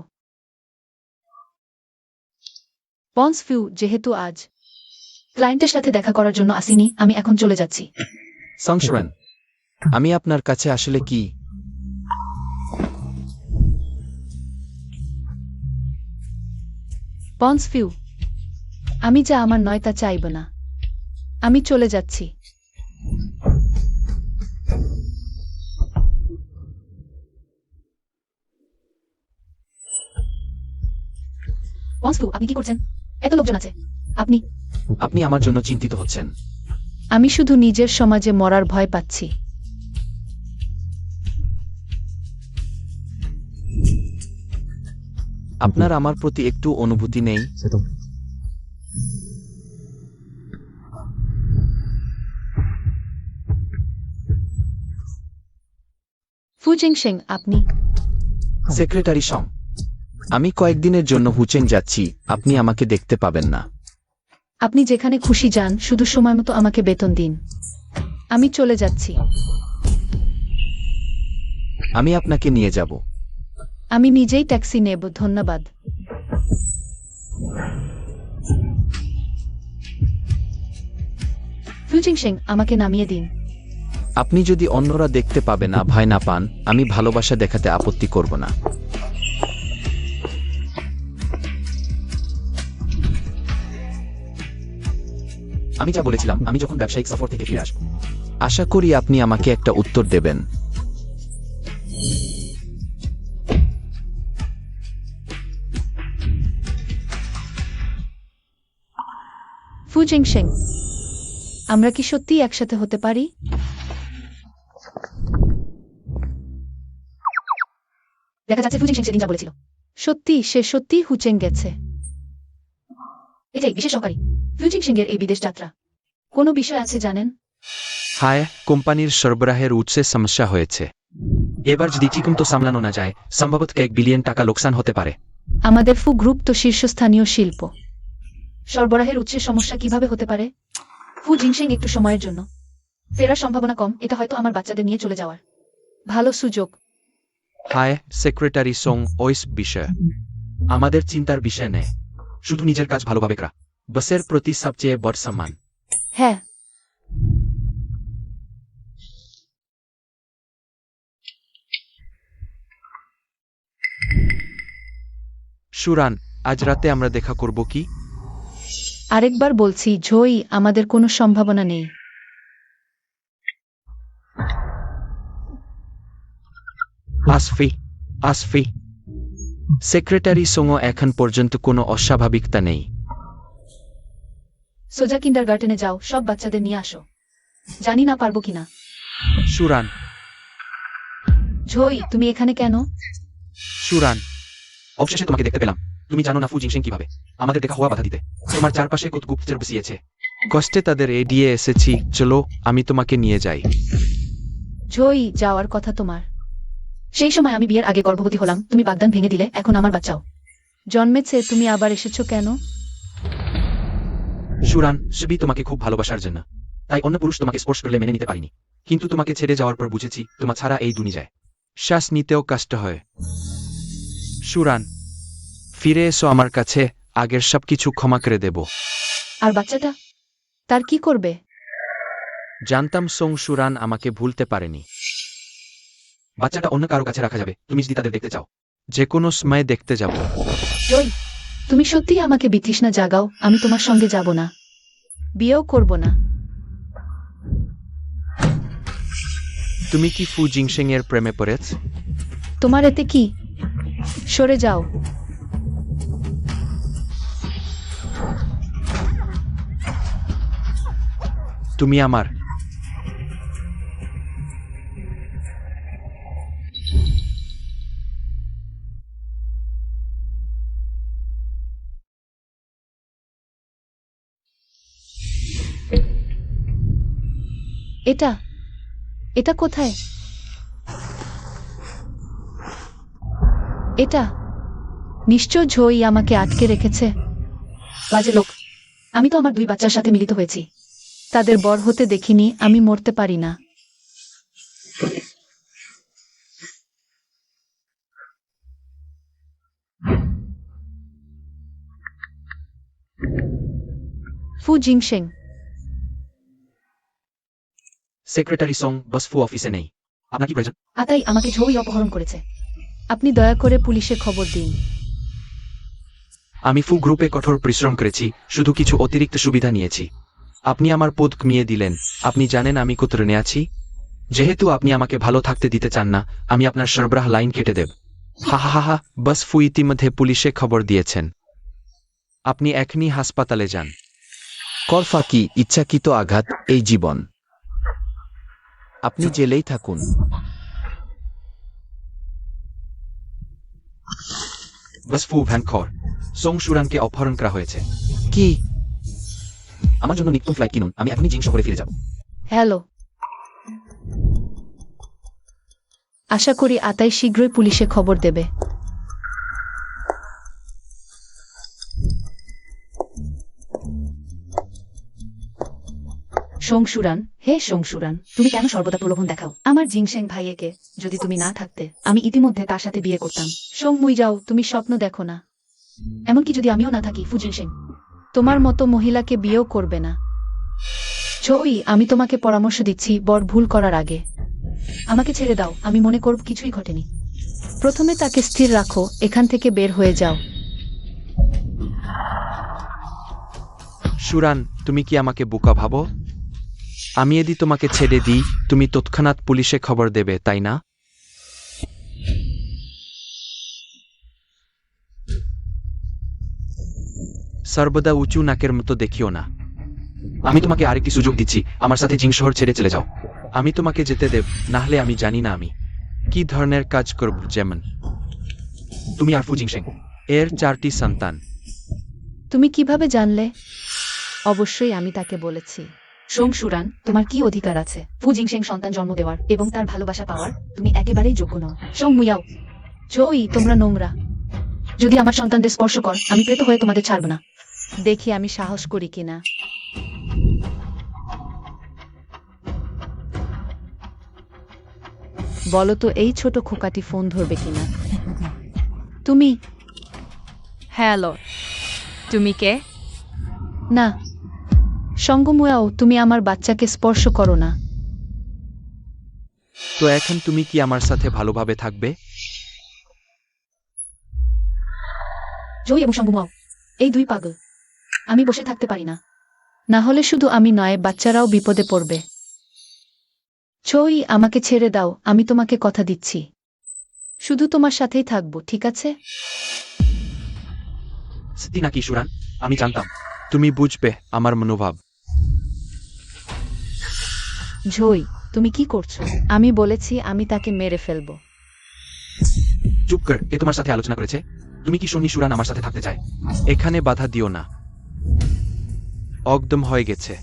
বন্স ফিউ, যেহেতু আজ ক্লায়েন্টের সাথে দেখা করার জন্য আসিনি, আমি এখন চলে যাচ্ছি। সং সুরান, আমি আপনার কাছে আসলে কি? বন্স ফিউ, আমি যা আমার নয় তা চাইব না। আমি চলে যাচ্ছি। আপনি কি করছেন? এত লোকজন আছে। আপনি আপনি আমার জন্য চিন্তিত হচ্ছেন। আমি শুধু নিজের সমাজে মরার ভয় পাচ্ছি। আপনার আমার প্রতি একটু অনুভূতি নেই? ফুজিং সিং, আপনি সেক্রেটারি সং, আমি কয়েকদিনের জন্য হুচেং যাচ্ছি, আপনি আমাকে দেখতে পাবেন না। আপনি যেখানে খুশি যান, শুধু সময় মতো আমাকে বেতন দিন। আমি চলে যাচ্ছি। আমি আপনাকে নিয়ে যাব। আমি নিজেই ট্যাক্সি নেব, ধন্যবাদ। ফুজিং সিং, আমাকে নামিয়ে দিন। আপনি যদি অন্যরা দেখতে পাবে না ভয় না পান, আমি ভালোবাসা দেখাতে আপত্তি করব না। আমি যা বলেছিলাম, আমি যখন ব্যবসায়িক সফর থেকে ফিরে আসব। আশা করি আপনি আমাকে একটা উত্তর দেবেন। ফুজিং সিং, আমরা কি সত্যিই একসাথে হতে পারি? দেখা যাচ্ছে ফুজিং সিং সেদিন যা বলেছিল সত্যি, সে সত্যিই হুচেং গেছে। এটাই বিশেষ সহকারী ফুজিং সিং এর এই বিদেশ যাত্রা। কোনো বিষয় আছে জানেন? হায়, কোম্পানির সরবরাহের উৎসে সমস্যা হয়েছে। এবার যদি ঠিকমতো সামলানো না যায়, সম্ভবত 1 বিলিয়ন টাকা লোকসান হতে পারে। আমাদের ফু গ্রুপ তো শীর্ষস্থানীয় শিল্প। সরবরাহের উৎসের সমস্যা কিভাবে হতে পারে? ফু জিনসেং একটু সময়ের জন্য ফেরার সম্ভাবনা কম। এটা হয়তো আমার বাচ্চাদের নিয়ে চলে যাওয়ার ভালো সুযোগ। হায় সেক্রেটারি সং, ওইস বিষয় আমাদের চিন্তার বিষয় নেই। শুধু নিজের কাজ ভালোভাবে করা বসের প্রতি সবচেয়ে বড় সম্মান। হ্যাঁ, সুরান, আজ রাতে আমরা দেখা করব কি? আরেকবার বলছি ঝোই, আমাদের কোনো সম্ভাবনা নেই। আসফি, আসফি। সেক্রেটারি সঙ্গ এখন পর্যন্ত কোনো অস্বাভাবিকতা নেই। সোজা কিন্ডারগার্টেনে যাও, সব বাচ্চাদের নিয়ে আসো। জানি না পারবো কিনা। সুরান, ঝোই, তুমি এখানে কেন? সুরান, অবশেষে তোমাকে দেখতে পেলাম। তুমি জানো না ফু জিনসেং কিভাবে আমাদের দেখা হওয়া বাধা দিতে তোমার চারপাশে কত গুপ্তচর বসিয়েছে। কষ্টে তাদের এড়িয়ে এসেছি। চলো, আমি তোমাকে নিয়ে যাই। ঝোই, যাওয়ার কথা তোমার। সেই সময় আমি বিয়ের আগে গর্ভবতী হলাম, তুমি বাগদান ভেঙে দিলে, এখন আমার বাচ্চাও জন্মেছে। তুমি আবার এসেছো কেন? সুরান, সবই তোমাকে খুব ভালোবাসার জন্য। তাই অন্য পুরুষ তোমাকে স্পর্শ করলে মেনে নিতে পারিনি, কিন্তু তোমাকে ছেড়ে যাওয়ার পর বুঝেছি তোমার ছাড়া এই দুনি যায়। শ্বাস নিতেও কষ্ট হয়। সুরান, ফিরে এসো আমার কাছে, আগের সবকিছু ক্ষমা করে দেব। আর বাচ্চাটা, তার কি করবে? জানতাম সং সুরান আমাকে ভুলতে পারেনি। বাচ্চাটা অন্য কারো কাছে রাখা যাবে, তুমি যদি তাদের দেখতে চাও। যে কোনো সময় দেখতে যাব। জয়, তুমি সত্যিই আমাকে বিতৃষ্ণা জাগাও। আমি তোমার সঙ্গে যাব না, বিয়েও করব না। তুমি কি ফু জিনসেং এর প্রেমে পড়েছ? তোমার এতে কি? সরে যাও। তুমি আমার এটা এটা কোথায়? এটা নিশ্চয় ঝোই আমাকে আটকে রেখেছে। বাজে লোক। আমি তো আমার 2 বাচ্চার সাথে মিলিত হয়েছি। তাদের বড় হতে দেখিনি। আমি মরতে পারি না। ফু জিনসেং, সেক্রেটারি সং বস ফু অফিসে নেই। আপনার কি প্রয়োজন? আতাই আমাকে ঝোই অপহরণ করেছে। আপনি দয়া করে পুলিশে খবর দিন। আমি ফু গ্রুপে কঠোর পরিশ্রম করেছি, শুধু কিছু অতিরিক্ত সুবিধা নিয়েছি। আপনি আমার পদ কমিয়ে দিলেন। আপনি জানেন আমি কত ঋণে আছি। যেহেতু আপনি আমাকে ভালো থাকতে দিতে চান না, আমি আপনার সরবরাহ লাইন কেটে দেব। হা হা হা হা। বাস ফু ইতিমধ্যে পুলিশে খবর দিয়েছেন। আপনি এখনই হাসপাতালে যান। কর ফাঁকি, ইচ্ছাকৃত আঘাত, এই জীবন। আপনি জেলেই থাকুন। বাস ফু ভ্যানখর সোং সুরানকে অপহরণ করা হয়েছে। কি? আমার জন্য নিত্য ফ্লাইট কিনুন, আমি এখনই জিং শহরে ফিরে যাব। হ্যালো। আশা করি আতাই শীঘ্রই পুলিশে খবর দেবে। সংশুরান, হে সংশুরান, তুমি কেন সর্বদা প্রলোভন দেখাও? আমার জিংশেং ভাইয়েকে যদি তুমি না থাকতে, আমি ইতিমধ্যে তার সাথে বিয়ে করতাম। সোং মুই যাও, তুমি স্বপ্ন দেখো না। এমনকি যদি আমিও না থাকি, ফু জিংশেং তোমার মতো মহিলাকে বিয়েও করবে না। চই, আমি তোমাকে পরামর্শ দিচ্ছি, বড় ভুল করার আগে আমাকে ছেড়ে দাও। আমি মনে করব কিছুই ঘটেনি। প্রথমে তাকে স্থির রাখো, এখান থেকে বের হয়ে যাও। সুরান, তুমি কি আমাকে বোকা ভাবো? আমি যদি তোমাকে ছেড়ে দিই, তুমি তৎক্ষণাৎ পুলিশে খবর দেবে, তাই না? সর্বদা উঁচু নাকের মতো দেখিও না। আমি তোমাকে আরেকটি সুযোগ দিচ্ছি, আমার সাথে জিং শহর ছেড়ে চলে যাও। আমি তোমাকে যেতে দেব, না হলে আমি জানি না আমি কি ধরনের কাজ করব। যেমন তুমি আর ফু জিংশেং এর 4টি সন্তান। তুমি কিভাবে জানলে? অবশ্যই আমি তাকে বলেছি। সংশুরান, তোমার কি অধিকার আছে ফু জিংশেং সন্তান জন্ম দেওয়ার এবং তার ভালোবাসা পাওয়ার? তুমি একেবারেই যোগ্য নও। সং মুয়াও, চই, তোমরা নোংরা। যদি আমার সন্তানদের স্পর্শ কর, আমি প্রেত হয়ে তোমাদের ছাড়ব না। দেখি আমি সাহস করি কিনা। বলো তো এই ছোট খোকাটি ফোন ধরবে কিনা? তুমি? হ্যালো, তুমি কে? না, সঙ্গমুয়াও, তুমি আমার বাচ্চাকে স্পর্শ করো না। তো এখন তুমি কি আমার সাথে ভালোভাবে থাকবে? জয় এবং সঙ্গমুয়াও, এই দুই পাগল। আমি বসে থাকতে পারি না। না হলে শুধু আমি নয়, বাচ্চারাও বিপদে পড়বে। চই, আমাকে ছেড়ে দাও, আমি তোমাকে কথা দিচ্ছি। শুধু তোমার সাথেই থাকবো, ঠিক আছে? সত্যি নাকি সুরান? আমি জানতাম তুমি বুঝবে আমার মনোভাব। ঝই, তুমি কি করছো? আমি বলেছি আমি তাকে মেরে ফেলবো। চুপ কর, এ তোমার সাথে আলোচনা করেছে। তুমি কি শুনি সুরান আমার সাথে থাকতে চায়? এখানে বাধা দিও না। একদম হয়ে গেছে।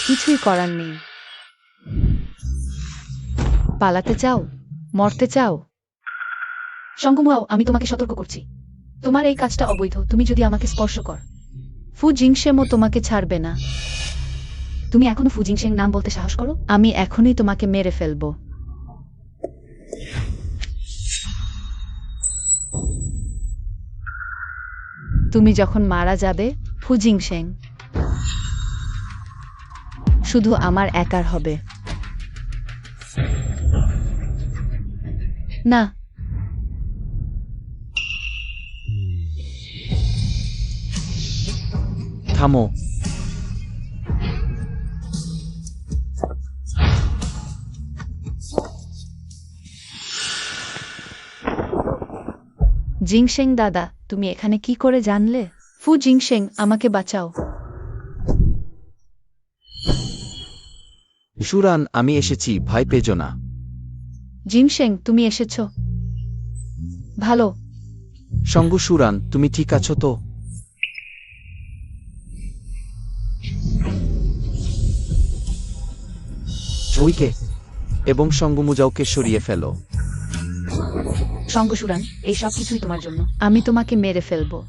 কিছুই করার নেই। পালাতে চাও? মরতে চাও? সঙ্গমুয়াও, আমি তোমাকে সতর্ক করছি, তোমার এই কাজটা অবৈধ। তুমি যদি আমাকে স্পর্শ কর, ফু জিংশেমও তোমাকে ছাড়বে না। তুমি এখনো ফু জিংশেং নাম বলতে সাহস করো? আমি এখনই তোমাকে মেরে ফেলবো। তুমি যখন মারা যাবে, ফু জিংশেং শুধু আমার একার হবে না। থামো। জিংশেং দাদা, তুমি এখানে কি করে জানলে? ফু জিংশেং, আমাকে বাঁচাও। সুরান, আমি এসেছি, ভয় পেজো না। জিংশেং, তুমি এসেছো? ভালো। সঙ্গু সুরান, তুমি ঠিক আছো তো? চইকে এবং সঙ্গুমুজাওকে সরিয়ে ফেলো। সঙ্গসুরান, এই সব কিছুই তোমার জন্য। আমি তোমাকে মেরে ফেলবো,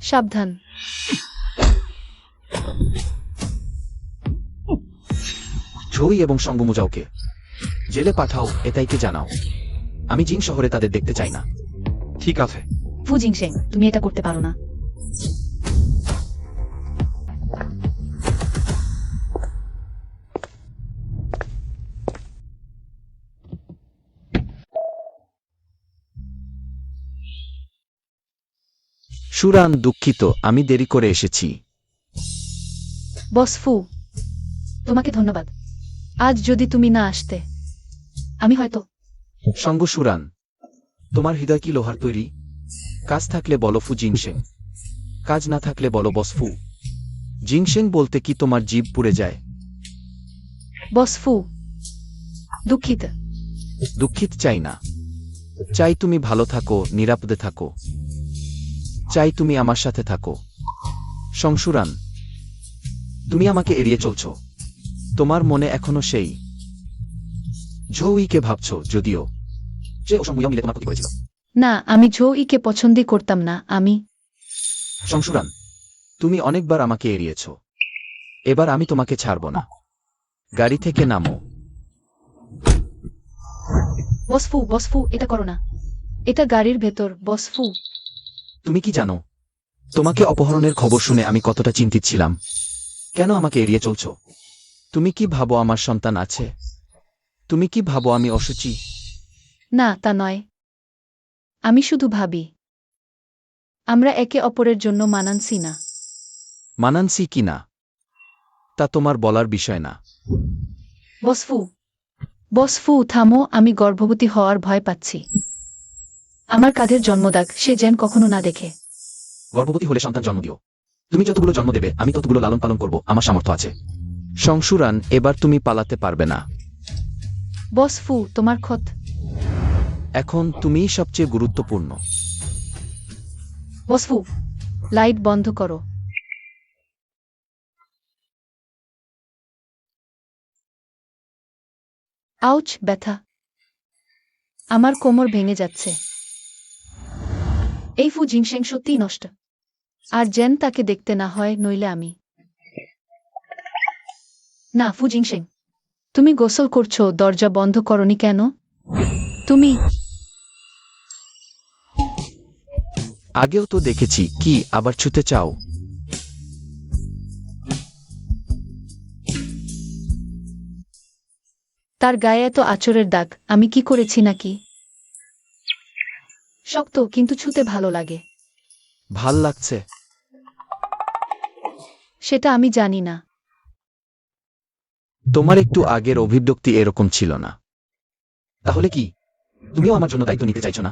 সাবধান। চই এবং সঙ্গুমুজাওকে জেলে পাঠাও, এটাইকে জানাও আমি জিং শহরে তাদের দেখতে চাই না। ঠিক আছে। ফু জিংশেং, তুমি এটা করতে পারো না। সুরান, দুঃখিত, আমি দেরি করে এসেছি। বস ফু, তোমাকে ধন্যবাদ। আজ যদি তুমি না আসতে, আমি হয়তো। সঙ্গ সুরান, তোমার হৃদয় কি লোহার তৈরি? কাজ থাকলে বলো ফু জিংশেং, কাজ না থাকলে বলো বস ফু। জিংশেং বলতে কি তোমার জিভ পুড়ে যায়? বস ফু, দুঃখিত। দুঃখিত চাই না। চাই তুমি ভালো থাকো, নিরাপদে থাকো। চাই তুমি আমার সাথে থাকো। সংশুরান, তুমি আমাকে এড়িয়ে চলছ। তোমার মনে এখনো সেই ঝৌইকে ভাবছ, যদিও সে ও সংমুয়া মিলে তোমার ক্ষতি করেছিল। না, আমি ঝোইকে পছন্দই করতাম না। আমি সংশুরান, তুমি অনেকবার আমাকে এড়িয়েছ। এবার আমি তোমাকে ছাড়ব না। গাড়ি থেকে নামো। বস ফু, এটা করো না। এটা গাড়ির ভেতর, বস ফু। তুমি কি জানো, তোমাকে অপহরণের খবর শুনে আমি কতটা চিন্তিত ছিলাম? কেন আমাকে এড়িয়ে চলছ? তুমি কি ভাবো আমার সন্তান আছে? তুমি কি ভাবো আমি অসুচি? না, তা নয়। আমি শুধু ভাবি, আমরা একে অপরের জন্য মানানসি না। মানানসি কি না তা তোমার বলার বিষয় না। বস ফু, থামো। আমি গর্ভবতী হওয়ার ভয় পাচ্ছি। আমার কাঁধের জন্মদাগ সে যেন কখনো না দেখে। গর্ভবতী হলে সন্তান জন্ম দিও। তুমি যতগুলো জন্ম দেবে আমি ততগুলো লালন পালন করব, আমার সামর্থ্য আছে। সংশুরান, এবার তুমি পালাতে পারবে না। বস ফু, তোমার ক্ষত। এখন তুমিই সবচেয়ে গুরুত্বপূর্ণ। বস ফু, লাইট বন্ধ করো। আউচ, ব্যথা। আমার কোমর ভেঙে যাচ্ছে। এই ফু জিংশেং সত্যিই নষ্ট। আর যেন তাকে দেখতে না হয়, নইলে আমি। না ফু জিংশেং, তুমি গোসল করছো, দরজা বন্ধ করনি কেন? তুমি আগেও তো দেখেছি, কি আবার ছুতে চাও? তার গায়ে এত আঁচড়ের দাগ, আমি কি করেছি নাকি? শক্ত, কিন্তু ছুতে ভালো লাগে। ভাল লাগছে? সেটা আমি জানি না। তোমার একটু আগের অভিব্যক্তি এরকম ছিল না। তাহলে কি তুমিও আমার জন্য দায়িত্ব নিতে চাইছো না?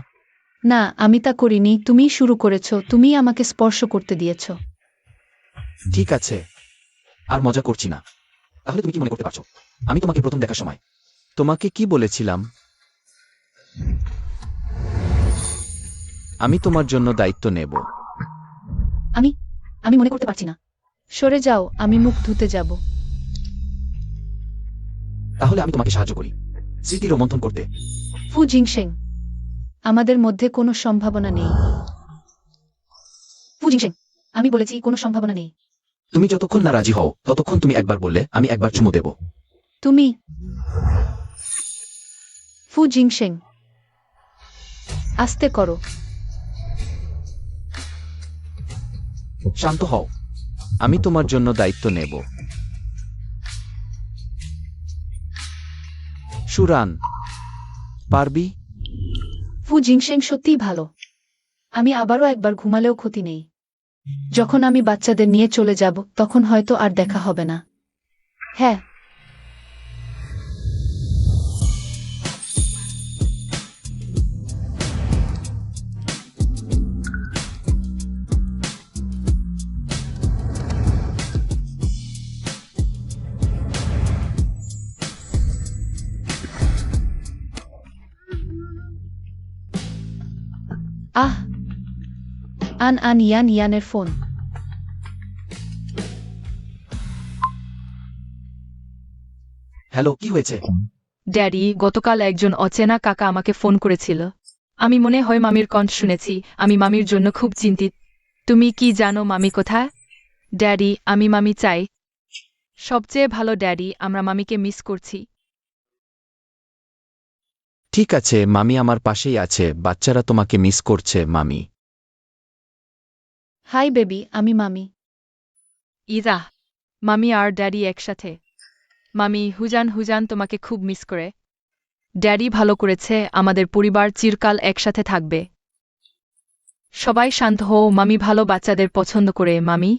না, আমি তা করিনি। তুমিই শুরু করেছ, তুমিই আমাকে স্পর্শ করতে দিয়েছ। ঠিক আছে, আর মজা করছি না। তাহলে তুমি কি মনে করতে পারছো আমি তোমাকে প্রথম দেখার সময় তোমাকে কি বলেছিলাম? আমি তোমার জন্য দায়িত্ব নেব। আমি মনে করতে পারছি না। সরে যাও, আমি মুখ ধুতে যাব। তাহলে আমি তোমাকে সাহায্য করি স্মৃতি রোমন্থন করতে। ফু জিংশেং, আমাদের মধ্যে কোনো সম্ভাবনা নেই। ফু জিংশেং, আমি বলেছি কোনো সম্ভাবনা নেই। তুমি যতক্ষণ না রাজি হও ততক্ষণ তুমি একবার বললে আমি একবার চুমু দেব। তুমি ফু জিংশেং, আস্তে করো। শান্ত হও, আমি তোমার জন্য দায়িত্ব নেব। সুরান, পারবি? ফু জিংশেং সত্যিই ভালো। আমি আবারও একবার ঘুমালেও ক্ষতি নেই। যখন আমি বাচ্চাদের নিয়ে চলে যাব তখন হয়তো আর দেখা হবে না। হ্যাঁ। আহ, ইয়ানের ফোন। হ্যালো, কি হয়েছে? ড্যাডি, গতকাল একজন অচেনা কাকা আমাকে ফোন করেছিল। আমি মনে হয় মামির কণ্ঠ শুনেছি। আমি মামির জন্য খুব চিন্তিত। তুমি কি জানো মামি কোথায়? ড্যাডি, আমি মামি চাই। সবচেয়ে ভালো ড্যাডি, আমরা মামিকে মিস করছি। ঠিক আছে, মামি আমার পাশেই আছে। বাচ্চারা তোমাকে মিস করছে, মামি। হাই বেবি, আমি মামি। ইরা, মামি আর ড্যাডি একসাথে। মামি, হুজান তোমাকে খুব মিস করে। ড্যাডি ভালো করেছে, আমাদের পরিবার চিরকাল একসাথে থাকবে। সবাই শান্ত হও, মামি ভালো বাচ্চাদের পছন্দ করে। মামি,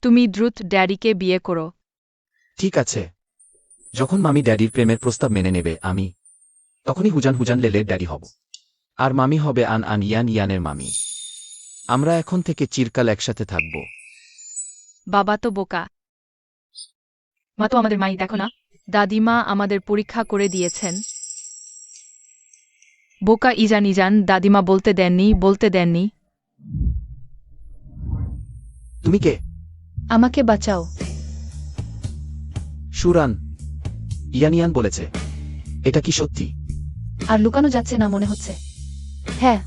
তুমি দ্রুত ড্যাডিকে বিয়ে করো। ঠিক আছে। যখন মামি ড্যাডির প্রেমের প্রস্তাব মেনে নেবে আমি তখনই হুজান হুজান লেলের ড্যাডি হব। আর মামি হবে আন আন ইয়ান ইয়ানের মামি। আমরা এখন থেকে চিরকাল একসাথে থাকব। বাবা তো বোকা। মা তো আমাদের মাই, দেখো না। দাদিমা আমাদের পরীক্ষা করে দিয়েছেন। বোকা ইজান ইজান, দাদিমা বলতে দেননি। তুমি কে? আমাকে বাঁচাও। সুরান, ইয়ান ইয়ান বলেছে। এটা কি সত্যি? আর লুকানো যাচ্ছে না মনে হচ্ছে। হ্যাঁ,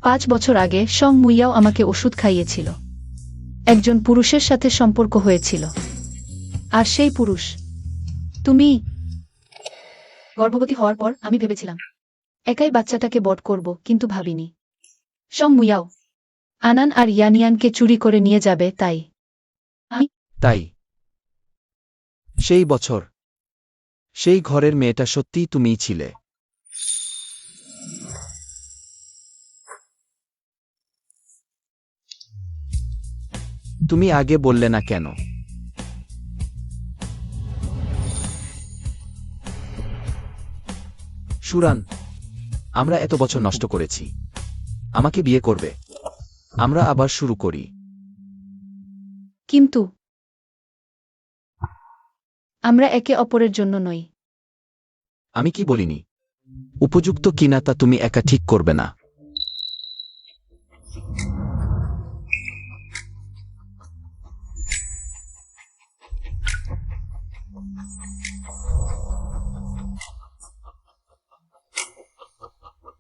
5 বছর আগে সং মুইয়াও আমাকে ওষুধ খাইয়েছিল। একজন পুরুষের সাথে সম্পর্ক হয়েছিল। আর সেই পুরুষ তুমি। গর্ভবতী হওয়ার পর আমি ভেবেছিলাম একাই বাচ্চাটাকে বড় করব, কিন্তু ভাবিনি সং মুইয়াও আনান আর ইয়ানিয়ানকে চুরি করে নিয়ে যাবে। তাই সেই বছর সেই ঘরের মেয়েটা সত্যিই তুমিই ছিলে। তুমি আগে বললে না কেন? সুরান, আমরা এত বছর নষ্ট করেছি। আমাকে বিয়ে করবে? আমরা আবার শুরু করি। কিন্তু আমরা একে অপরের জন্য নই। আমি কি বলিনি? উপযুক্ত কিনা তা তুমি একা ঠিক করবে না।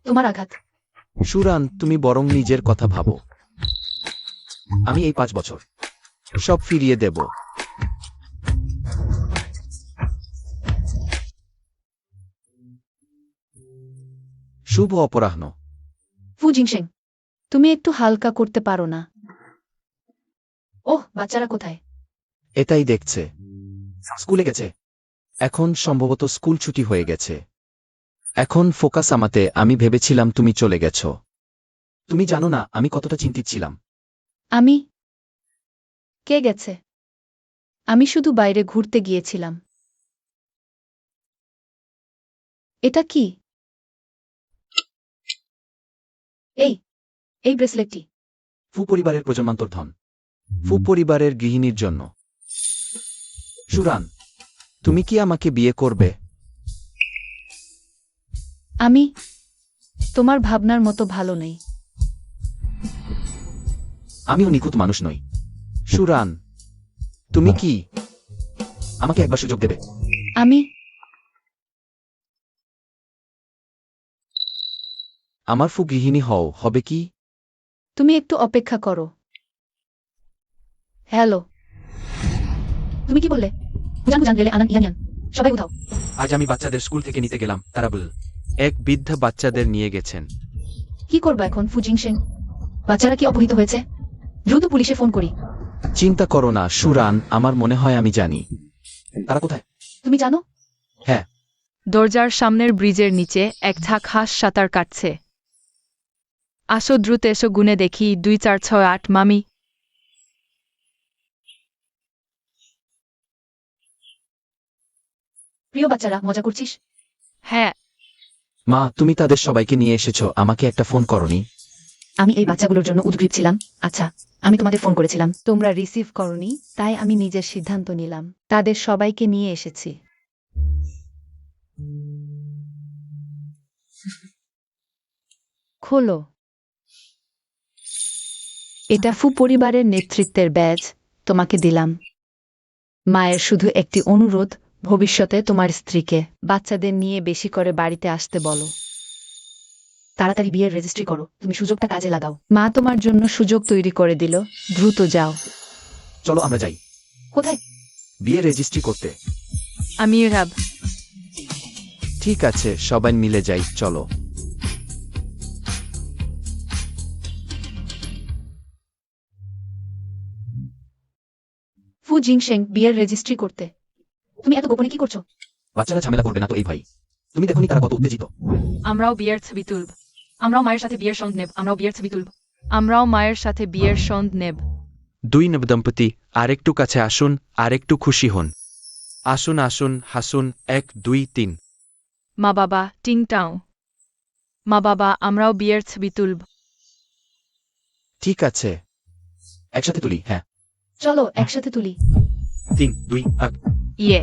তোমার আঘাত। সুরান, তুমি বরং নিজের কথা ভাবো। আমি এই 5 বছর সব ফিরিয়ে দেব। শুভ অপরাহ্ন। ফু জিংশেং, তুমি একটু হালকা করতে পারো না? ওহ, বাচ্চারা কোথায়? এটাই দেখছে। স্কুলে গেছে। এখন সম্ভবত স্কুল ছুটি হয়ে গেছে। এখন ফোকাস আমাতে। আমি ভেবেছিলাম তুমি চলে গেছ। তুমি জানো না আমি কতটা চিন্তিত ছিলাম। আমি? কে গেছে? আমি শুধু বাইরে ঘুরতে গিয়েছিলাম। এটা কি? এই এই ব্রেসলেটটি ফু পরিবারের প্রজন্মান্তর ধন। ফু পরিবারের গৃহিণীর জন্য। সুরান, তুমি কি আমাকে বিয়ে করবে? আমি তোমার ভাবনার মতো ভালো নেই। আমিও নিখুঁত মানুষ নই। সুরান, তুমি কি আমাকে একবার সুযোগ দেবে? আমি আমার ফু গৃহিণী হও, হবে কি? তুমি একটু অপেক্ষা করো। হ্যালো, তুমি কি বললে? হুজান হুজান লেলে আনান ইয়ান, সবাই উঠাও। আজ আমি বাচ্চাদের স্কুল থেকে নিতে গেলাম, তারা বলল এক বৃদ্ধ বাচ্চাদের নিয়ে গেছেন। কি করবো এখন ফু জিংশেং? বাচ্চারা কি অপহৃত হয়েছে? দ্রুত পুলিশে ফোন করি। চিন্তা করো না সুরান, আমার মনে হয় আমি জানি তারা কোথায়। তুমি জানো? হ্যাঁ। দরজার সামনের ব্রিজের নিচে এক ঝাঁক হাঁস সাঁতার কাটছে। আসো দ্রুত এসো, গুনে দেখি 2 4 6 8। মামি, প্রিয় বাচ্চারা, মজা করছিস? হ্যাঁ। মা, তুমি তাদের সবাইকে নিয়ে এসেছো, আমাকে একটা ফোন করনি? আমি এই বাচ্চাগুলোর জন্য উদ্গ্রীব ছিলাম। আচ্ছা, আমি তোমাদের ফোন করেছিলাম, তোমরা রিসিভ করনি, তাই আমি নিজের সিদ্ধান্ত নিলাম। তাদের সবাইকে নিয়ে এসেছি। খোলো। এটা ফু পরিবারের নেতৃত্বের ব্যাজ, তোমাকে দিলাম। মায়ের শুধু একটি অনুরোধ, ভবিষ্যতে তোমার স্ত্রীকে বাচ্চাদের নিয়ে বেশি করে বাড়িতে আসতে বলো। তাড়াতাড়ি বিয়ের রেজিস্ট্রি করো, তুমি সুযোগটা কাজে লাগাও। মা তোমার জন্য সুযোগ তৈরি করে দিল, দ্রুত যাও। চলো আমরা যাই। কোথায়? বিয়ে রেজিস্ট্রি করতে। আমি রাব। ঠিক আছে, সবাই মিলে যাই, চলো। ফু জিংশেং, বিয়ের রেজিস্ট্রি করতে। তুমি এত গোপনে কি করছো? বাচ্চারা ঝামেলা করবে না তো এই ভাই? তুমি দেখোনি তারা কত উত্তেজিত। আমরাও বিয়ের ছবি তুলব। আমরাও মায়ের সাথে বিয়ের সন্ধ নেব। আমরাও বিয়ের ছবি তুলব। আমরাও মায়ের সাথে বিয়ের সন্ধ নেব। দুই নবদম্পতি আরেকটু কাছে আসুন, আরেকটু খুশি হন। আসুন আসুন হাসুন, 1 2 3। মা বাবা টিং টাও। মা বাবা আমরাও বিয়ের ছবি তুলব। ঠিক আছে, একসাথে তুলি। হ্যাঁ, চলো একসাথে তুলি। 3 2 1। ইয়ে